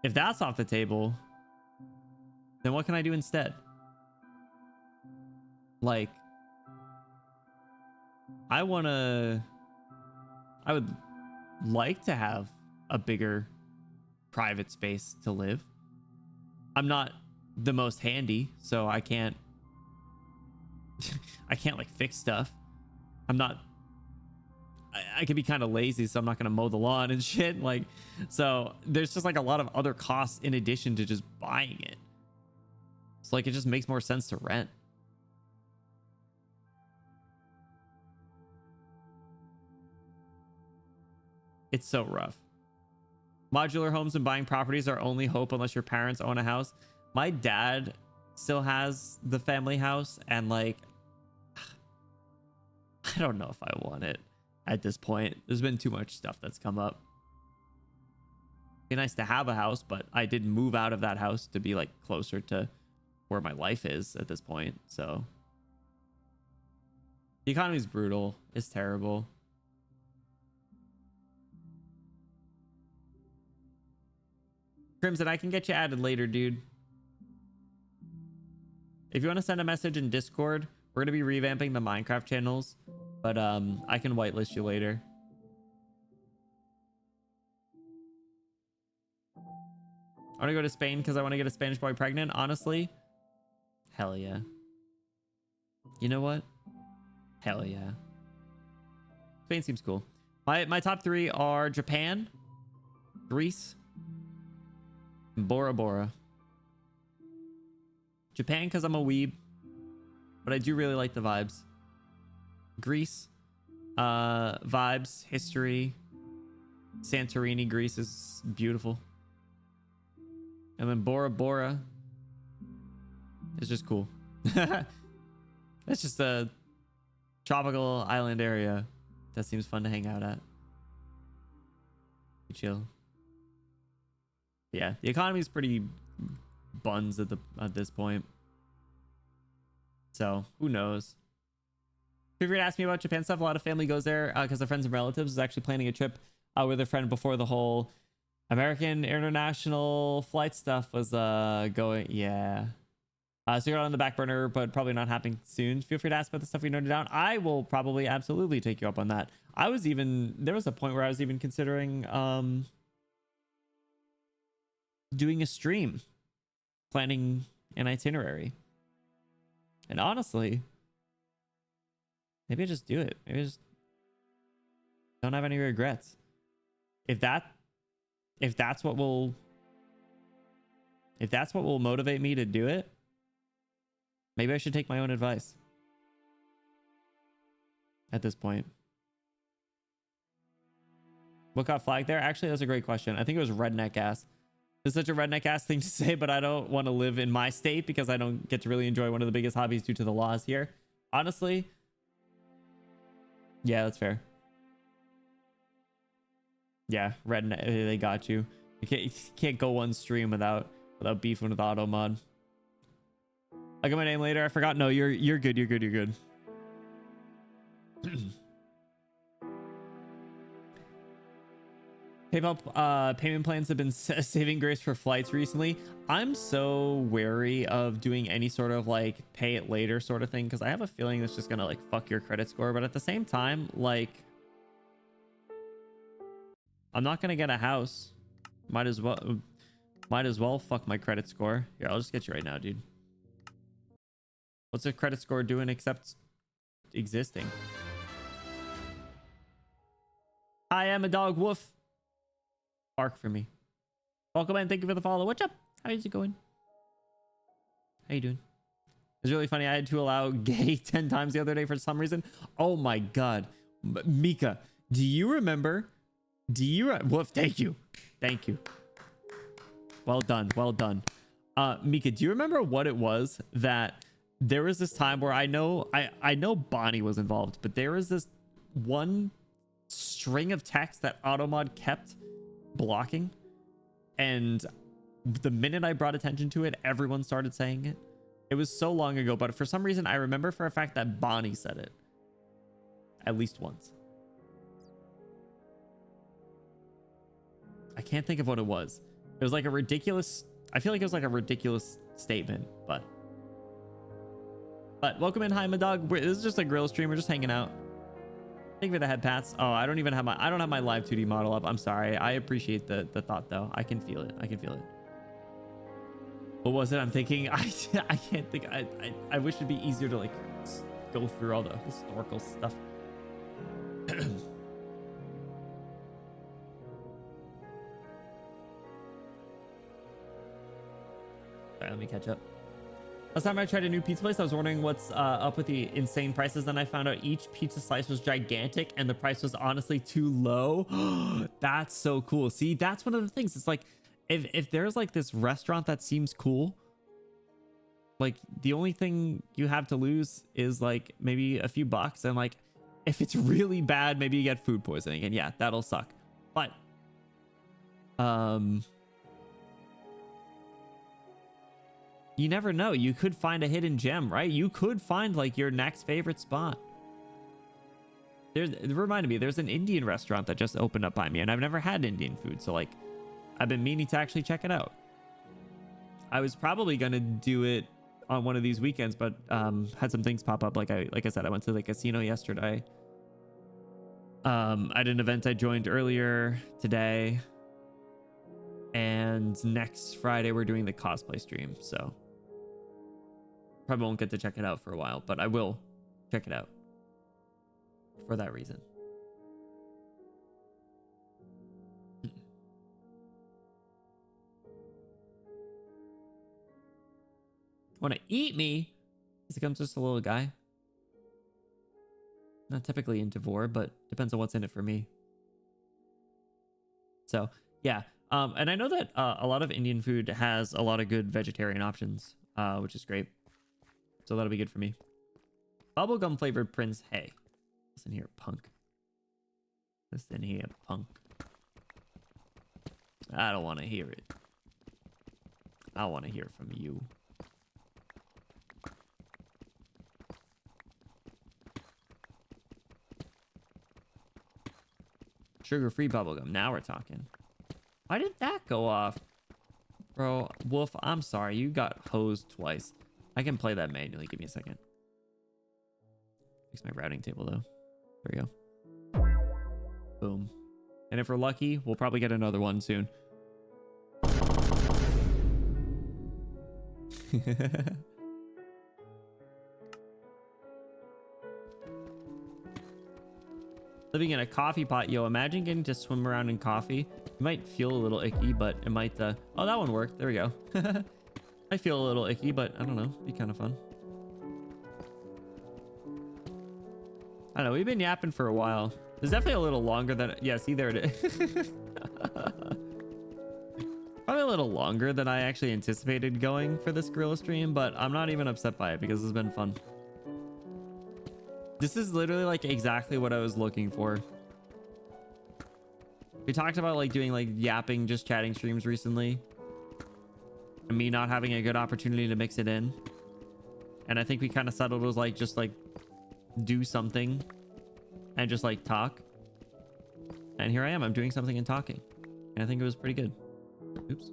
if that's off the table, then what can I do instead? Like, I would like to have a bigger private space to live. I'm not the most handy, so I can't like fix stuff. I'm not I can be kind of lazy, so I'm not gonna mow the lawn and shit. Like, so there's just like a lot of other costs in addition to just buying it. So like it just makes more sense to rent. It's so rough. Modular homes and buying properties are only hope unless your parents own a house. My dad still has the family house, and like, I don't know if I want it at this point. There's been too much stuff that's come up. Be nice to have a house, but I did move out of that house to be like closer to where my life is at this point. So the economy's brutal. It's terrible. Crimson, I can get you added later, dude. If you want to send a message in Discord, we're going to be revamping the Minecraft channels, but I can whitelist you later. I want to go to Spain because I want to get a Spanish boy pregnant. Honestly, hell yeah. You know what? Hell yeah. Spain seems cool. My top 3 are Japan, Greece, and Bora Bora. Japan because I'm a weeb, but I do really like the vibes. Greece, vibes, history. Santorini, Greece is beautiful. And then Bora Bora is just cool. It's just a tropical island area that seems fun to hang out at. Chill. Yeah, the economy is pretty buns at this point. So who knows? If you're gonna ask me about Japan stuff, a lot of family goes there because their friends and relatives is actually planning a trip with a friend before the whole American international flight stuff was going. Yeah. So you're on the back burner, but probably not happening soon. Feel free to ask about the stuff we noted down. I will probably absolutely take you up on that. There was a point where I was even considering doing a stream, planning an itinerary. And honestly, maybe I just do it. Maybe I just don't have any regrets. If that's what will motivate me to do it, maybe I should take my own advice at this point. What got flagged there? Actually, that's a great question. I think it was redneck ass. It's such a redneck ass thing to say, but I don't want to live in my state because I don't get to really enjoy one of the biggest hobbies due to the laws here. Honestly, yeah, that's fair. Yeah, redneck, they got you. You can't go one stream without beefing with Automod. I'll get my name later. I forgot. No, you're good. You're good. You're good. PayPal payment plans have been a saving grace for flights recently. I'm so wary of doing any sort of like pay it later sort of thing because I have a feeling it's just gonna like fuck your credit score. But at the same time, like, I'm not gonna get a house. Might as well fuck my credit score. Here, I'll just get you right now, dude. What's a credit score doing except existing? I am a dog. Woof. Bark for me. Welcome in. Thank you for the follow. What's up? How is it going? How you doing? It's really funny. I had to allow gay 10 times the other day for some reason. Oh my god. Mika, do you remember? Woof. Thank you. Thank you. Well done. Well done. Mika, do you remember what it was that there was this time where I know Bonnie was involved, but there was this one string of text that Automod kept blocking, and the minute I brought attention to it, everyone started saying it. It was so long ago, but for some reason I remember for a fact that Bonnie said it at least once. I can't think of what it was. It was like a ridiculous, I feel like it was like a ridiculous statement, but But welcome in, hi my dog. This is just a grill stream. We're just hanging out. Thank you for the head pats. Oh, I don't have my live 2D model up. I'm sorry. I appreciate the thought though. I can feel it. I can feel it. What was it? I'm thinking. I can't think. I wish it'd be easier to like go through all the historical stuff. All right, let me catch up. Last time I tried a new pizza place, I was wondering what's up with the insane prices. Then I found out each pizza slice was gigantic and the price was honestly too low. That's so cool. See, that's one of the things. It's like if there's like this restaurant that seems cool, like the only thing you have to lose is like maybe a few bucks. And like if it's really bad, maybe you get food poisoning. And yeah, that'll suck. But you never know. You could find a hidden gem, right? You could find like your next favorite spot. It reminded me, there's an Indian restaurant that just opened up by me and I've never had Indian food. So like I've been meaning to actually check it out. I was probably going to do it on one of these weekends, but had some things pop up. Like I said, I went to the casino yesterday. I had an event I joined earlier today. And next Friday, we're doing the cosplay stream. So probably won't get to check it out for a while, but I will check it out for that reason. Want to eat me? He becomes just a little guy. Not typically into vor, but depends on what's in it for me. So yeah. And I know that a lot of Indian food has a lot of good vegetarian options, which is great. So that'll be good for me. Bubblegum flavored Prince. Hey, listen here, punk. Listen here, punk. I don't want to hear it. I want to hear from you. Sugar-free bubblegum. Now we're talking. Why did that go off? Bro, Wolf, I'm sorry. You got hosed twice. I can play that manually. Give me a second. Fix my routing table, though. There we go. Boom. And if we're lucky, we'll probably get another one soon. Living in a coffee pot. Yo, imagine getting to swim around in coffee. You might feel a little icky, but it might... oh, that one worked. There we go. I feel a little icky, but I don't know. Be kind of fun. I don't know. We've been yapping for a while. It's definitely a little longer than... Yeah, see, there it is. Probably a little longer than I actually anticipated going for this gorilla stream, but I'm not even upset by it because it's been fun. This is literally like exactly what I was looking for. We talked about like doing like yapping, just chatting streams recently. And me not having a good opportunity to mix it in. And I think we kind of settled was like, just like do something and just like talk. And here I am, I'm doing something and talking. And I think it was pretty good. Oops.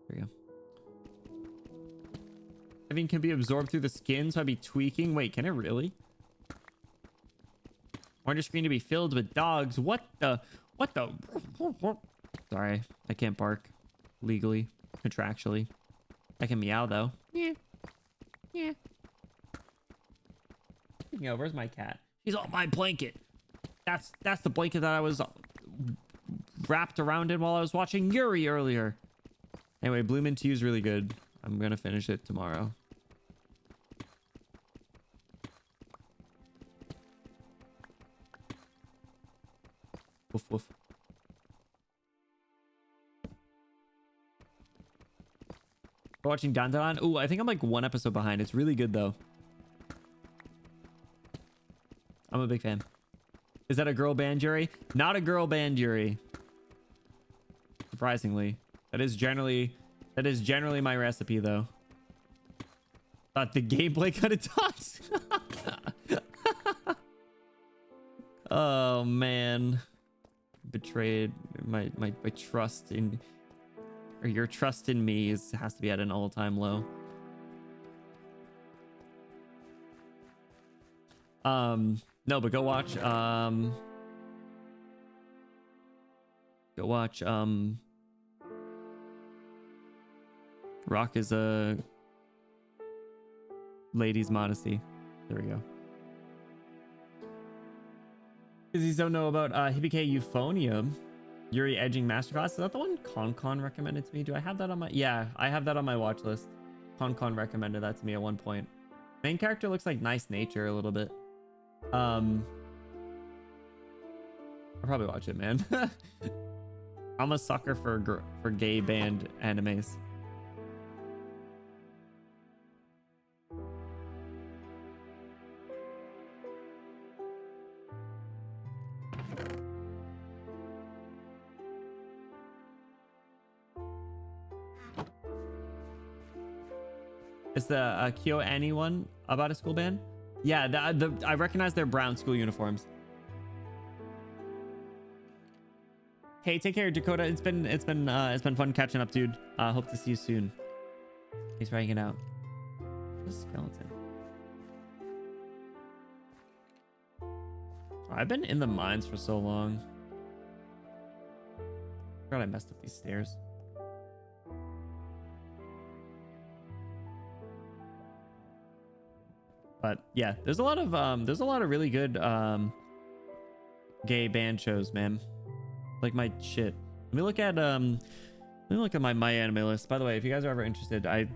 There we go. Everything can be absorbed through the skin, so I'd be tweaking. Wait, can it really? Want your screen to be filled with dogs. What the? Sorry, I can't bark legally, contractually. I can meow though. Yeah. Yeah. Speaking of, where's my cat? She's on my blanket. That's the blanket that I was wrapped around in while I was watching Yuri earlier. Anyway, Blue Mint Tea is really good. I'm gonna finish it tomorrow. Woof woof. We're watching Dandadan. Ooh, I think I'm like one episode behind. It's really good though. I'm a big fan. Is that a girl band, Yuri? Not a girl band, Yuri. Surprisingly, that is generally my recipe though. Thought the gameplay kind of does. Oh man. Betrayed my trust in, or your trust in me has to be at an all-time low. No, but go watch Rock is a lady's modesty. There we go. Because you don't know about Hibike Euphonium, Yuri Edging Masterclass. Is that the one Con recommended to me? Do I have that on my... Yeah, I have that on my watch list. Con recommended that to me at one point. Main character looks like nice nature a little bit. I'll probably watch it, man. I'm a sucker for gay band animes. Is the Kyo Annie one about a school band? Yeah, I recognize their brown school uniforms. Hey, take care, Dakota. It's been fun catching up, dude. Hope to see you soon. Thanks for hanging out. A skeleton. I've been in the mines for so long. God, I messed up these stairs. But yeah, there's a lot of really good gay band shows, man. Like my shit. Let me look at my anime list. By the way, if you guys are ever interested, I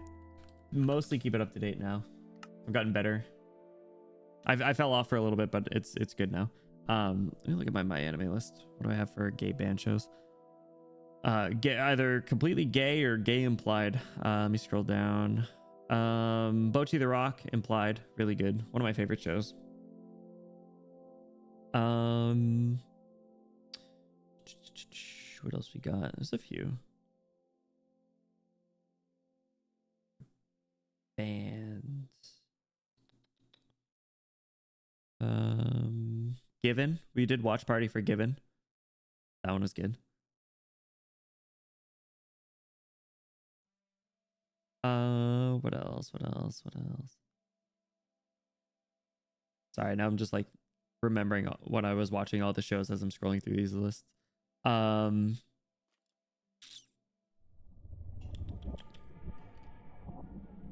mostly keep it up to date now. I've gotten better. I fell off for a little bit, but it's good now. Let me look at my anime list. What do I have for gay band shows? Either completely gay or gay implied. Let me scroll down. Bocchi the Rock implied, really good, one of my favorite shows. What else we got? There's a few bands. Given, we did watch party for Given. That one was good. What else? Sorry, now I'm just like remembering what I was watching, all the shows as I'm scrolling through these lists. Hell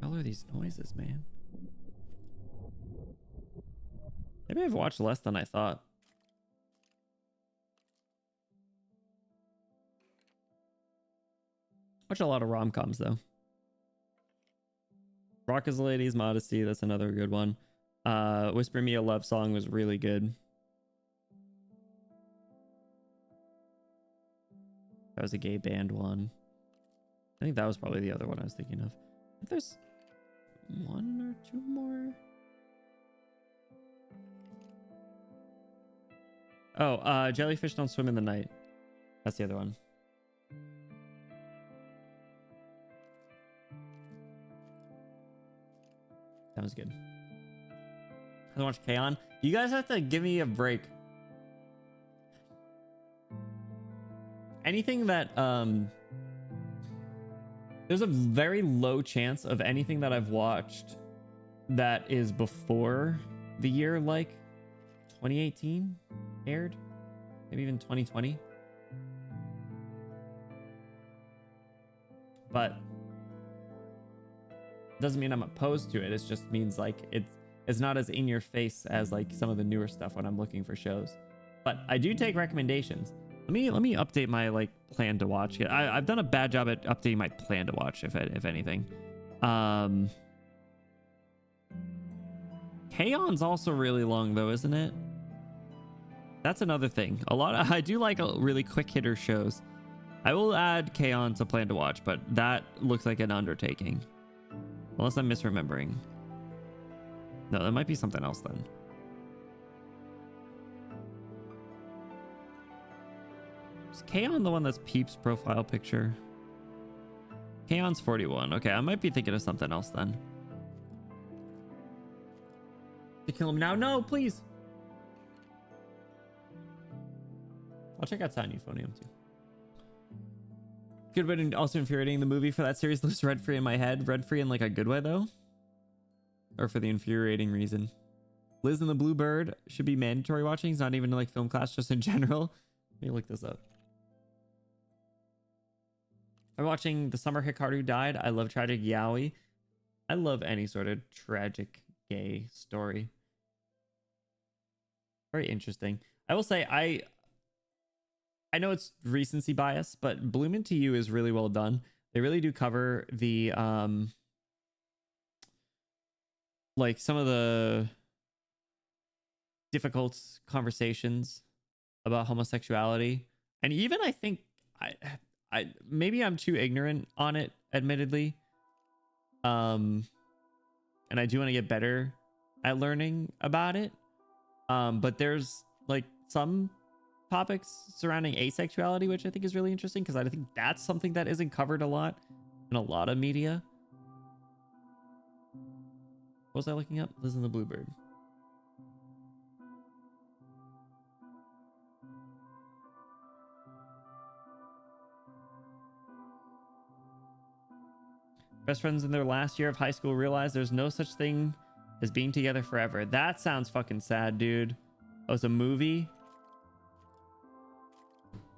are these noises, man? Maybe I've watched less than I thought. Watch a lot of rom-coms though. Rock is a Lady's Modesty, that's another good one. Whisper Me a Love Song was really good. That was a gay band one. I think that was probably the other one I was thinking of. I think there's one or two more. Oh, Jellyfish Don't Swim in the Night. That's the other one. That was good. I watched K-On! You guys have to give me a break. Anything that there's a very low chance of anything that I've watched that is before the year like 2018 aired, maybe even 2020. But doesn't mean I'm opposed to it. It just means like it's not as in your face as like some of the newer stuff when I'm looking for shows. But I do take recommendations. Let me update my like plan to watch. I've done a bad job at updating my plan to watch, if anything. K-On's also really long though, isn't it? That's another thing. I do like really quick hitter shows. I will add K-On to plan to watch, but that looks like an undertaking. Unless I'm misremembering. No, that might be something else then. Is K-On the one that's Peep's profile picture? K-On's 41. Okay, I might be thinking of something else then. To kill him now? No, please. I'll check out Sound Euphonium too. Good, but also infuriating. The movie for that series lists Red Free in my head. Red Free in like a good way though? Or for the infuriating reason? Liz and the Bluebird should be mandatory watching. It's not even like film class, just in general. Let me look this up. I'm watching The Summer Hikaru Died. I love tragic yaoi. I love any sort of tragic gay story. Very interesting. I will say I know it's recency bias, but Bloom Into You is really well done. They really do cover the like some of the difficult conversations about homosexuality. And even I think I maybe I'm too ignorant on it, admittedly. And I do want to get better at learning about it. But there's like some topics surrounding asexuality, which I think is really interesting because I think that's something that isn't covered a lot in a lot of media. What was I looking up? Liz and the Bluebird. Best friends in their last year of high school realize there's no such thing as being together forever. That sounds fucking sad, dude. Oh, it's a movie?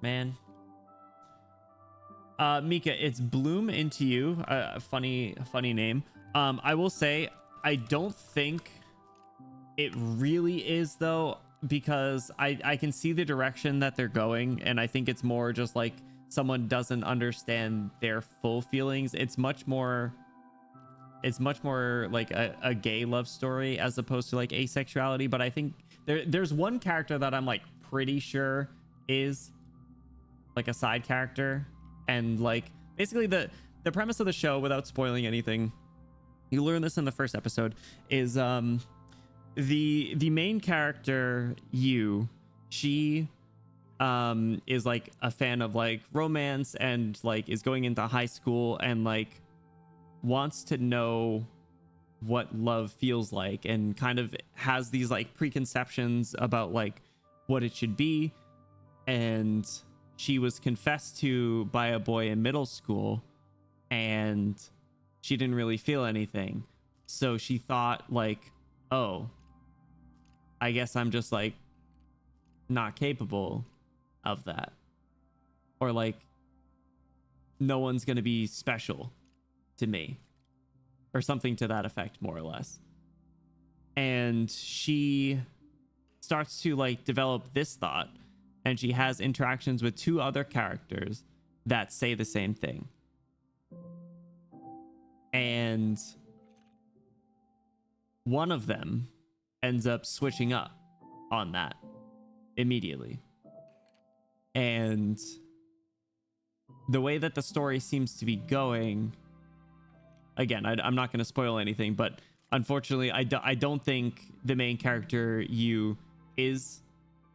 Man. Mika, it's Bloom Into You. Funny name. I will say, I don't think it really is, though, because I can see the direction that they're going, and I think it's more just like someone doesn't understand their full feelings. It's much more like a gay love story as opposed to like asexuality. But I think there's one character that I'm like pretty sure is like a side character, and like basically the premise of the show, without spoiling anything, you learn this in the first episode, is the main character, she is like a fan of like romance and like is going into high school and like wants to know what love feels like and kind of has these like preconceptions about like what it should be. And she was confessed to by a boy in middle school and she didn't really feel anything. So she thought like, oh, I guess I'm just like not capable of that, or like no one's gonna be special to me, or something to that effect, more or less. And she starts to like develop this thought, and she has interactions with two other characters that say the same thing, and one of them ends up switching up on that immediately. And the way that the story seems to be going, again, I'm not going to spoil anything, but unfortunately, I don't think the main character, is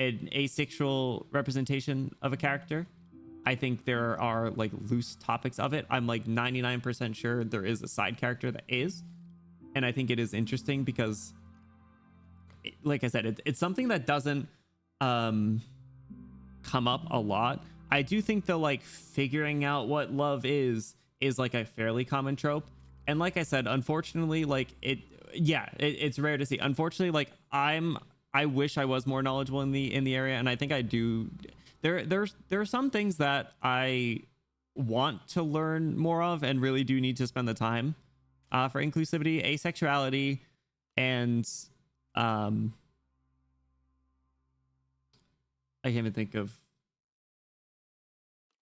an asexual representation of a character. I think there are like loose topics of it. I'm like 99% sure there is a side character that is. And I think it is interesting because, like I said, it's something that doesn't come up a lot. I do think the like figuring out what love is like a fairly common trope. And like I said, unfortunately, like it's rare to see. Unfortunately, like I wish I was more knowledgeable in the area, and I think I do. There are some things that I want to learn more of and really do need to spend the time for inclusivity, asexuality, and I can't even think of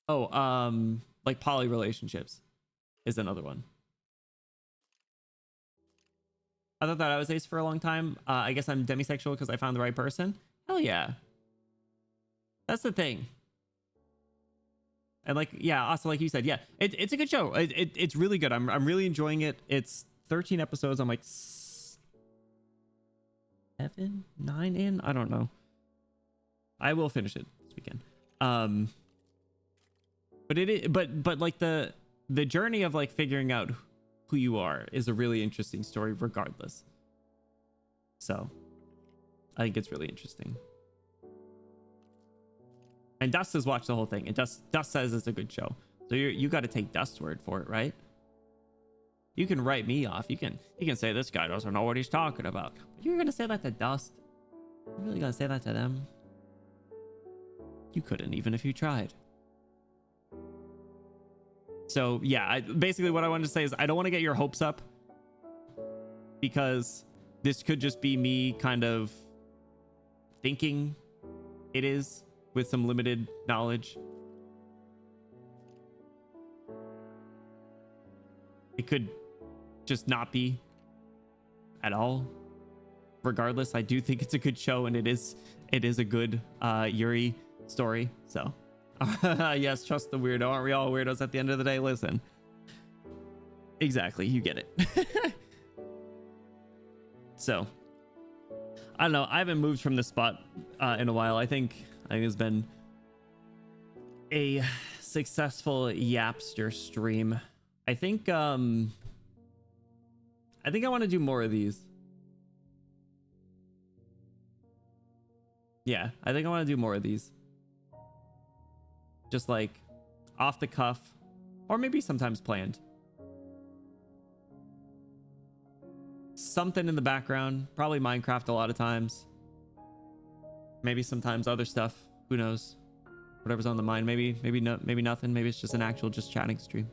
like poly relationships is another one. I thought that I was ace for a long time. I guess I'm demisexual because I found the right person. Hell yeah. That's the thing. And like, yeah, also like you said, yeah, it's a good show. It's really good. I'm really enjoying it. It's 13 episodes. I'm like 7, 9 in. I don't know. I will finish it this weekend. But it is, but like the journey of like figuring out who you are is a really interesting story regardless. So I think it's really interesting. And Dust has watched the whole thing, and Dust says it's a good show. So you got to take Dust's word for it, right? You can write me off. You can say this guy doesn't know what he's talking about. But you're gonna say that to Dust? You're really gonna say that to them? You couldn't, even if you tried. So yeah, basically what I wanted to say is I don't want to get your hopes up, because this could just be me kind of thinking it is with some limited knowledge. It could just not be at all. Regardless, I do think it's a good show, and it is a good Yuri story. So yes, trust the weirdo. Aren't we all weirdos at the end of the day? Listen, exactly, you get it. So I don't know, I haven't moved from this spot in a while. I think it's been a successful Yapster stream. I think I want to do more of these. Yeah, I think I want to do more of these. Just like off the cuff, or maybe sometimes planned. Something in the background, probably Minecraft a lot of times. Maybe sometimes other stuff, who knows? Whatever's on the mind. Maybe nothing. Maybe it's just an actual just chatting stream.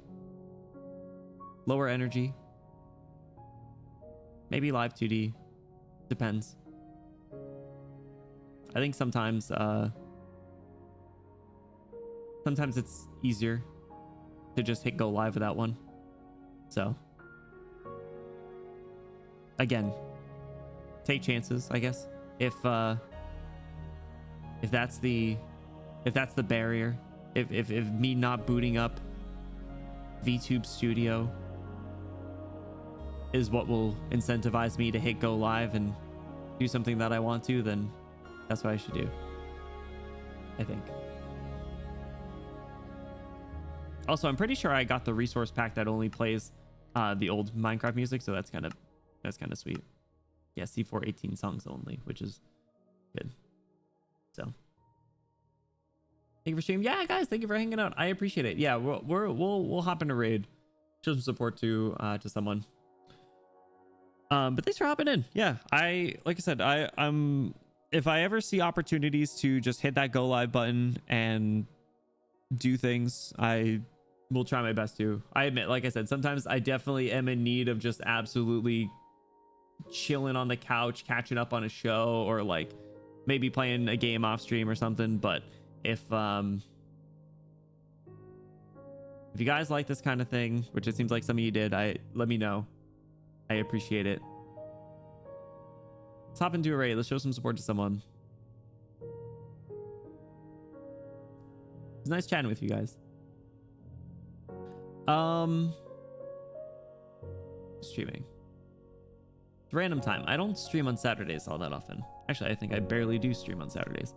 Lower energy. Maybe live 2D. Depends. I think sometimes it's easier to just hit go live with that one. So again, take chances, I guess. If that's the barrier, if me not booting up VTube Studio is what will incentivize me to hit go live and do something that I want to, then that's what I should do, I think. Also, I'm pretty sure I got the resource pack that only plays the old Minecraft music, so that's kind of sweet. Yeah, C4 18 songs only, which is good. So thank you for streaming. Yeah, guys, thank you for hanging out. I appreciate it. Yeah, we'll hop in a raid, show some support to someone. But thanks for hopping in. Yeah, like I said, I'm if I ever see opportunities to just hit that go live button and do things, I will try my best to. I admit, like I said, sometimes I definitely am in need of just absolutely chilling on the couch, catching up on a show, or like maybe playing a game off stream or something. But if you guys like this kind of thing, which it seems like some of you did, let me know. I appreciate it. Let's hop into a raid. Let's show some support to someone. It's nice chatting with you guys. Streaming. It's random time. I don't stream on Saturdays all that often. Actually, I think I barely do stream on Saturdays.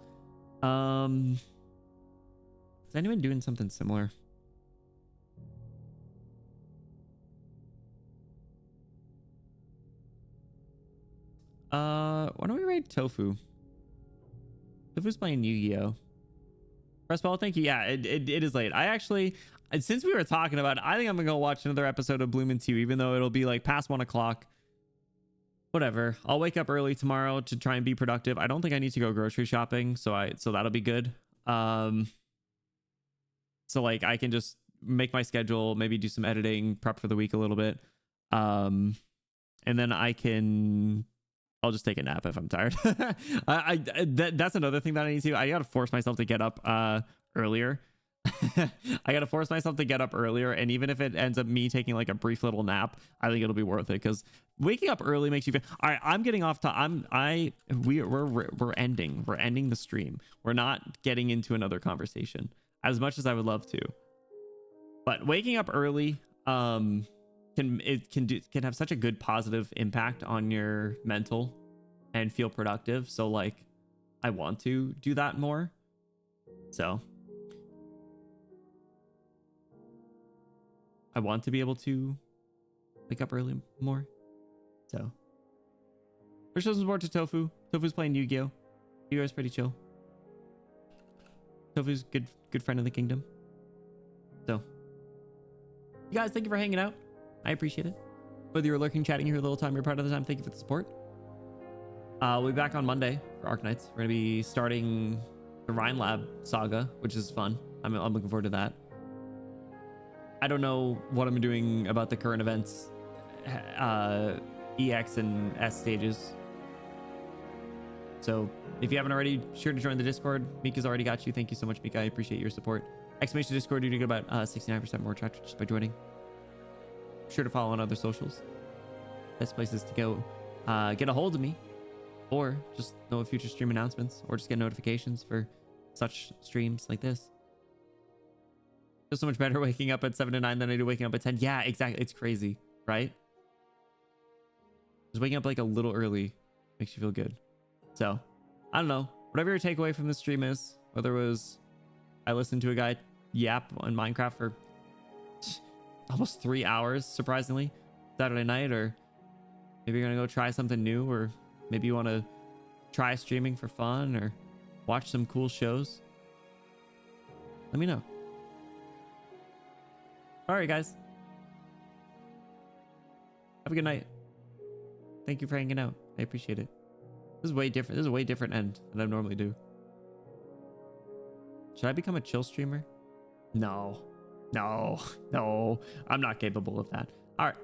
Is anyone doing something similar? Why don't we raid Tofu? Tofu's playing Yu-Gi-Oh! Press ball, thank you. Yeah, it is late. I actually, since we were talking about it, I think I'm gonna go watch another episode of Bloom and 2, even though it'll be like past 1 o'clock. Whatever. I'll wake up early tomorrow to try and be productive. I don't think I need to go grocery shopping, so that'll be good. So like I can just make my schedule, maybe do some editing, prep for the week a little bit. And then I'll just take a nap if I'm tired. That's another thing that I need to do. I gotta force myself to get up earlier. I gotta force myself to get up earlier, and even if it ends up me taking like a brief little nap, I think it'll be worth it, because waking up early makes you feel all right. I'm getting off to we're ending the stream. We're not getting into another conversation, as much as I would love to. But waking up early can have such a good positive impact on your mental and feel productive. So like I want to do that more. So I want to be able to wake up early more. So let's show some support to Tofu. Tofu's playing Yu-Gi-Oh! Yu-Gi-Oh! Is pretty chill. Tofu's good friend of the kingdom. So you guys, thank you for hanging out. I appreciate it. Whether you're lurking, chatting here a little time, you're part of the time, thank you for the support. We'll be back on Monday for Arknights. We're going to be starting the Rhine Lab saga, which is fun. I'm looking forward to that. I don't know what I'm doing about the current events, EX and S stages. So if you haven't already, sure to join the Discord. Mika's already got you. Thank you so much, Mika. I appreciate your support. Exclamation Discord, you're gonna get about 69% more attracted just by joining. Sure to follow on other socials. Best places to go. Get a hold of me, or just know of future stream announcements, or just get notifications for such streams like this. Feels so much better waking up at 7 to 9 than I do waking up at 10. Yeah, exactly. It's crazy, right? Just waking up like a little early makes you feel good. So, I don't know. Whatever your takeaway from the stream is, whether it was I listened to a guy yap on Minecraft for almost 3 hours, surprisingly, Saturday night, or maybe you're going to go try something new, or maybe you want to try streaming for fun, or watch some cool shows. Let me know. All right, guys. Have a good night. Thank you for hanging out. I appreciate it. This is way different. This is a way different end than I normally do. Should I become a chill streamer? No. No. No. I'm not capable of that. All right.